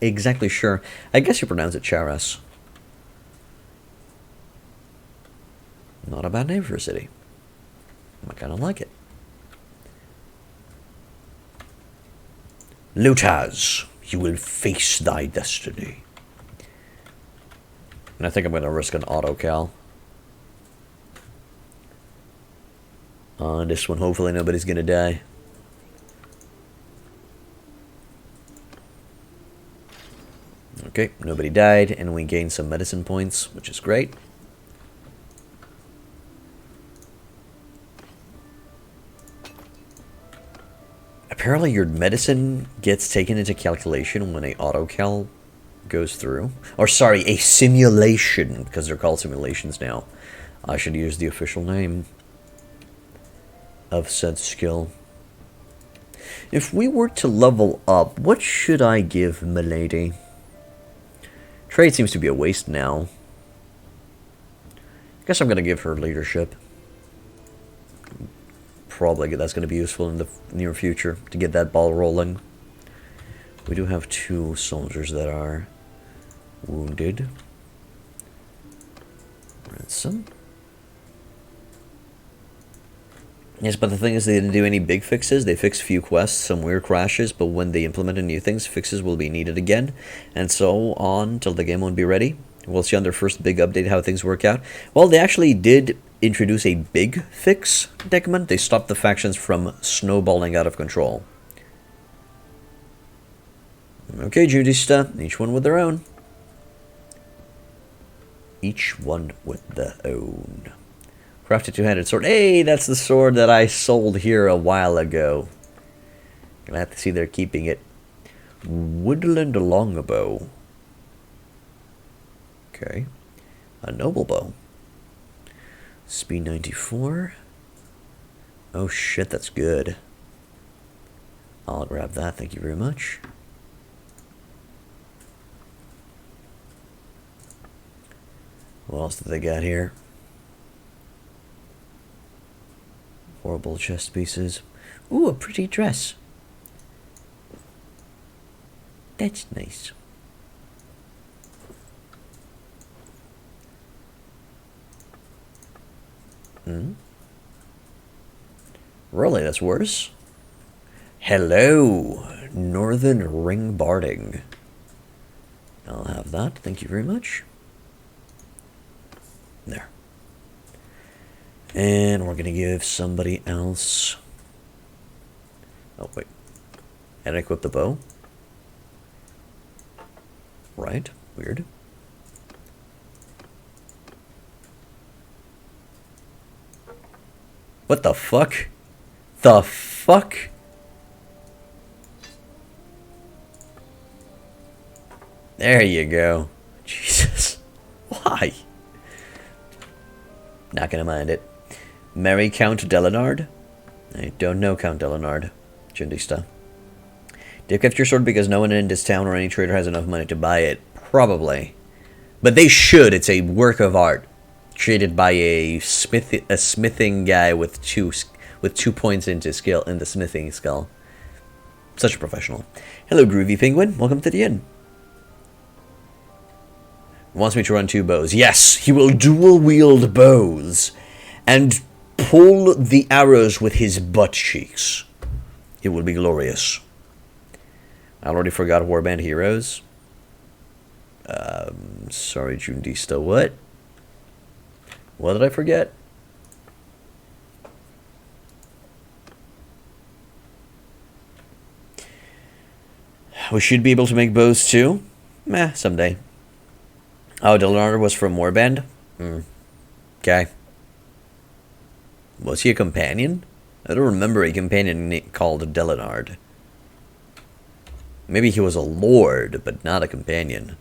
exactly sure. I guess you pronounce it Charas. Not a bad name for a city. I kind of like it. Lutaz, you will face thy destiny. And I think I'm going to risk an auto-cal. On this one, hopefully nobody's going to die. Okay, nobody died, and we gained some medicine points, which is great. Apparently your medicine gets taken into calculation when a auto-cal goes through. Or sorry, a simulation, because they're called simulations now. I should use the official name of said skill. If we were to level up, what should I give Milady? Trade seems to be a waste now. I guess I'm going to give her leadership. Probably that's going to be useful in the near future to get that ball rolling. We do have 2 soldiers that are wounded. Ransom. Yes, but the thing is, they didn't do any big fixes. They fixed a few quests, some weird crashes, but when they implemented new things, fixes will be needed again, and so on till the game won't be ready. We'll see on their first big update how things work out. Well, they actually did introduce a big fix, Deckman. They stopped the factions from snowballing out of control. Okay, Judista, each one with their own. Each one with their own. Crafted 2-handed sword. Hey, that's the sword that I sold here a while ago. Gonna have to see they're keeping it. Woodland longbow. Okay. A noble bow. Speed 94. Oh shit, that's good. I'll grab that, thank you very much. What else did they got here? Horrible chest pieces. Ooh, a pretty dress. That's nice. Really, that's worse? Hello, Northern Ring Barding. I'll have that, thank you very much. There. And we're gonna give somebody else... Oh, wait. And equip the bow. Right, weird. What the fuck? The fuck? There you go. Jesus. Why? Not gonna mind it. Marry Count Delinard? I don't know Count Delinard. Jundista. They kept your sword because no one in this town or any trader has enough money to buy it. Probably. But they should. It's a work of art. Created by a smithing guy with two points into skill in the smithing skill. Such a professional. Hello, Groovy Penguin. Welcome to the inn. Wants me to run 2 bows. Yes, he will dual wield bows and pull the arrows with his butt cheeks. It will be glorious. I already forgot Warband heroes. Sorry, Jundista. What? What did I forget? We should be able to make bows too. Meh, someday. Oh, Delinard was from Warband? Okay. Was he a companion? I don't remember a companion called Delinard. Maybe he was a lord, but not a companion.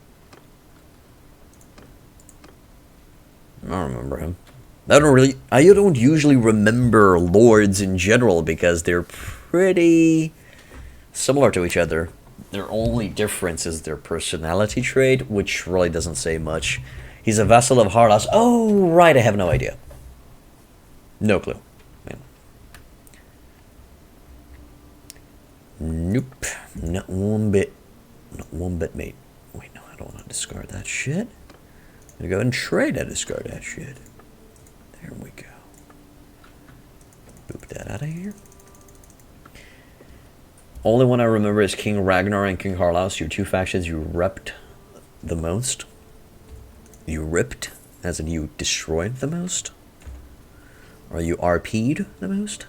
I don't remember him. I don't usually remember lords in general because they're pretty similar to each other. Their only difference is their personality trait, which really doesn't say much. He's a vassal of Harlas. Oh, right, I have no idea. No clue. Man. Nope. Not one bit. Not one bit, mate. Wait, no, I don't want to discard that shit. I'm gonna go ahead and trade that, discard that shit. There we go. Boop that out of here. Only one I remember is King Ragnar and King Harlaus, your 2 factions you repped the most. You ripped, as in you destroyed the most? Or you RP'd the most?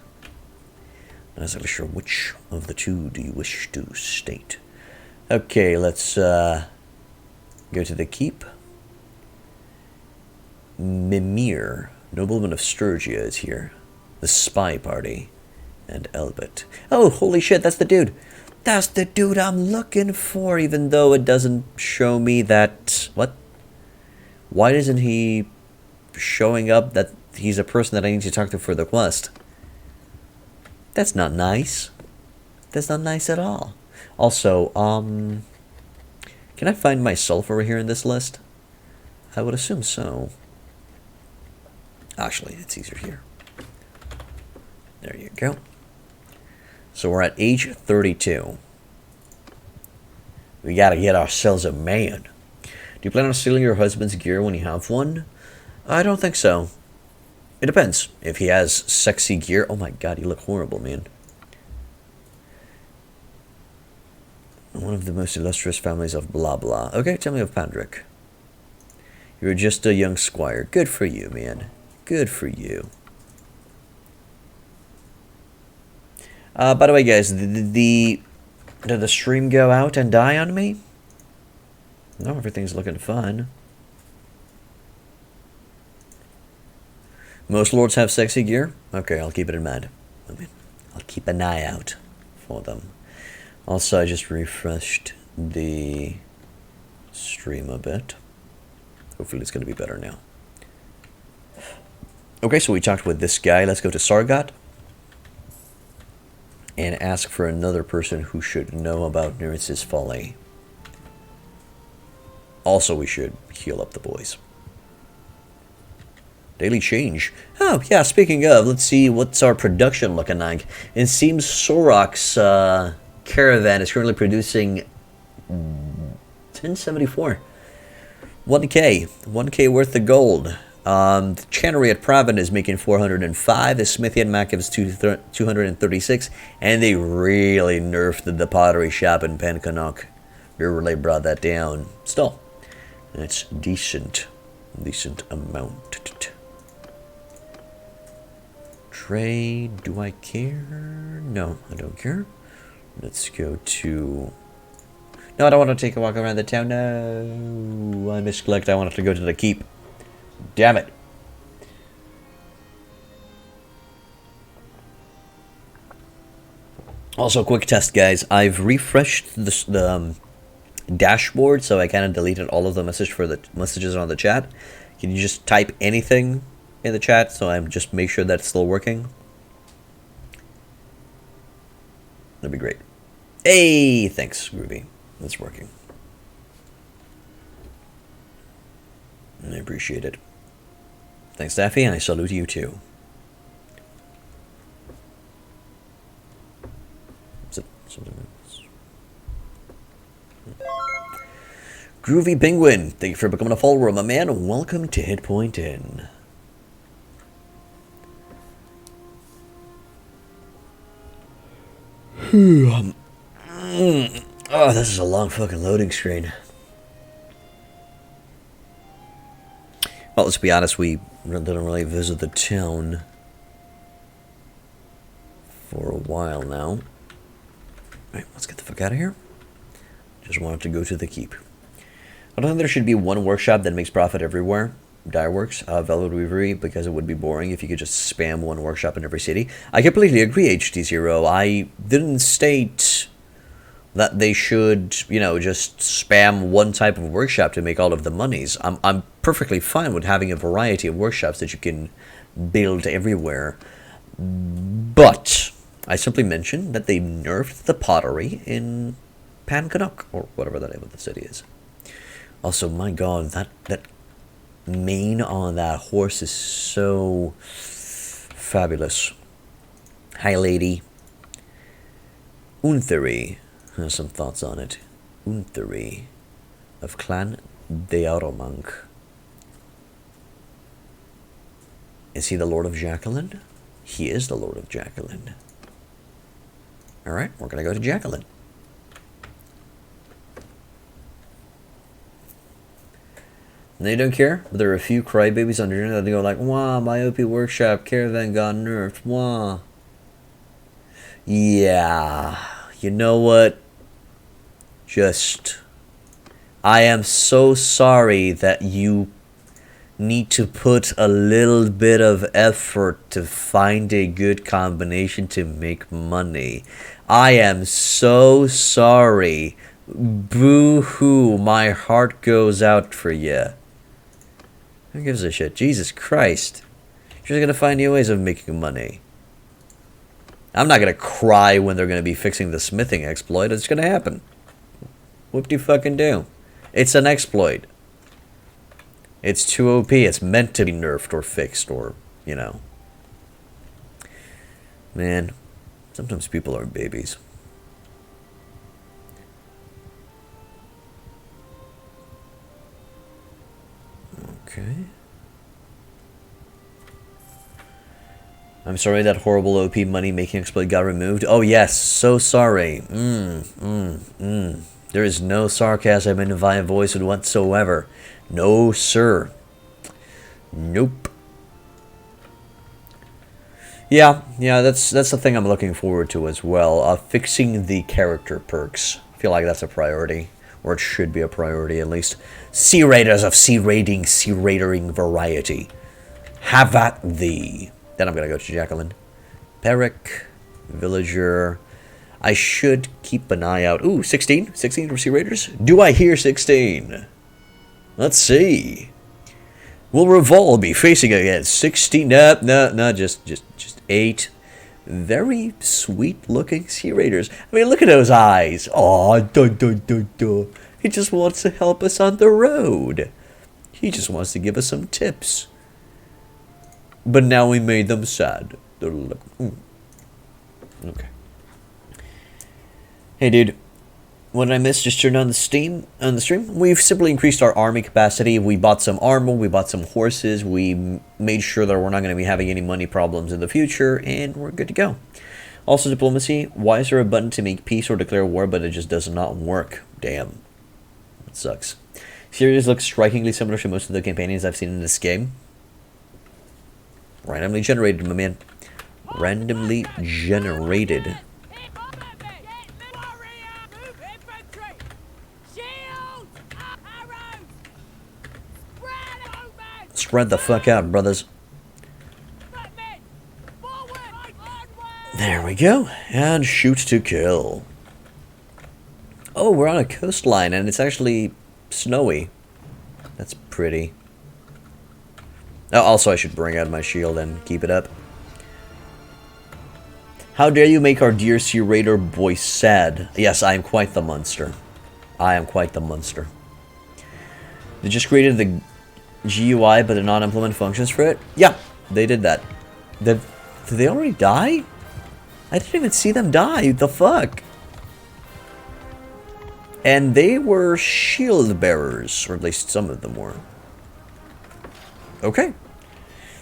Not exactly sure which of the two do you wish to state. Okay, let's go to the keep. Mimir, nobleman of Sturgia, is here. The spy party. And Elbit. Oh, holy shit, that's the dude. That's the dude I'm looking for, even though it doesn't show me that... What? Why isn't he showing up that he's a person that I need to talk to for the quest? That's not nice. That's not nice at all. Also, can I find myself over here in this list? I would assume so. Actually, it's easier here. There you go. So we're at age 32. We gotta get ourselves a man. Do you plan on stealing your husband's gear when you have one? I don't think so. It depends. If he has sexy gear... Oh my god, you look horrible, man. One of the most illustrious families of blah blah. Okay, tell me of Pandrick. You're just a young squire. Good for you, man. Good for you. By the way, guys, did the stream go out and die on me? No, everything's looking fun. Most lords have sexy gear? Okay, I'll keep it in mind. I'll keep an eye out for them. Also, I just refreshed the stream a bit. Hopefully it's going to be better now. Okay, so we talked with this guy. Let's go to Sargot. And ask for another person who should know about Nereus' folly. Also, we should heal up the boys. Daily change. Oh, yeah, speaking of, let's see what's our production looking like. It seems Sorok's caravan is currently producing 1074. 1k. 1k worth of gold. The Channery at Pravin is making 405. The Smithy at Makiv is 236. And they really nerfed the pottery shop in Pencannock. They really brought that down. Still, it's decent. Decent amount. Trade. Do I care? No, I don't care. Let's go to... No, I don't want to take a walk around the town. No, I misclicked. I wanted to go to the keep. Damn it. Also, quick test, guys. I've refreshed the dashboard, so I kind of deleted all of the messages on the chat. Can you just type anything in the chat so I just make sure that it's still working? That'd be great. Hey, thanks, Groovy. It's working. I appreciate it. Thanks, Daffy, and I salute you too. Is it something else? Groovy Penguin, thank you for becoming a follower, my man, and welcome to Hit Point Inn. Oh, this is a long fucking loading screen. Well, let's be honest, we didn't really visit the town for a while now. Alright, let's get the fuck out of here. Just wanted to go to the keep. I don't think there should be one workshop that makes profit everywhere. Dyeworks, Velvet Weavery, because it would be boring if you could just spam one workshop in every city. I completely agree, HD0. I didn't state that they should, you know, just spam one type of workshop to make all of the monies. I'm perfectly fine with having a variety of workshops that you can build everywhere. But I simply mentioned that they nerfed the pottery in Pencannock, or whatever the name of the city is. Also, my god, that mane on that horse is so fabulous. Hi, lady. Untheri has some thoughts on it. Untheri of Clan Dearomank. Is he the Lord of Jacqueline? He is the Lord of Jacqueline. Alright, we're gonna go to Jacqueline. And they don't care, but there are a few crybabies on the internet that go like, wah, my OP workshop caravan got nerfed, wah. Yeah, you know what? I am so sorry that you need to put a little bit of effort to find a good combination to make money. I am so sorry. Boo-hoo, my heart goes out for you. Who gives a shit? Jesus Christ. You're just gonna find new ways of making money. I'm not gonna cry when they're gonna be fixing the smithing exploit. It's gonna happen. Whoop-de-fucking-do. It's an exploit. It's too OP. It's meant to be nerfed or fixed or, you know. Man, sometimes people are babies. Okay. I'm sorry that horrible OP money making exploit got removed. Oh yes, so sorry. There is no sarcasm in my voice whatsoever. No, sir. Nope. Yeah, that's the thing I'm looking forward to as well. Fixing the character perks. I feel like that's a priority. Or it should be a priority, at least. C Raiders of C rating, C ratering variety. Have at thee. Then I'm gonna go to Jacqueline. Peric, Villager. I should keep an eye out. Ooh, 16? 16 for C Raiders? Do I hear 16? Let's see. Will Revol be facing against 16? No, just 8. Very sweet looking Sea Raiders. I mean, look at those eyes. Aw, He just wants to help us on the road. He just wants to give us some tips. But now we made them sad. They're like, okay. Hey, dude. What did I miss? Just turned on the stream. We've simply increased our army capacity. We bought some armor. We bought some horses. We made sure that we're not going to be having any money problems in the future, and we're good to go. Also, diplomacy. Why is there a button to make peace or declare war, but it just does not work? Damn. It sucks. Series looks strikingly similar to most of the campaigns I've seen in this game. Randomly generated, my man. Randomly generated. Spread the fuck out, brothers. There we go. And shoot to kill. Oh, we're on a coastline and it's actually snowy. That's pretty. Oh, also, I should bring out my shield and keep it up. How dare you make our dear Sea Raider boy sad? Yes, I am quite the monster. I am quite the monster. They just created the GUI, but did not implement functions for it? Yeah, they did that. Did they already die? I didn't even see them die. The fuck? And they were shield bearers, or at least some of them were. Okay.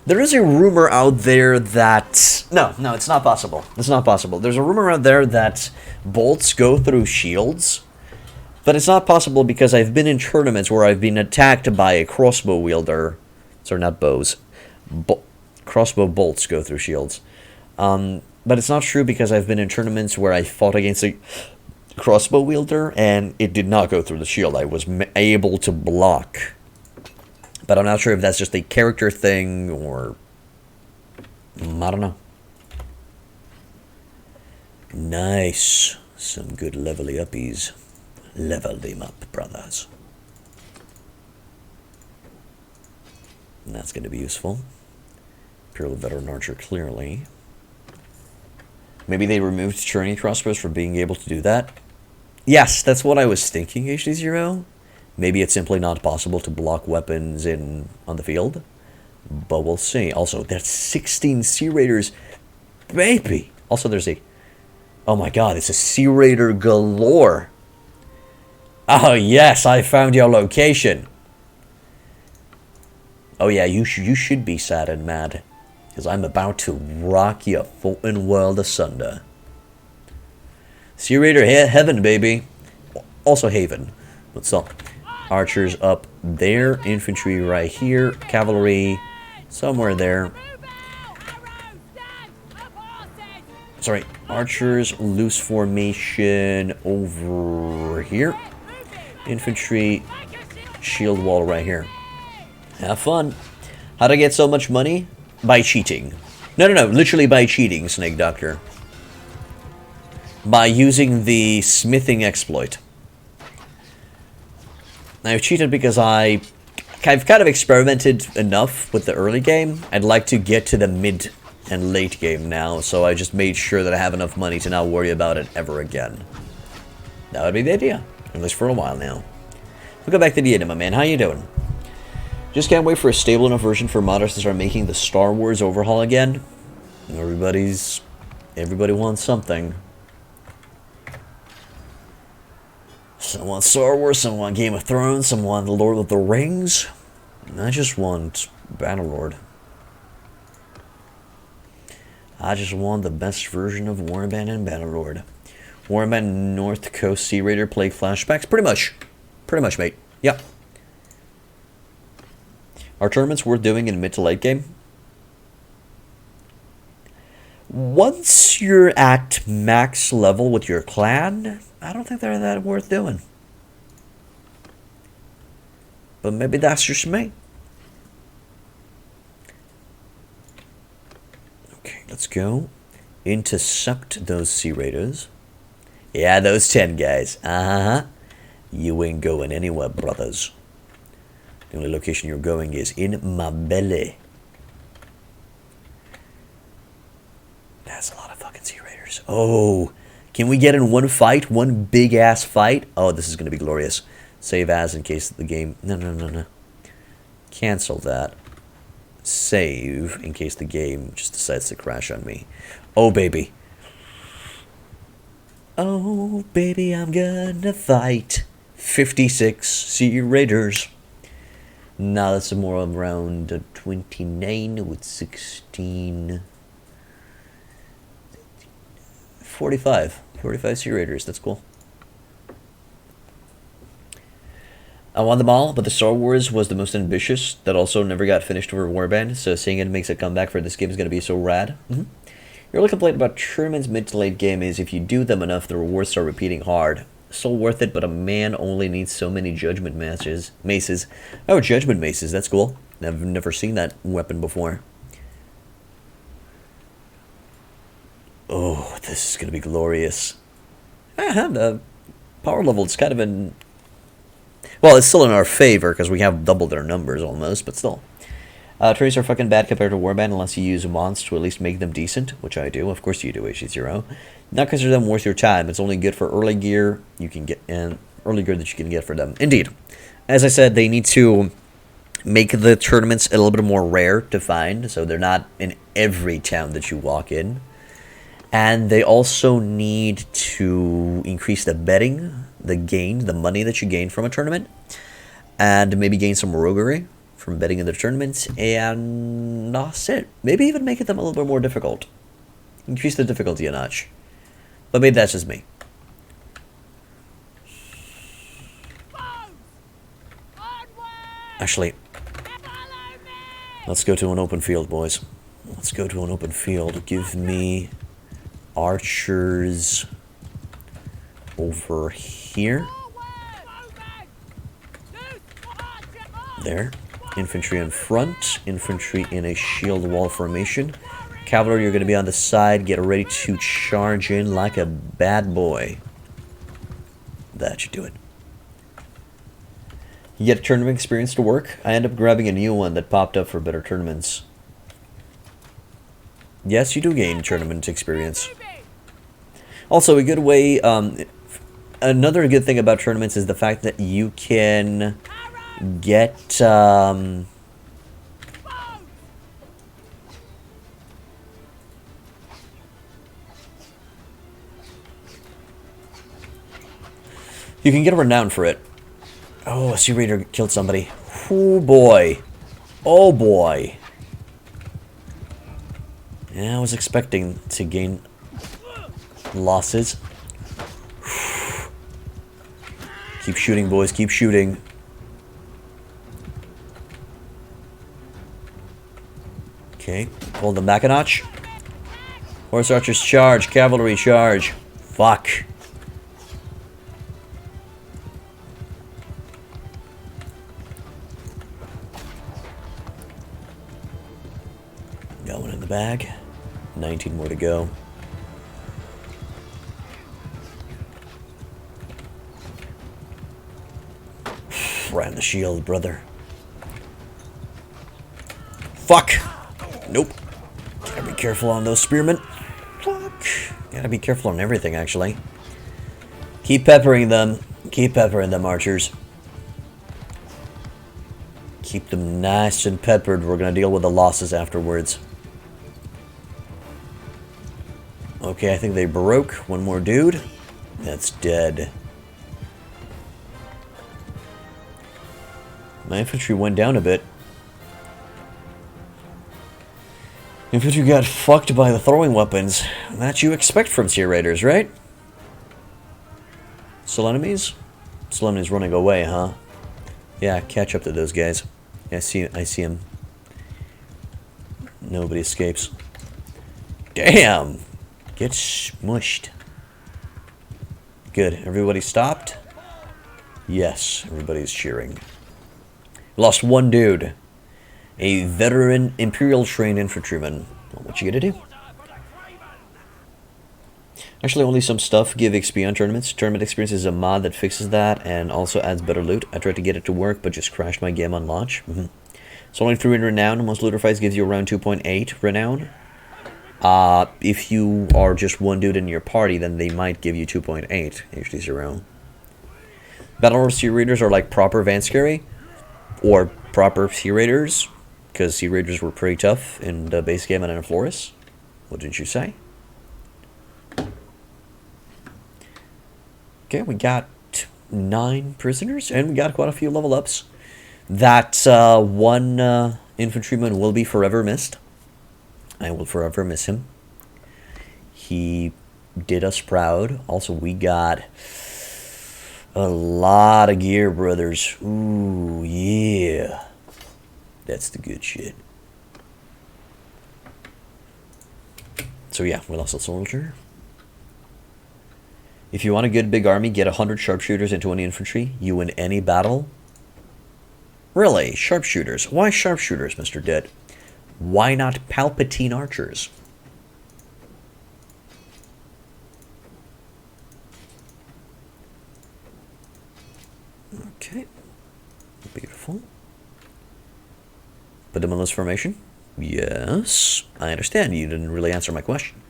There is a rumor out there that... No, it's not possible. It's not possible. There's a rumor out there that bolts go through shields. But it's not possible because I've been in tournaments where I've been attacked by a crossbow wielder. Sorry, not bows. Crossbow bolts go through shields. But it's not true because I've been in tournaments where I fought against a crossbow wielder and it did not go through the shield. I was able to block. But I'm not sure if that's just a character thing or... I don't know. Nice. Some good levely uppies. Level them up, brothers. And that's going to be useful. Imperial Veteran Archer, clearly. Maybe they removed Journey Crossbows for being able to do that? Yes, that's what I was thinking, HD0. Maybe it's simply not possible to block weapons on the field. But we'll see. Also, there's 16 Sea Raiders. Baby! Also, there's a... Oh my god, it's a Sea Raider galore. Oh yes, I found your location. Oh yeah, you should be sad and mad. Because I'm about to rock your fucking world asunder. Sea Raider Heaven, baby. Also Haven. What's up? Archers up there. Infantry right here. Cavalry somewhere there. Sorry, archers, loose formation over here. Infantry, shield wall right here. Have fun. How'd I get so much money? By cheating. No, literally by cheating, Snake Doctor. By using the smithing exploit. I've cheated because I've kind of experimented enough with the early game. I'd like to get to the mid and late game now, so I just made sure that I have enough money to not worry about it ever again. That would be the idea, at least for a while now. We'll go back to the end, my man. How you doing? Just can't wait for a stable enough version for modders to start making the Star Wars overhaul again. Everybody wants something. Some want Star Wars, some want Game of Thrones, some want The Lord of the Rings. I just want Bannerlord. I just want the best version of Warband and Bannerlord. Warband North Coast Sea Raider Plague flashbacks. Pretty much, mate. Yep. Are tournaments worth doing in mid to late game? Once you're at max level with your clan, I don't think they're that worth doing. But maybe that's just me. Okay, let's go. Intercept those Sea Raiders. Yeah, those 10 guys. Uh-huh. You ain't going anywhere, brothers. The only location you're going is in my belly. That's a lot of fucking Sea Raiders. Oh, can we get in one fight? One big-ass fight? Oh, this is going to be glorious. Save as in case the game... No. Cancel that. Save in case the game just decides to crash on me. Oh, baby. Oh, baby, I'm gonna fight 56 Sea Raiders. Now that's more around 29 with 16... 45 Sea Raiders, that's cool. I won them all, but the Star Wars was the most ambitious that also never got finished over Warband, so seeing it makes a comeback for this game is going to be so rad. Your only complaint about tournaments mid to late game is if you do them enough, the rewards start repeating hard. Still worth it, but a man only needs so many judgment maces. Oh, judgment maces, that's cool. I've never seen that weapon before. Oh, this is going to be glorious. The power level is kind of in... Well, it's still in our favor because we have doubled their numbers almost, but still. Traits are fucking bad compared to Warband unless you use mons to at least make them decent, which I do. Of course you do, HC0. Not consider them worth your time. It's only good for early gear you can get, and early gear that you can get for them. Indeed. As I said, they need to make the tournaments a little bit more rare to find, so they're not in every town that you walk in. And they also need to increase the betting, the money that you gain from a tournament, and maybe gain some roguery from betting in the tournaments, and that's it. Maybe even make them a little bit more difficult. Increase the difficulty a notch. But maybe that's just me. Actually, let's go to an open field, boys. Let's go to an open field. Give me... archers over here. There. Infantry in front. Infantry in a shield wall formation. Cavalry, you're going to be on the side. Get ready to charge in like a bad boy. That should do it. You get a tournament experience to work. I end up grabbing a new one that popped up for better tournaments. Yes, you do gain tournament experience. Also, a good way, another good thing about tournaments is the fact that you can get, you can get a renown for it. Oh, a Sea Raider killed somebody. Oh boy. Oh boy. Yeah, I was expecting to gain losses. Keep shooting, boys. Keep shooting. Okay, hold them back a notch. Horse archers charge, cavalry charge. Fuck. Got one in the bag. 19 more to go. Ram the shield, brother. Fuck! Nope. Gotta be careful on those spearmen. Fuck. Gotta be careful on everything, actually. Keep peppering them. Keep peppering them, archers. Keep them nice and peppered. We're gonna deal with the losses afterwards. Okay, I think they broke. One more dude. That's dead. My infantry went down a bit. Infantry got fucked by the throwing weapons. That you expect from Sea Raiders, right? Still enemies? Still enemies running away, huh? Yeah, catch up to those guys. Yeah, I see him. Nobody escapes. Damn! Get smushed. Good. Everybody stopped? Yes, everybody's cheering. Lost one dude. A veteran Imperial trained infantryman. Well, what you gonna do? Actually, only some stuff give XP on tournaments. Tournament experience is a mod that fixes that and also adds better loot. I tried to get it to work, but just crashed my game on launch. So only 3 in renown. Most looter fights gives you around 2.8 renown. If you are just one dude in your party, then they might give you 2.8 HD0. Bannerlord Sea Raiders are like proper Vanscary, or proper Sea Raiders, because Sea Raiders were pretty tough in the base game and in Flores. What didn't you say? Okay, we got 9 prisoners, and we got quite a few level ups. That one infantryman will be forever missed. I will forever miss him. He did us proud. Also, we got a lot of gear, brothers. Ooh, yeah. That's the good shit. So yeah, we lost a soldier. If you want a good big army, get 100 sharpshooters and 20 infantry. You win any battle. Really? Sharpshooters? Why sharpshooters, Mr. Dead? Why not Palpatine archers? Okay. Beautiful. Put them in this formation? Yes. I understand. You didn't really answer my question.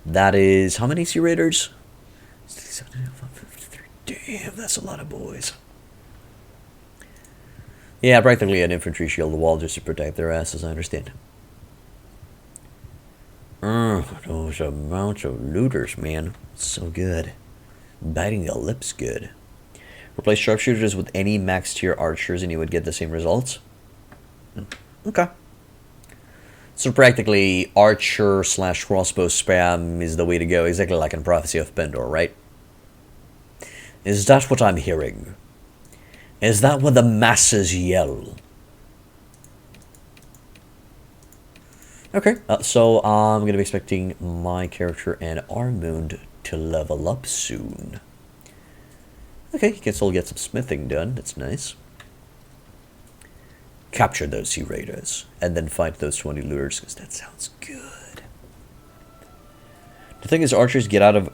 That is how many Sea Raiders? Damn, that's a lot of boys. Yeah, practically an infantry shield wall just to protect their asses, I understand. Those amounts of looters, man. So good. Biting the lips good. Replace sharpshooters with any max tier archers and you would get the same results. Okay. So practically archer / crossbow spam is the way to go, exactly like in Prophecy of Pendor, right? Is that what I'm hearing? Is that what the masses yell? Okay, so I'm going to be expecting my character and Armund to level up soon. Okay, you can still get some smithing done, that's nice. Capture those Sea Raiders, and then fight those 20 looters, because that sounds good. The thing is, archers get out of,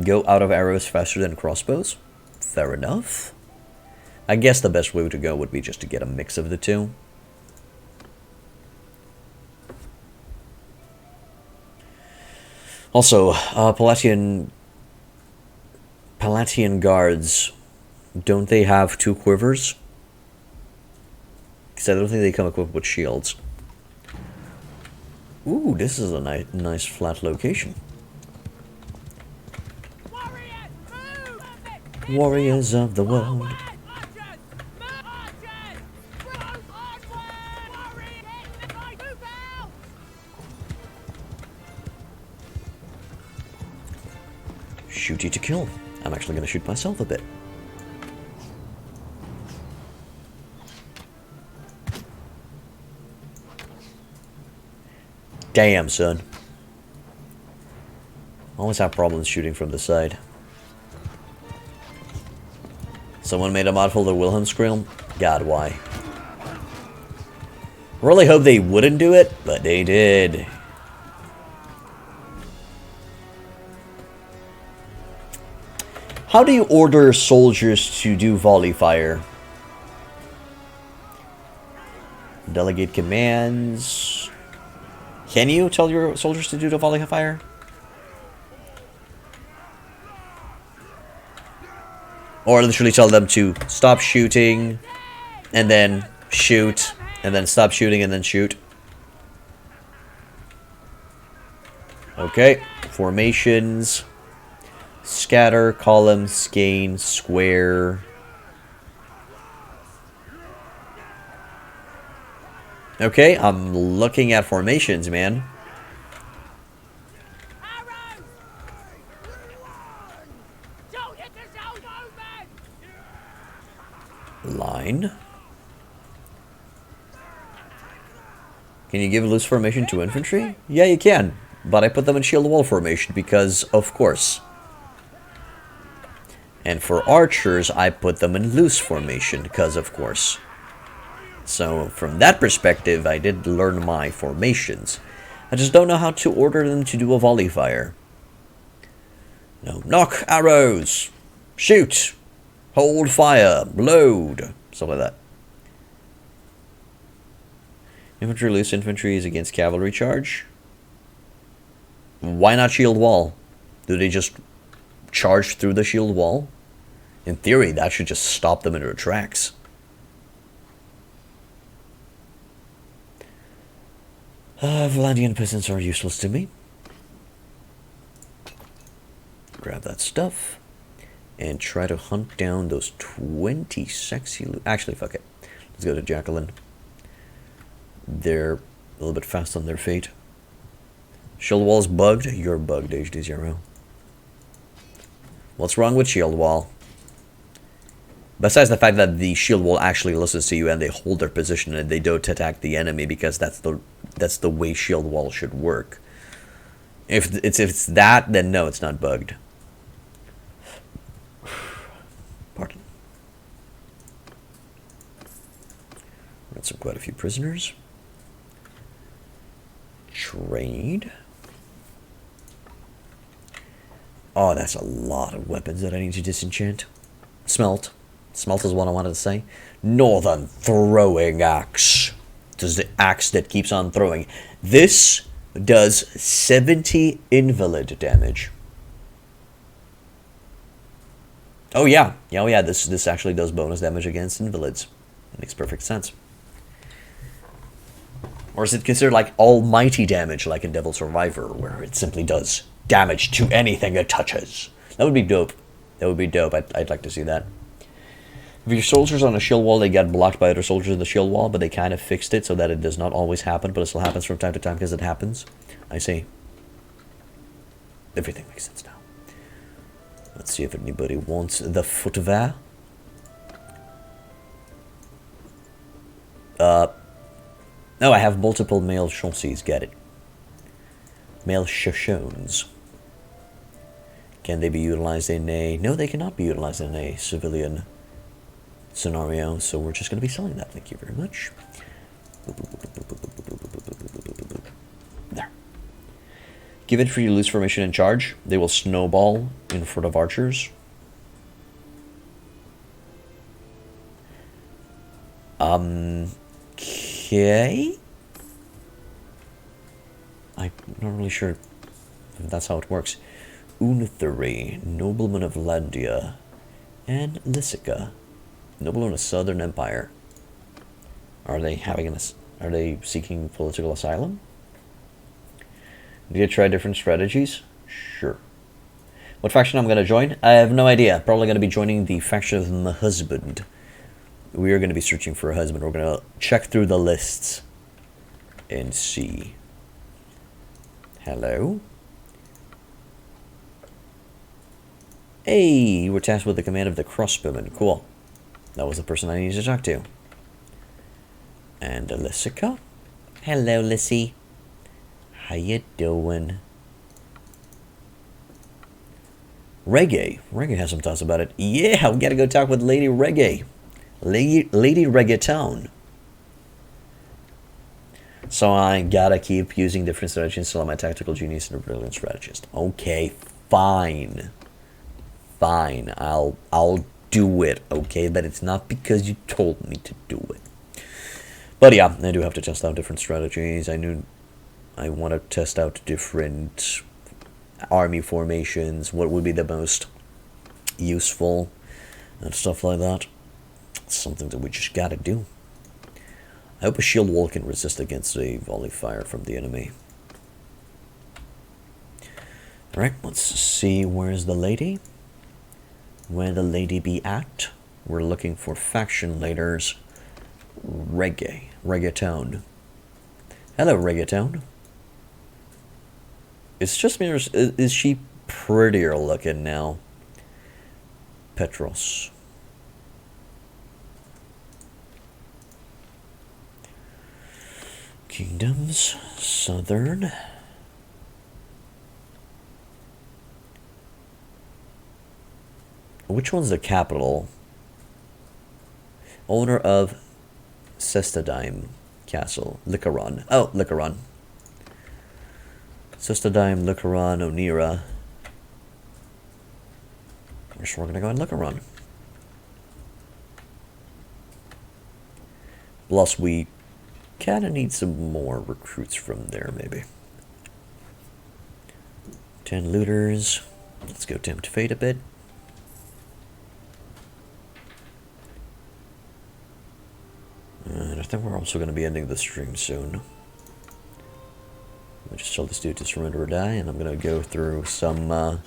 go out of arrows faster than crossbows. Fair enough. I guess the best way to go would be just to get a mix of the two. Also, Palatian guards, don't they have 2 quivers? Because I don't think they come equipped with shields. Ooh, this is a nice flat location. Warriors of the world. Shoot you to kill. I'm actually going to shoot myself a bit. Damn, son. Always have problems shooting from the side. Someone made a mod for the Wilhelmskrill? God, why? Really hope they wouldn't do it, but they did. How do you order soldiers to do volley fire? Delegate commands. Can you tell your soldiers to do the volley fire? Or literally tell them to stop shooting, and then shoot, and then stop shooting, and then shoot. Okay, formations. Scatter, column, skein, square. Okay, I'm looking at formations, man. Arrows! Don't hit the zone movement! Line. Can you give loose formation to infantry? Yeah, you can. But I put them in shield wall formation because, of course. And for archers, I put them in loose formation because, of course. So, from that perspective, I did learn my formations. I just don't know how to order them to do a volley fire. No, knock arrows! Shoot! Hold fire! Load! Stuff like that. Infantry loose infantry is against cavalry charge. Why not shield wall? Do they just charge through the shield wall? In theory, that should just stop them in their tracks. Valandian peasants are useless to me. Grab that stuff. And try to hunt down those 20 sexy... Actually, fuck it. Let's go to Jacqueline. They're a little bit fast on their feet. Shield wall's bugged. You're bugged, HD0. What's wrong with shield wall? Besides the fact that the shield wall actually listens to you and they hold their position and they don't attack the enemy because that's the way shield wall should work. If it's that, then no, it's not bugged. Pardon. Got quite a few prisoners. Trade. Oh, that's a lot of weapons that I need to disenchant. Smelt. Smelt is what I wanted to say. Northern Throwing Axe. This is the axe that keeps on throwing. This does 70 invalid damage. Oh yeah. Oh yeah, this actually does bonus damage against invalids. That makes perfect sense. Or is it considered like almighty damage like in Devil Survivor, where it simply does damage to anything it touches? That would be dope. That would be dope. I'd like to see that. If your soldiers on a shield wall, they get blocked by other soldiers in the shield wall, but they kind of fixed it so that it does not always happen, but it still happens from time to time because it happens. I see. Everything makes sense now. Let's see if anybody wants the footwear. No, I have multiple male chassis, get it. Male Shoshones. Can they be utilized in a... No, they cannot be utilized in a civilian scenario, so we're just going to be selling that. Thank you very much. There. Give it free loose formation and charge. They will snowball in front of archers. Okay. I'm not really sure if that's how it works. Unathuri, nobleman of Landia, and Lysica, nobleman of Southern Empire. Are they having Are they seeking political asylum? Do you try different strategies? Sure. What faction I'm going to join? I have no idea. Probably going to be joining the faction of my husband. We are going to be searching for a husband. We're going to check through the lists and see. Hello? Hey, you were tasked with the command of the crossbowmen. Cool. That was the person I needed to talk to. And Lysica? Hello, Lissy. How you doing? Reggae. Reggae has some thoughts about it. Yeah, we gotta go talk with Lady Reggae. Lady Reggaeton. So I gotta keep using different strategies until I'm a tactical genius and a brilliant strategist. Okay, fine. Fine, I'll do it, okay? But it's not because you told me to do it. But yeah, I do have to test out different strategies. I want to test out different army formations, what would be the most useful, and stuff like that. It's something that we just gotta do. I hope a shield wall can resist against a volley fire from the enemy. Alright, let's see where's the lady. Where the lady be at? We're looking for faction leaders. Reggaeton. Hello, Reggaeton. It's just me, or is she prettier looking now? Petros. Kingdoms, Southern. Which one's the capital? Owner of Sestadime Castle, Lycaron. Oh, Lycaron. Sestadime, Lycaron, Onira. We're gonna go in Lycaron. Plus, we kinda need some more recruits from there, maybe. 10 looters. Let's go tempt fate a bit. And I think we're also going to be ending the stream soon. I just told this dude to surrender or die, and I'm going to go through some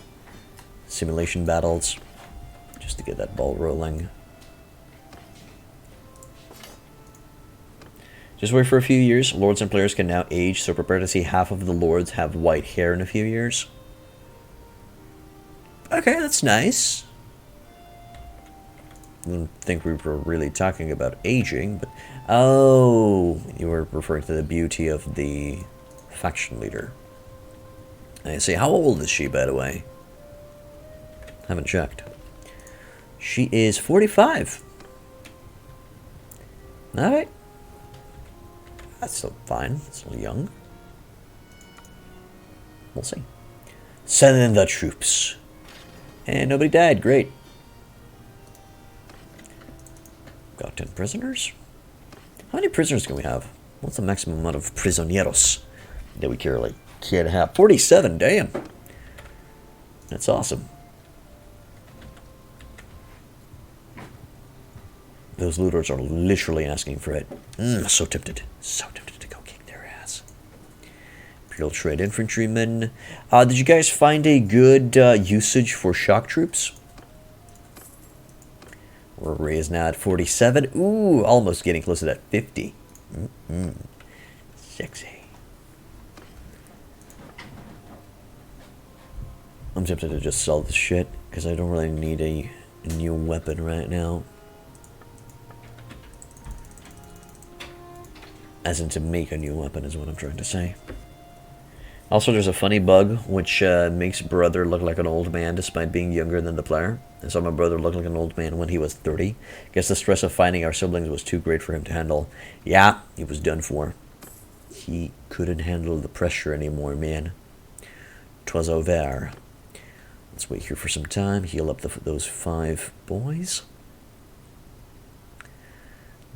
simulation battles just to get that ball rolling. Just wait for a few years. Lords and players can now age, so prepare to see half of the lords have white hair in a few years. Okay, that's nice. I didn't think we were really talking about aging, but... Oh, you were referring to the beauty of the faction leader. I see. How old is she, by the way? Haven't checked. She is 45. Alright. That's still fine. Still young. We'll see. Send in the troops. And nobody died. Great. Got 10 prisoners. How many prisoners can we have? What's the maximum amount of prisioneros that we can have? 47, damn. That's awesome. Those looters are literally asking for it. So tempted. So tempted to go kick their ass. Imperial Trade Infantrymen. Did you guys find a good usage for shock troops? We're raised now at 47. Ooh, almost getting close to that 50. Sexy. I'm tempted to just sell this shit, because I don't really need a new weapon right now. As in to make a new weapon is what I'm trying to say. Also, there's a funny bug which makes brother look like an old man despite being younger than the player. And so my brother looked like an old man when he was 30. Guess the stress of finding our siblings was too great for him to handle. Yeah, he was done for. He couldn't handle the pressure anymore, man. 'Twas over. Let's wait here for some time. Heal up those 5 boys.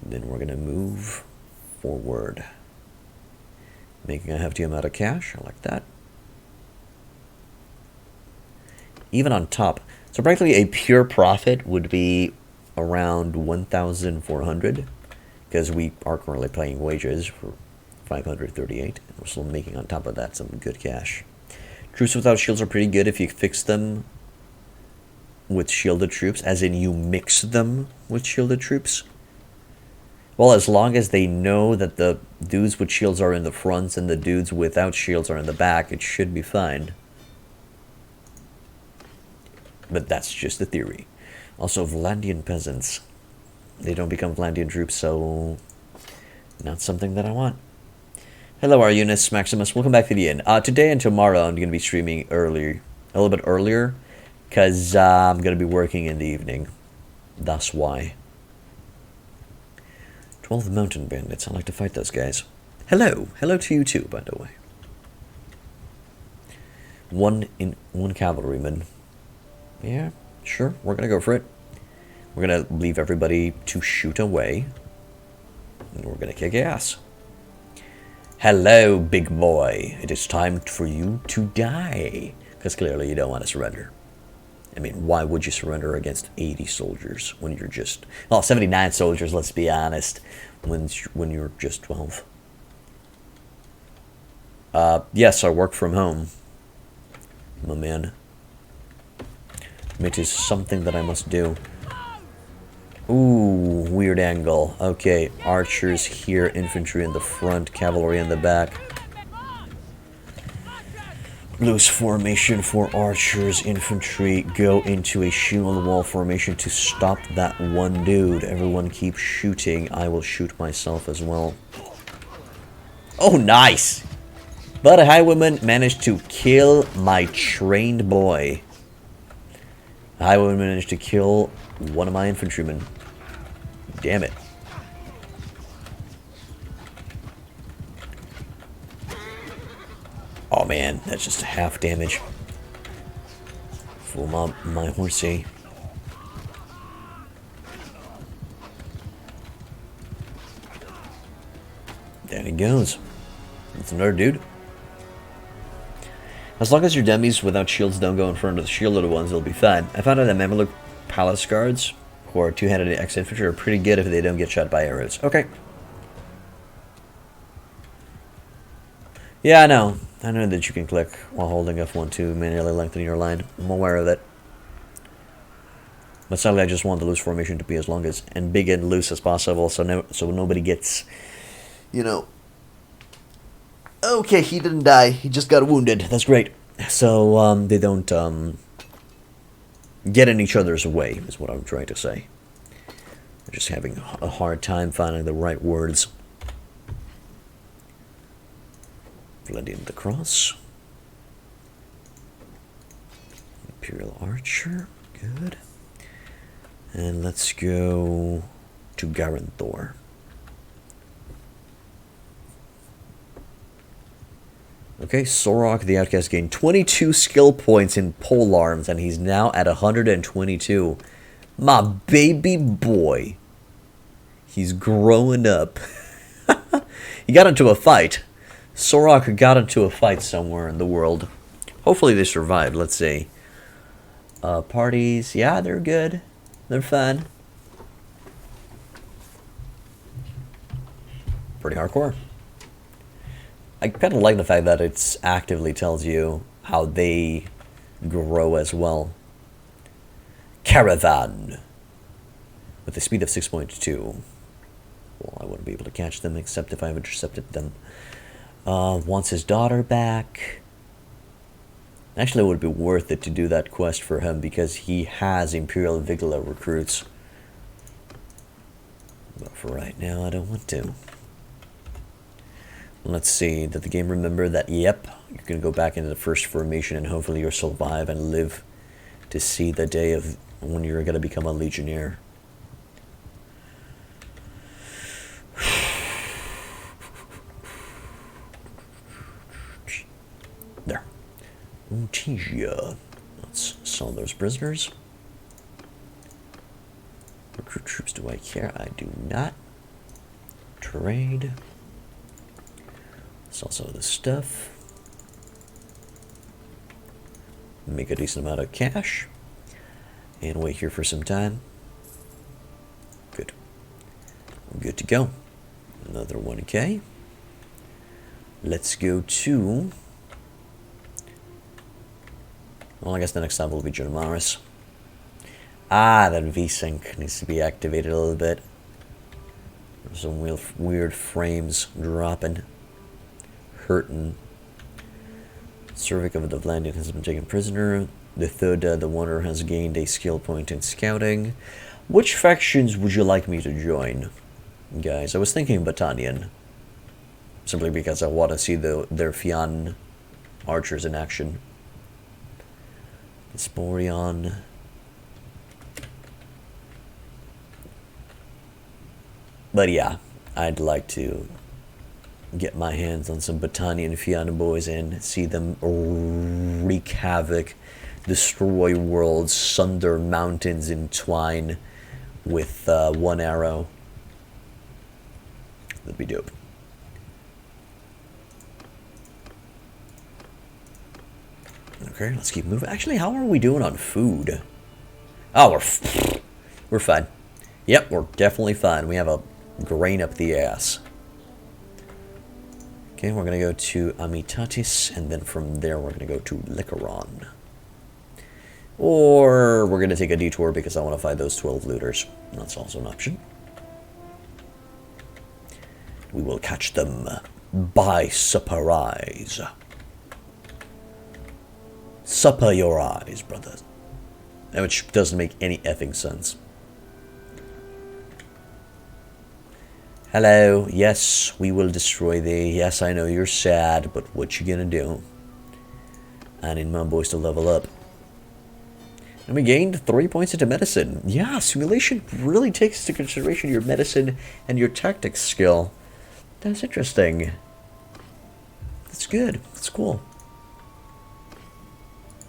And then we're gonna move forward. Making a hefty amount of cash. I like that. Even on top. So practically a pure profit would be around 1,400. Because we are currently paying wages for 538. And we're still making on top of that some good cash. Troops without shields are pretty good if you fix them with shielded troops. As in you mix them with shielded troops. Well, as long as they know that the dudes with shields are in the fronts and the dudes without shields are in the back, it should be fine. But that's just a theory. Also, Vlandian peasants. They don't become Vlandian troops, so... not something that I want. Hello, our Eunice Maximus. Welcome back to the inn. Today and tomorrow I'm going to be streaming earlier, a little bit earlier, because I'm going to be working in the evening. That's why. 12 mountain bandits. I like to fight those guys. Hello. Hello to you too, by the way. One cavalryman. Yeah, sure. We're going to go for it. We're going to leave everybody to shoot away. And we're going to kick ass. Hello, big boy. It is time for you to die. Because clearly you don't want to surrender. I mean, why would you surrender against 80 soldiers when you're just... Well, 79 soldiers, let's be honest, when you're just 12. Yes, I work from home, my man. It is something that I must do. Ooh, weird angle. Okay, archers here, infantry in the front, cavalry in the back. Loose formation for archers, infantry, go into a shield wall formation to stop that one dude. Everyone keep shooting. I will shoot myself as well. Oh, nice! But a highwayman managed to kill my trained boy. A highwayman managed to kill one of my infantrymen. Damn it. Oh man, that's just half damage. For my horsey. There he goes. That's another dude. As long as your dummies without shields don't go in front of the shielded ones, they'll be fine. I found out that Mameluke palace guards, who are two-handed ex-infantry, are pretty good if they don't get shot by arrows. Okay. Yeah, I know. I know that you can click while holding F1 to manually lengthen your line. I'm aware of it. But sadly, I just want the loose formation to be as long as and big and loose as possible, so nobody gets, you know. Okay, he didn't die. He just got wounded. That's great. So they don't get in each other's way, is what I'm trying to say. I'm just having a hard time finding the right words. Blending the cross. Imperial Archer. Good. And let's go to Garanthor. Okay, Sorok the Outcast gained 22 skill points in pole arms, and he's now at 122. My baby boy. He's growing up. He got into a fight. Sorok got into a fight somewhere in the world. Hopefully they survived, let's see. Parties, yeah, they're good. They're fun. Pretty hardcore. I kind of like the fact that it actively tells you how they grow as well. Caravan. With a speed of 6.2. Well, I wouldn't be able to catch them except if I've intercepted them. Wants his daughter back. Actually, it would be worth it to do that quest for him because he has Imperial Recruits. But for right now, I don't want to. Let's see, did the game remember that, yep, you can go back into the first formation and hopefully you'll survive and live to see the day of when you're going to become a legionnaire. There. Untitled. Let's sell those prisoners. Recruit troops, do I care? I do not. Trade. Sell some of this stuff. Make a decent amount of cash. And wait here for some time. Good. Good to go. Another 1K. Let's go to... Well, I guess the next time will be Germaris. Ah, that V-Sync needs to be activated a little bit. There's some weird frames dropping. Hurting. Cervic of the Vlandian has been taken prisoner. The Thoda, the Wanderer, has gained a skill point in scouting. Which factions would you like me to join? Guys, I was thinking Battanian. simply because I want to see their Fian archers in action. Sporeon. But yeah, I'd like to get my hands on some Battanian Fianna boys and see them wreak havoc, destroy worlds, sunder mountains, entwine with one arrow. That'd be dope. Okay, let's keep moving. Actually, how are we doing on food? Oh, we're fine. Yep, we're definitely fine. We have a grain up the ass. Okay, we're going to go to Amitatis, and then from there we're going to go to Licaron. Or we're going to take a detour because I want to fight those 12 looters. That's also an option. We will catch them by surprise. Supper your eyes, brothers. Which doesn't make any effing sense. Hello, yes, we will destroy thee. Yes, I know you're sad, but what you gonna do? I need my boys to level up. And we gained 3 points into medicine. Yeah, simulation really takes into consideration your medicine and your tactics skill. That's interesting. That's good. That's cool.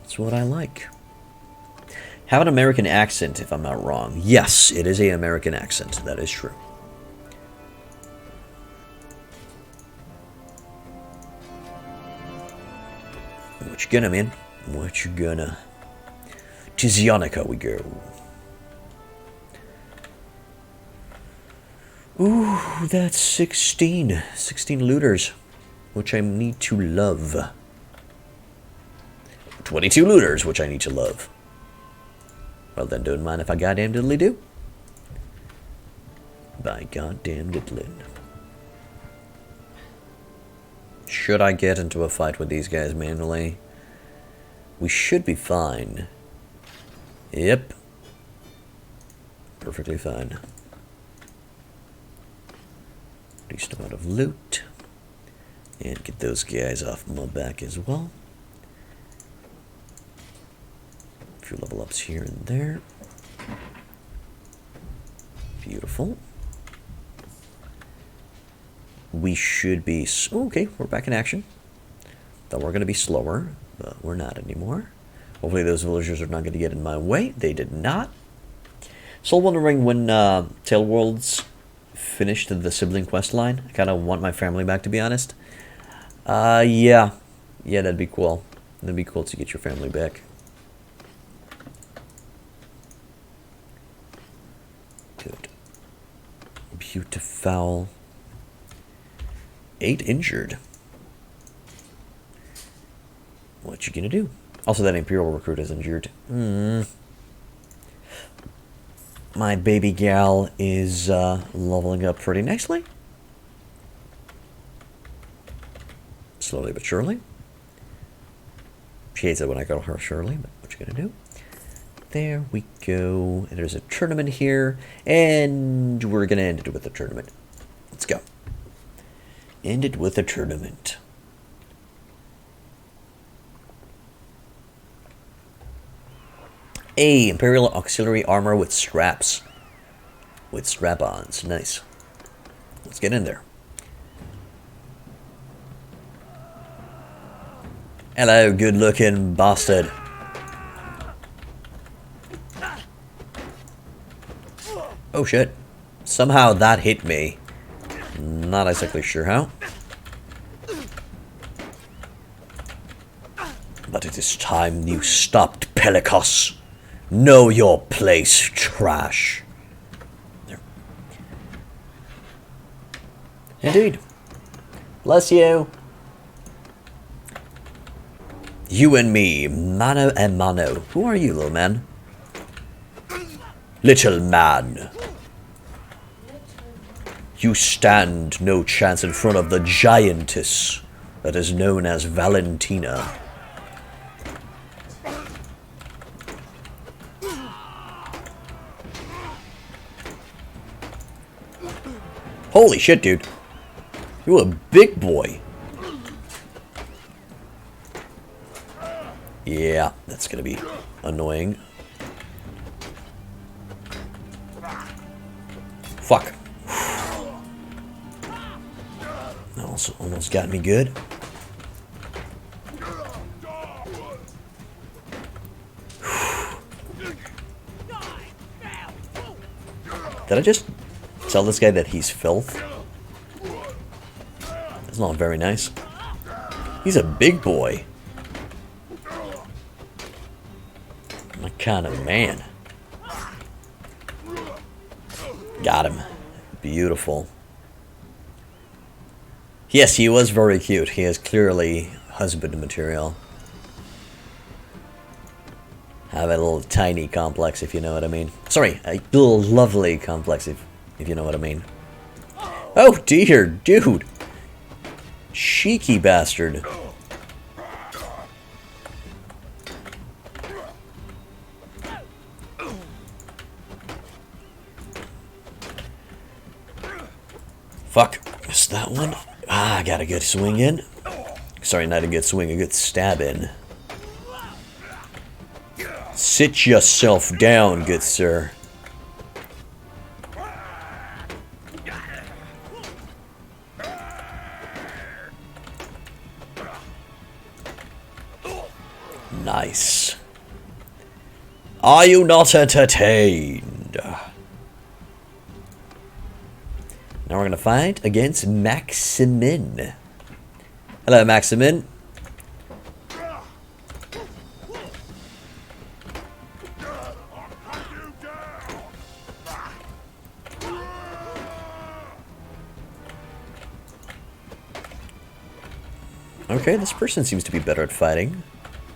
That's what I like. Have an American accent, if I'm not wrong. Yes, it is an American accent. That is true. What you gonna, man? What you gonna? Tizianica we go. Ooh, that's 16. 16 looters, which I need to love. 22 looters, which I need to love. Well then, don't mind if I goddamn diddly do. By goddamn diddlin'. Should I get into a fight with these guys manually? We should be fine. Yep. Perfectly fine. Decent amount of loot. And get those guys off my back as well. A few level ups here and there. Beautiful. We should be... okay, we're back in action. Thought we're going to be slower, but we're not anymore. Hopefully those villagers are not going to get in my way. They did not. Still wondering when Tail Worlds finished the sibling quest line. I kind of want my family back, to be honest. Yeah. Yeah, that'd be cool. That'd be cool to get your family back. Good. Beautiful. 8 injured. What you gonna do? Also, that Imperial Recruit is injured. My baby gal is leveling up pretty nicely. Slowly but surely. She hates it when I call her Shirley, but what you gonna do? There we go. And there's a tournament here, and we're gonna end it with a tournament. Let's go. End it with a tournament. A Imperial Auxiliary Armor with straps. With strap-ons. Nice. Let's get in there. Hello, good-looking bastard. Oh shit. Somehow that hit me. Not exactly sure how. But it is time you stopped, Pelicos. Know your place, trash. There. Indeed. Bless you. You and me, mano a mano. Who are you, little man? Little man. You stand no chance in front of the giantess that is known as Valentina. Holy shit, dude. You a big boy. Yeah, that's gonna be annoying. Fuck. That also almost got me good. Did I just tell this guy that he's filth? That's not very nice. He's a big boy. My kind of man. Got him. Beautiful. Yes, he was very cute. He is clearly husband material. Have a little tiny complex, if you know what I mean. Sorry, a little lovely complex, if you know what I mean. Oh dear, dude. Cheeky bastard. Fuck. Missed that one. Ah, I got a good swing in. Sorry, not a good swing, a good stab in. Sit yourself down, good sir. Nice. Are you not entertained? Now we're gonna fight against Maximin. Hello, Maximin. Okay, this person seems to be better at fighting.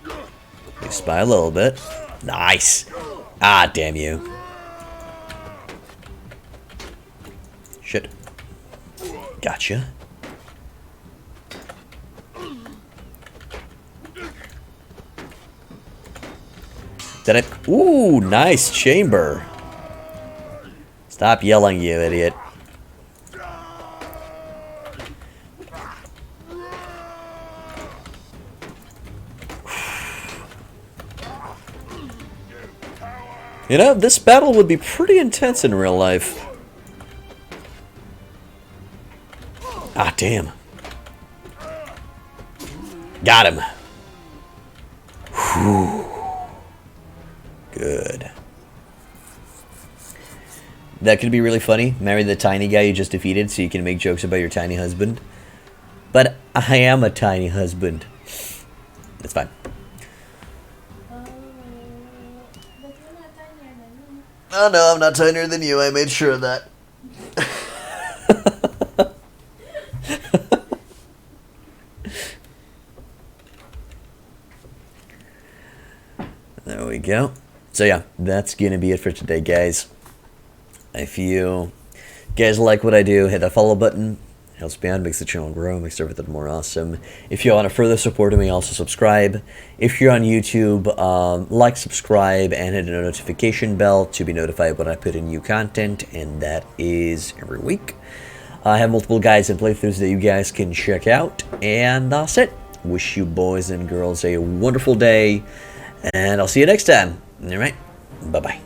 At least by a little bit. Nice. Ah, damn you. Shit. Gotcha. Did it? Ooh, nice chamber. Stop yelling, you idiot. You know, this battle would be pretty intense in real life. Ah, damn. Got him. Whew. Good. That could be really funny. Marry the tiny guy you just defeated so you can make jokes about your tiny husband. But I am a tiny husband. It's fine. But you're not tinier than me. Oh no, I'm not tinier than you. I made sure of that. There we go. So yeah, that's gonna be it for today, guys. If you guys like what I do, hit that follow button. Helps me out, makes the channel grow, makes everything more awesome. If you want to further support me, also subscribe. If you're on YouTube, like, subscribe, and hit the notification bell to be notified when I put in new content, and that is every week. I have multiple guides and playthroughs that you guys can check out, and that's it. Wish you boys and girls a wonderful day, and I'll see you next time. All right, bye-bye.